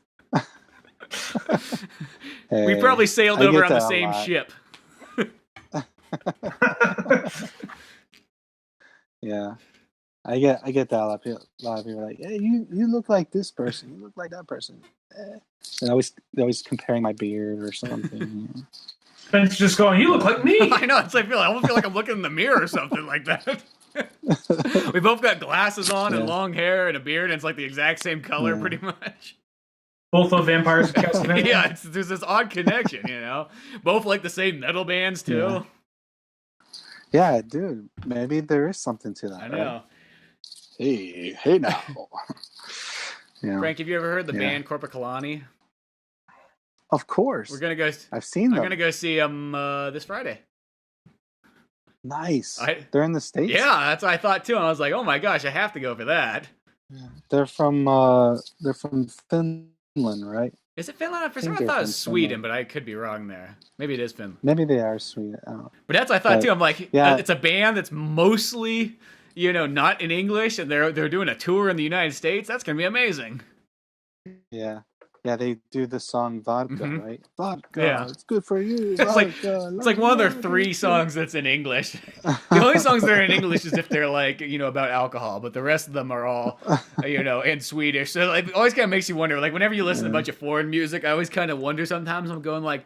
Speaker 3: Hey,
Speaker 1: we probably sailed over on the same ship.
Speaker 3: Yeah, I get that a lot. A lot of people are like, hey, you look like this person. You look like that person. And always comparing my beard or something.
Speaker 2: Ben's just going, you look like me.
Speaker 1: I know. It's like I almost feel like I'm looking in the mirror or something like that. We both got glasses on and long hair and a beard, and it's like the exact same color, pretty much.
Speaker 2: Both of vampires and Castlevania.
Speaker 1: Yeah, there's this odd connection, you know. Both like the same metal bands too.
Speaker 3: Yeah, dude. Maybe there is something to that.
Speaker 1: I know.
Speaker 3: Right? Hey now. Yeah.
Speaker 1: Frank, have you ever heard the band Corpicalani?
Speaker 3: Of course.
Speaker 1: We're gonna go.
Speaker 3: I've seen them.
Speaker 1: I'm gonna go see them this Friday.
Speaker 3: Nice. They're in the States?
Speaker 1: Yeah, that's what I thought too. I was like, oh my gosh, I have to go for that.
Speaker 3: Yeah. They're from Finland, right?
Speaker 1: Is it Finland? For some reason I thought it was Sweden, but I could be wrong there. Maybe it is Finland.
Speaker 3: Maybe they are Sweden. I don't know.
Speaker 1: But that's what I thought too. I'm like, it's a band that's mostly, not in English, and they're doing a tour in the United States. That's gonna be amazing.
Speaker 3: Yeah. Yeah, they do the song Vodka, right? Vodka,
Speaker 1: yeah.
Speaker 3: It's good for you.
Speaker 1: It's like one of their 3 songs that's in English. The only songs that are in English is if they're like, about alcohol, but the rest of them are all, in Swedish. So like, it always kind of makes you wonder, like whenever you listen to a bunch of foreign music, I always kind of wonder sometimes, I'm going like,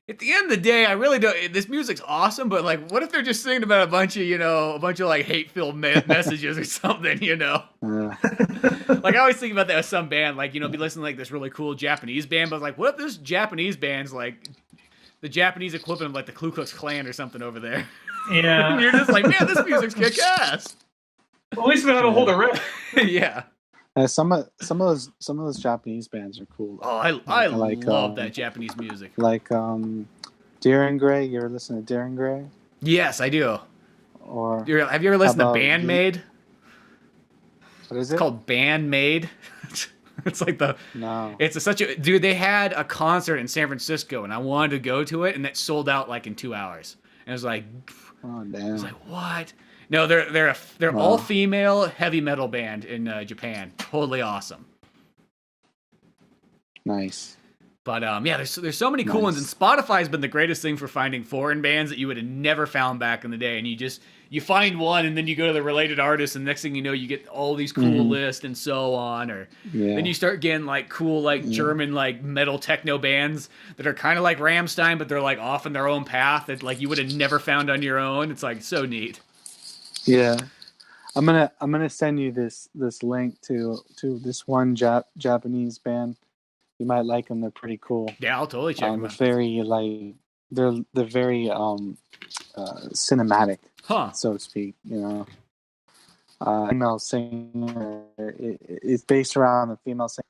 Speaker 1: At the end of the day, I really don't. This music's awesome, but like, what if they're just singing about a bunch of like hate-filled messages or something, Like I always think about that with some band, like be listening to like this really cool Japanese band, but like, what if this Japanese band's like the Japanese equivalent of like the Ku Klux Klan or something over there?
Speaker 2: Yeah,
Speaker 1: and you're just like, man, this music's kick-ass.
Speaker 2: Well, at least they know how to hold a riff.
Speaker 1: Yeah.
Speaker 3: Some of those Japanese bands are cool.
Speaker 1: Oh, I love that Japanese music.
Speaker 3: Like Deer Gray. You ever listen to Deer Gray?
Speaker 1: Yes, I do.
Speaker 3: Or
Speaker 1: have you ever listened to Bandmade?
Speaker 3: What is it?
Speaker 1: It's called Bandmade. It's like
Speaker 3: no.
Speaker 1: It's such a dude. They had a concert in San Francisco, and I wanted to go to it, and it sold out like in 2 hours. And it was like,
Speaker 3: oh damn!
Speaker 1: I was like, what? No, they're all female heavy metal band in Japan. Totally awesome.
Speaker 3: Nice.
Speaker 1: But yeah, there's so many cool ones, and Spotify's been the greatest thing for finding foreign bands that you would have never found back in the day. And you find one, and then you go to the related artists, and next thing you know, you get all these cool lists and so on. Or then you start getting like cool German like metal techno bands that are kind of like Rammstein, but they're like off in their own path that like you would have never found on your own. It's like so neat.
Speaker 3: Yeah, I'm gonna send you this link to this one Japanese band. You might like them. They're pretty cool.
Speaker 1: Yeah, I'll totally check them out.
Speaker 3: Very like they're very cinematic, so to speak. Female singer. It's based around a female singer,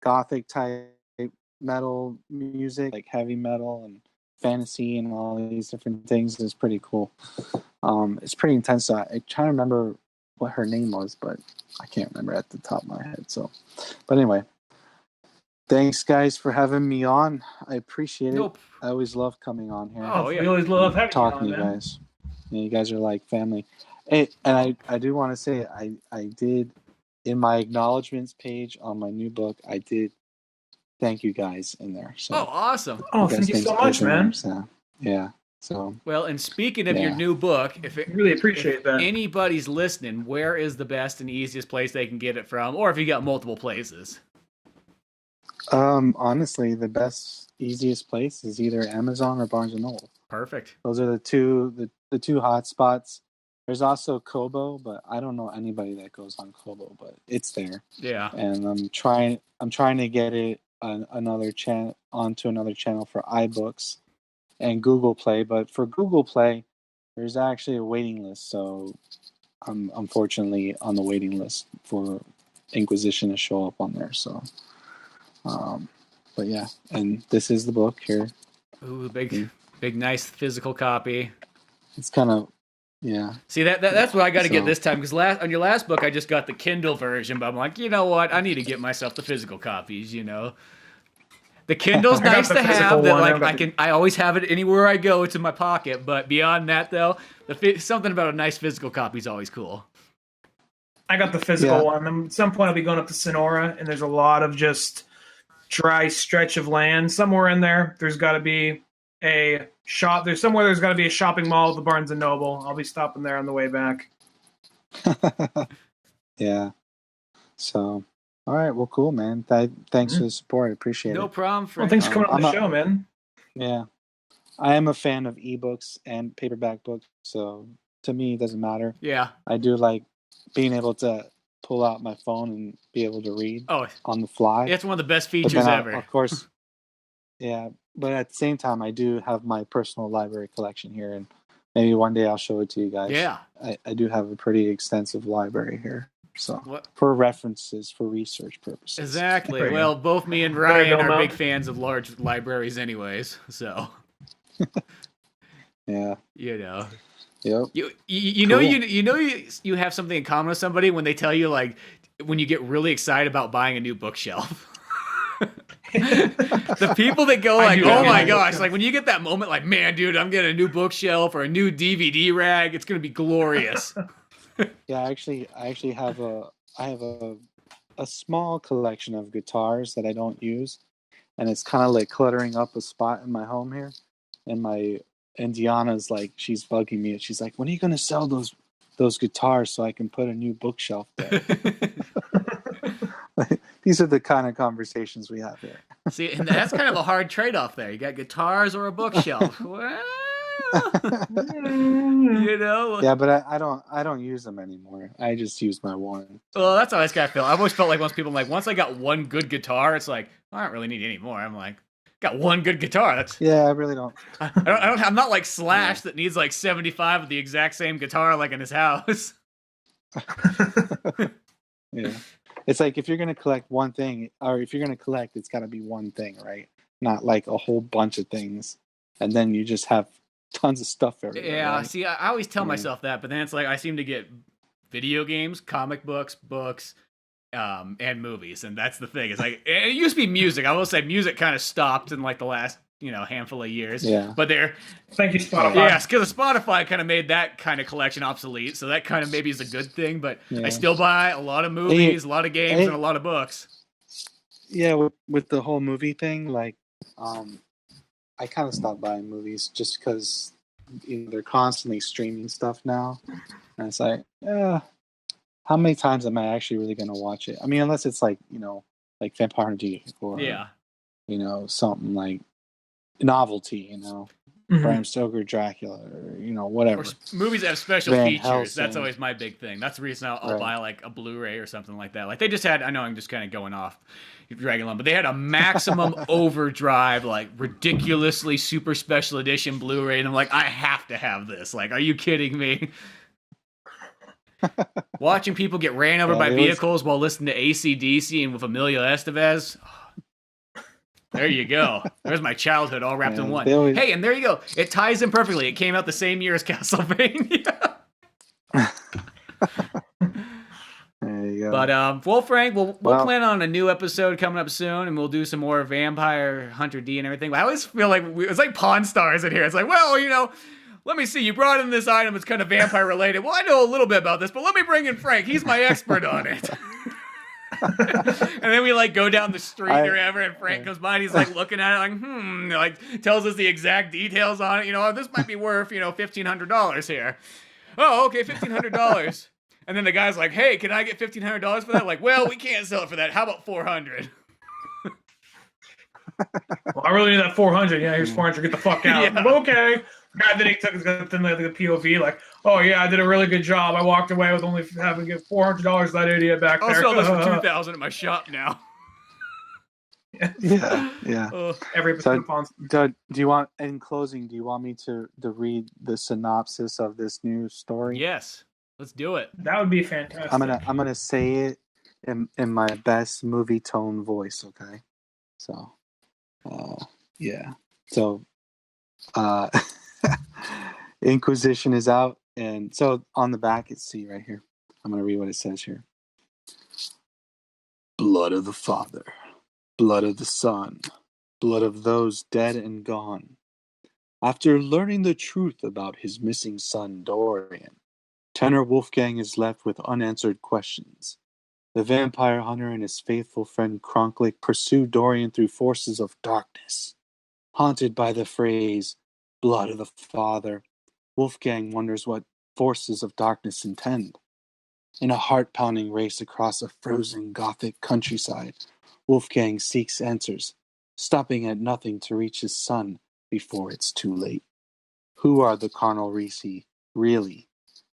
Speaker 3: gothic type metal music, like heavy metal and fantasy and all these different things. Is pretty cool. It's pretty intense. I try to remember what her name was, but I can't remember at the top of my head. So, but anyway, thanks guys for having me on. I appreciate it. I always love coming on here.
Speaker 2: Oh yeah, we always love having
Speaker 3: talking
Speaker 2: you
Speaker 3: to you guys. Yeah, you guys are like family. Hey, and I do want to say I did in my acknowledgments page on my new book. I did thank you guys in there. So,
Speaker 1: awesome!
Speaker 2: Oh, thank you so much, man.
Speaker 3: Yeah. So
Speaker 1: well, and speaking of your new book,
Speaker 2: really appreciate that.
Speaker 1: Anybody's listening, where is the best and easiest place they can get it from, or if you got multiple places?
Speaker 3: Honestly, the best, easiest place is either Amazon or Barnes and Noble.
Speaker 1: Perfect.
Speaker 3: Those are the two hot spots. There's also Kobo, but I don't know anybody that goes on Kobo, but it's there.
Speaker 1: Yeah.
Speaker 3: And I'm trying to get it onto another channel for iBooks and Google Play, but for Google Play, there's actually a waiting list, so I'm unfortunately on the waiting list for Inquisition to show up on there. So, but yeah, and this is the book here.
Speaker 1: Ooh, big, nice physical copy.
Speaker 3: It's kind of, yeah.
Speaker 1: See that's what I got to get this time, because on your last book I just got the Kindle version, but I'm like, you know what? I need to get myself the physical copies. The Kindle's nice to have. That like I always have it anywhere I go. It's in my pocket. But beyond that, though, something about a nice physical copy is always cool.
Speaker 2: I got the physical one. At some point, I'll be going up to Sonora, and there's a lot of just dry stretch of land. Somewhere in there, there's got to be a shop. There's got to be a shopping mall at the Barnes and Noble. I'll be stopping there on the way back.
Speaker 3: Yeah. So. All right, well, cool, man. Thanks for the support. I appreciate it.
Speaker 1: No problem.
Speaker 2: Well, thanks for coming on the show, man.
Speaker 3: Yeah. I am a fan of ebooks and paperback books, so to me, it doesn't matter.
Speaker 1: Yeah.
Speaker 3: I do like being able to pull out my phone and be able to read on the fly.
Speaker 1: It's one of the best features ever.
Speaker 3: Of course. Yeah, but at the same time, I do have my personal library collection here, and maybe one day I'll show it to you guys.
Speaker 1: Yeah.
Speaker 3: I do have a pretty extensive library here. So for references, for research purposes.
Speaker 1: Exactly. Well, both me and Ryan are big fans of large libraries anyways, so.
Speaker 3: Yeah.
Speaker 1: Yep.
Speaker 3: Cool.
Speaker 1: You have something in common with somebody when they tell you, like, when you get really excited about buying a new bookshelf. The people that go like, oh my gosh, like when you get that moment, like, man, dude, I'm getting a new bookshelf or a new DVD rack, it's gonna be glorious.
Speaker 3: Yeah, I actually have a small collection of guitars that I don't use, and it's kind of like cluttering up a spot in my home here. And Deanna's like, she's bugging me. She's like, when are you going to sell those guitars so I can put a new bookshelf there? These are the kind of conversations we have here.
Speaker 1: See, and that's kind of a hard trade-off there. You got guitars or a bookshelf. Well,
Speaker 3: Yeah, but I don't use them anymore. I just use my one.
Speaker 1: Well, that's how I kind of feel. I've always felt like most people, like, once I got one good guitar, it's like, I don't really need any more. I'm like, got one good guitar. That's
Speaker 3: I really don't.
Speaker 1: I'm not like Slash that needs like 75 of the exact same guitar like in his house.
Speaker 3: Yeah. It's like if you're going to collect one thing, or if you're going to collect, it's got to be one thing, right? Not like a whole bunch of things. And then you just have tons of stuff everywhere.
Speaker 1: Yeah,
Speaker 3: right?
Speaker 1: see, I always tell myself that, but then it's like I seem to get video games, comic books, and movies, and that's the thing. It's like it used to be music. I will say music kind of stopped in like the last handful of years.
Speaker 3: Yeah.
Speaker 1: But they're
Speaker 2: Thank you, Spotify.
Speaker 1: yes, because Spotify kind of made that kind of collection obsolete, so that kind of maybe is a good thing. But I still buy a lot of movies, a lot of games, and a lot of books.
Speaker 3: Yeah, with the whole movie thing, like, I kind of stopped buying movies just because they're constantly streaming stuff now, and it's like, how many times am I actually really going to watch it? I mean, unless it's like like Vampire Hunter or something like novelty, Bram Stoker Dracula, or whatever.
Speaker 1: Or movies that have special
Speaker 3: Van
Speaker 1: features.
Speaker 3: Helsing.
Speaker 1: That's always my big thing. That's the reason I'll buy like a Blu-ray or something like that. Like they just had, I know I'm just kind of going off, dragging along, but they had a Maximum Overdrive, like ridiculously super special edition Blu-ray, and I'm like, I have to have this. Like, are you kidding me? Watching people get ran over by vehicles while listening to AC/DC and with Emilio Estevez. There you go. There's my childhood all wrapped in one. Hey, and there you go. It ties in perfectly. It came out the same year as Castlevania.
Speaker 3: There you go.
Speaker 1: But, well, Frank, we'll plan on a new episode coming up soon, and we'll do some more Vampire Hunter D and everything. But I always feel like it's like Pawn Stars in here. It's like, well, let me see. You brought in this item. It's kind of vampire related. Well, I know a little bit about this, but let me bring in Frank. He's my expert on it. And then we like go down the street or whatever, and Frank comes by and he's like looking at it like tells us the exact details on it. This might be worth $1,500 here. Oh, okay, $1,500. And then the guy's like, hey, can I get $1,500 for that? Like, well, we can't sell it for that. How about $400?
Speaker 2: Well, I really need that 400. Yeah, here's 400. Get the fuck out.
Speaker 1: Yeah.
Speaker 2: Okay. Guy that he took the POV, like, oh yeah, I did a really good job. I walked away with only having to give $400 to that idiot back there.
Speaker 1: I'll sell this for $2,000 at my shop now.
Speaker 3: Yeah.
Speaker 2: Every episode.
Speaker 3: Do you want, in closing, do you want me to read the synopsis of this new story?
Speaker 1: Yes, let's do it.
Speaker 2: That would be fantastic.
Speaker 3: I'm gonna say it in my best movie tone voice. Okay, so yeah. So Inquisition is out, and so on the back it's C right here. I'm gonna read what it says here. Blood of the Father, blood of the Son, blood of those dead and gone. After learning the truth about his missing son Dorian, tenor Wolfgang is left with unanswered questions. The vampire hunter and his faithful friend Kronklik pursue Dorian through forces of darkness. Haunted by the phrase, blood of the Father, Wolfgang wonders what forces of darkness intend. In a heart-pounding race across a frozen Gothic countryside, Wolfgang seeks answers, stopping at nothing to reach his son before it's too late. Who are the carnal Risi, really,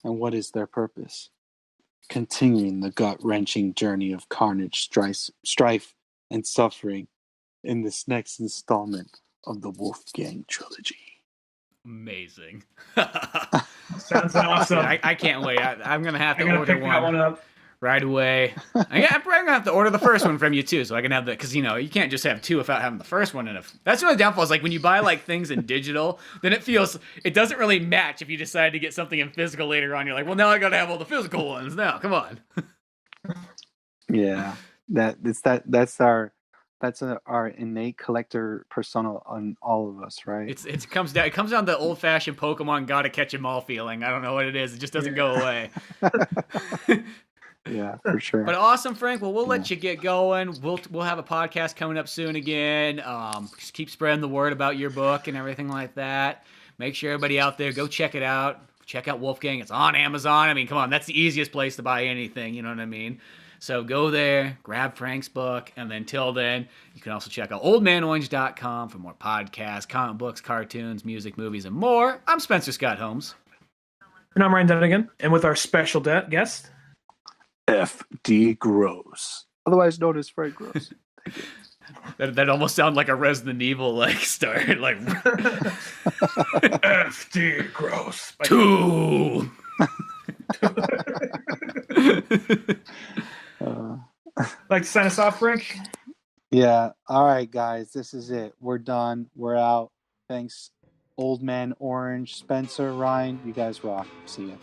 Speaker 3: and what is their purpose? Continuing the gut-wrenching journey of carnage, strife, and suffering in this next installment of the Wolfgang Trilogy.
Speaker 1: Amazing.
Speaker 2: Sounds awesome.
Speaker 1: I can't wait. I'm going to have to order
Speaker 2: pick that one up
Speaker 1: right away. I'm probably going to have to order the first one from you, too, so I can have the... Because, you can't just have two without having the first one. That's one of the downfalls. Like, when you buy, like, things in digital, then it doesn't really match if you decide to get something in physical later on. You're like, well, now I got to have all the physical ones now. Come on.
Speaker 3: Yeah. That's our innate collector persona on all of us, right?
Speaker 1: It comes down to the old fashioned Pokemon gotta catch 'em all feeling. I don't know what it is. It just doesn't go away.
Speaker 3: Yeah, for sure.
Speaker 1: But awesome, Frank. Well, we'll let you get going. We'll have a podcast coming up soon again. Just keep spreading the word about your book and everything like that. Make sure everybody out there go check it out. Check out Wolfgang. It's on Amazon. I mean, come on, that's the easiest place to buy anything. You know what I mean? So go there, grab Frank's book, and then till then, you can also check out oldmanorange.com for more podcasts, comic books, cartoons, music, movies, and more. I'm Spencer Scott Holmes.
Speaker 2: And I'm Ryan Dunigan, and with our special guest,
Speaker 3: F.D. Gross, otherwise known as Frank Gross.
Speaker 1: That almost sounded like a Resident Evil start, like
Speaker 2: F.D. Gross.
Speaker 1: 2.
Speaker 2: Like to sign us off, Frank?
Speaker 3: Yeah. All right, guys. This is it. We're done. We're out. Thanks, Old Man Orange, Spencer, Ryan. You guys rock. See ya.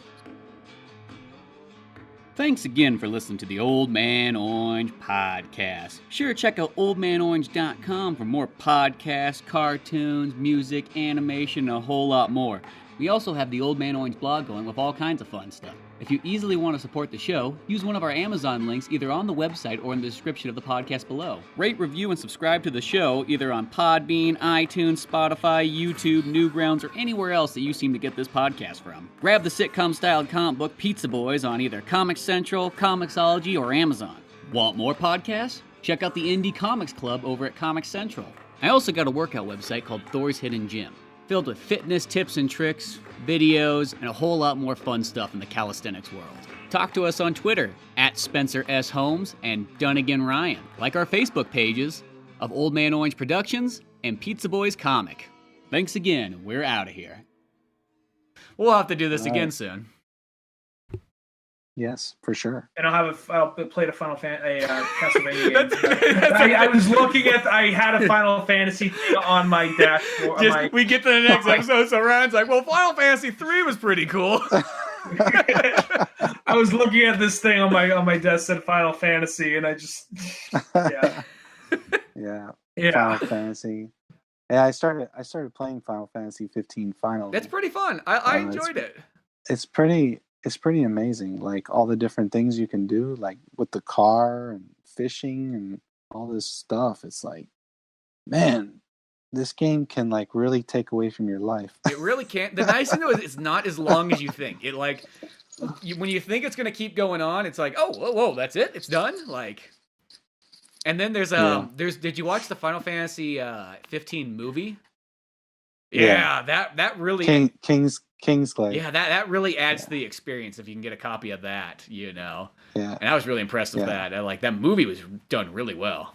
Speaker 1: Thanks again for listening to the Old Man Orange podcast. Sure, check out oldmanorange.com for more podcasts, cartoons, music, animation, and a whole lot more. We also have the Old Man Orange blog going with all kinds of fun stuff. If you easily want to support the show, use one of our Amazon links either on the website or in the description of the podcast below. Rate, review, and subscribe to the show either on Podbean, iTunes, Spotify, YouTube, Newgrounds, or anywhere else that you seem to get this podcast from. Grab the sitcom-styled comic book Pizza Boys on either Comix Central, Comixology, or Amazon. Want more podcasts? Check out the Indie Comics Club over at Comix Central. I also got a workout website called Thor's Hidden Gym, filled with fitness tips and tricks, videos, and a whole lot more fun stuff in the calisthenics world. Talk to us on Twitter at Spencer S. Holmes and Dunigan Ryan. Like our Facebook pages of Old Man Orange Productions and Pizza Boys Comic. Thanks again. We're out of here. We'll have to do this again soon.
Speaker 3: Yes, for sure.
Speaker 2: And I'll play the Castlevania game. I was looking at. I had a Final Fantasy thing on my dashboard.
Speaker 1: We get to the next episode, so Ryan's like, "Well, Final Fantasy 3 was pretty cool."
Speaker 2: I was looking at this thing on my desk said Final Fantasy, and I just
Speaker 3: yeah. Final Fantasy. Yeah, I started playing Final Fantasy 15 finally.
Speaker 1: That's pretty fun. I enjoyed it.
Speaker 3: It's pretty amazing. Like all the different things you can do, like with the car and fishing and all this stuff. It's like, man, this game can like really take away from your life.
Speaker 1: It really can. The nice thing though is it's not as long as you think. It when you think it's gonna keep going on, it's like, oh, whoa, that's it. It's done. Like, and then there's did you watch the Final Fantasy 15 movie? Yeah, that really
Speaker 3: Kingsglaive.
Speaker 1: Yeah, that really adds to the experience if you can get a copy of that,
Speaker 3: Yeah.
Speaker 1: And I was really impressed with that. That movie was done really well.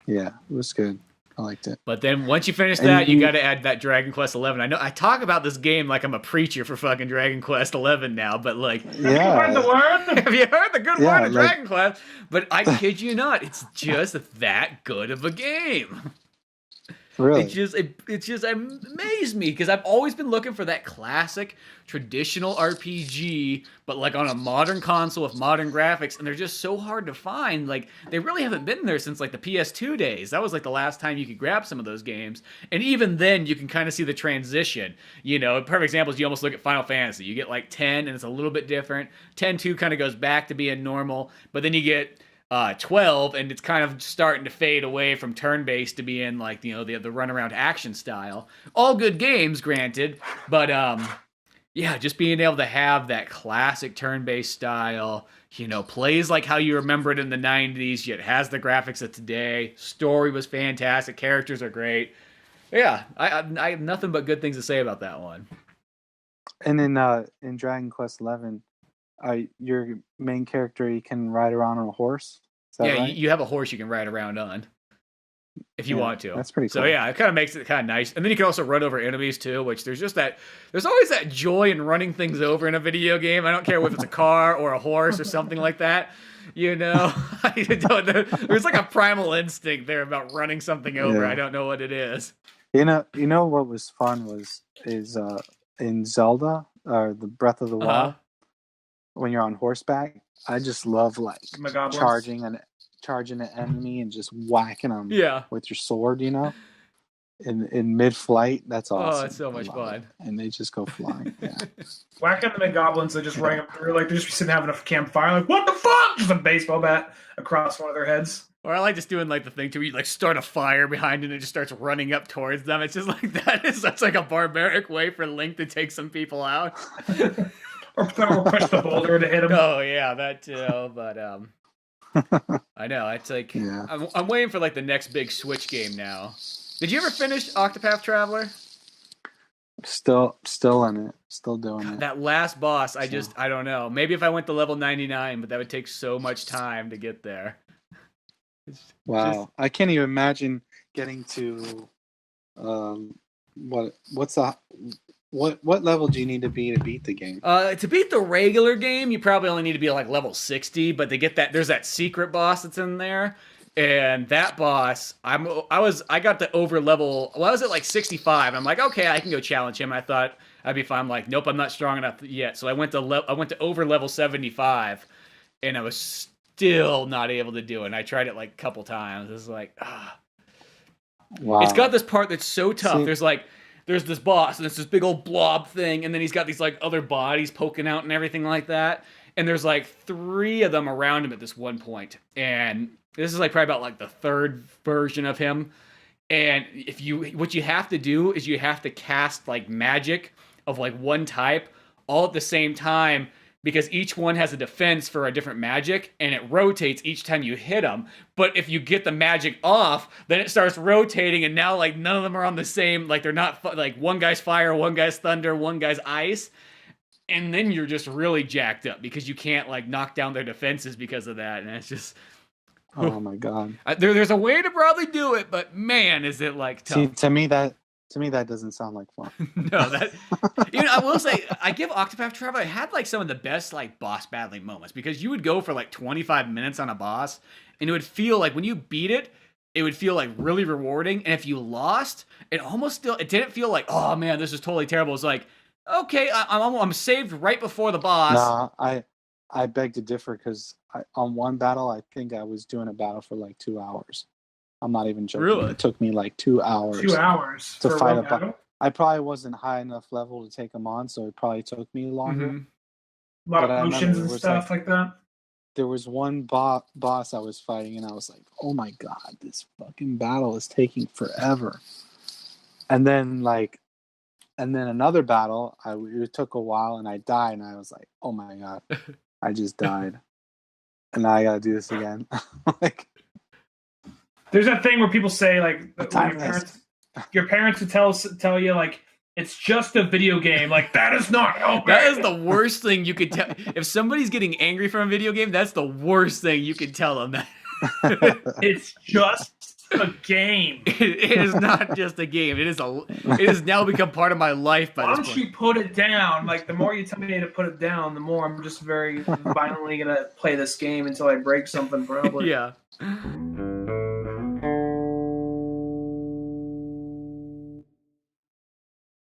Speaker 3: Yeah, it was good. I liked it.
Speaker 1: But then once you finish that, you got to add that Dragon Quest 11. I know I talk about this game like I'm a preacher for fucking Dragon Quest 11 now, but like,
Speaker 2: have you heard the word?
Speaker 1: Have you heard the good word of Dragon Quest? But I kid you not, it's just that good of a game.
Speaker 3: Really?
Speaker 1: It just amazed me because I've always been looking for that classic traditional RPG, but like on a modern console with modern graphics, and they're just so hard to find. Like they really haven't been there since like the PS2 days. That was like the last time you could grab some of those games, and even then you can kind of see the transition. A perfect example is you almost look at Final Fantasy. You get like 10, and it's a little bit different. 10-2 kind of goes back to being normal, but then you get 12, and it's kind of starting to fade away from turn-based to being like, the run-around action style. All good games, granted, but just being able to have that classic turn-based style, plays like how you remember it in the 90s, yet has the graphics of today. Story was fantastic. Characters are great. Yeah, I have nothing but good things to say about that one.
Speaker 3: And in Dragon Quest 11, your main character, you can ride around on a horse. Is that right?
Speaker 1: You have a horse you can ride around on if you want to.
Speaker 3: That's pretty cool.
Speaker 1: So yeah, it kind of makes it kind of nice. And then you can also run over enemies too, which there's always that joy in running things over in a video game. I don't care if it's a car or a horse or something like that. There's like a primal instinct there about running something over. I don't know what it is.
Speaker 3: You know what was fun is in Zelda or the Breath of the Wild. When you're on horseback, I just love like charging an enemy and just whacking them with your sword, in mid-flight. That's awesome.
Speaker 1: Oh, it's so much fun.
Speaker 3: And they just go flying. Yeah.
Speaker 2: Whacking the goblins, they just running up through, like they're just sitting having a campfire, like, what the fuck? Just a baseball bat across one of their heads.
Speaker 1: Or I like just doing like the thing too where you like start a fire behind it and it just starts running up towards them. It's just like that's like a barbaric way for Link to take some people out.
Speaker 2: Or push the boulder to hit him.
Speaker 1: Oh yeah, that too. But I know. It's like
Speaker 3: Yeah.
Speaker 1: I'm waiting for like the next big Switch game now. Did you ever finish Octopath Traveler?
Speaker 3: Still in it. Still doing it.
Speaker 1: That last boss, I don't know. Maybe if I went to level 99, but that would take so much time to get there.
Speaker 3: Wow. I can't even imagine getting to what level do you need to beat the game?
Speaker 1: To beat the regular game, you probably only need to be like level 60, but to get that, there's that secret boss that's in there. And that boss, I got to over level. Well, I was at like 65. I'm like, okay, I can go challenge him. I thought I'd be fine. I'm like, nope, I'm not strong enough yet. So I went to over level 75, and I was still not able to do it. And I tried it like a couple times. It's like,
Speaker 3: Wow.
Speaker 1: It's got this part that's so tough. There's this boss, and it's this big old blob thing, and then he's got these like other bodies poking out and everything like that. And there's like 3 of them around him at this one point. And this is like probably about like the 3rd version of him. And what you have to do is you have to cast like magic of like one type all at the same time, because each one has a defense for a different magic, and it rotates each time you hit them. But if you get the magic off, then it starts rotating, and now like none of them are on the same, like they're not, like one guy's fire, one guy's thunder, one guy's ice. And then you're just really jacked up because you can't like knock down their defenses because of that. And it's just,
Speaker 3: oh my God.
Speaker 1: There's a way to probably do it, but man, is it like tough.
Speaker 3: See, to me that doesn't sound like fun.
Speaker 1: No, I will say, I give Octopath Traveler, it had like some of the best like boss battling moments, because you would go for like 25 minutes on a boss, and it would feel like when you beat it, it would feel like really rewarding. And if you lost, it didn't feel like, oh man, this is totally terrible. It's like, okay, I'm saved right before the boss.
Speaker 3: Nah, I beg to differ, because on one battle, I think I was doing a battle for like 2 hours. I'm not even joking.
Speaker 1: Really?
Speaker 3: It took me like 2 hours.
Speaker 2: 2 hours
Speaker 3: to
Speaker 2: for
Speaker 3: fight
Speaker 2: one battle?
Speaker 3: I probably wasn't high enough level to take them on, so it probably took me longer.
Speaker 2: Mm-hmm. A lot of potions and stuff like that.
Speaker 3: There was one boss I was fighting, and I was like, oh my God, this fucking battle is taking forever. And then another battle, it took a while, and I died, and I was like, oh my God, I just died. And now I gotta do this again. Like,
Speaker 2: there's that thing where people say, like, your parents would tell you, like, it's just a video game. Like, that is not helping.
Speaker 1: That is the worst thing you could tell. If somebody's getting angry from a video game, that's the worst thing you could tell them.
Speaker 2: It's just a game.
Speaker 1: It is not just a game. It has now become part of my life by this point.
Speaker 2: Why don't you put it down? Like, the more you tell me to put it down, the more I'm just very violently going to play this game until I break something, probably.
Speaker 1: Yeah.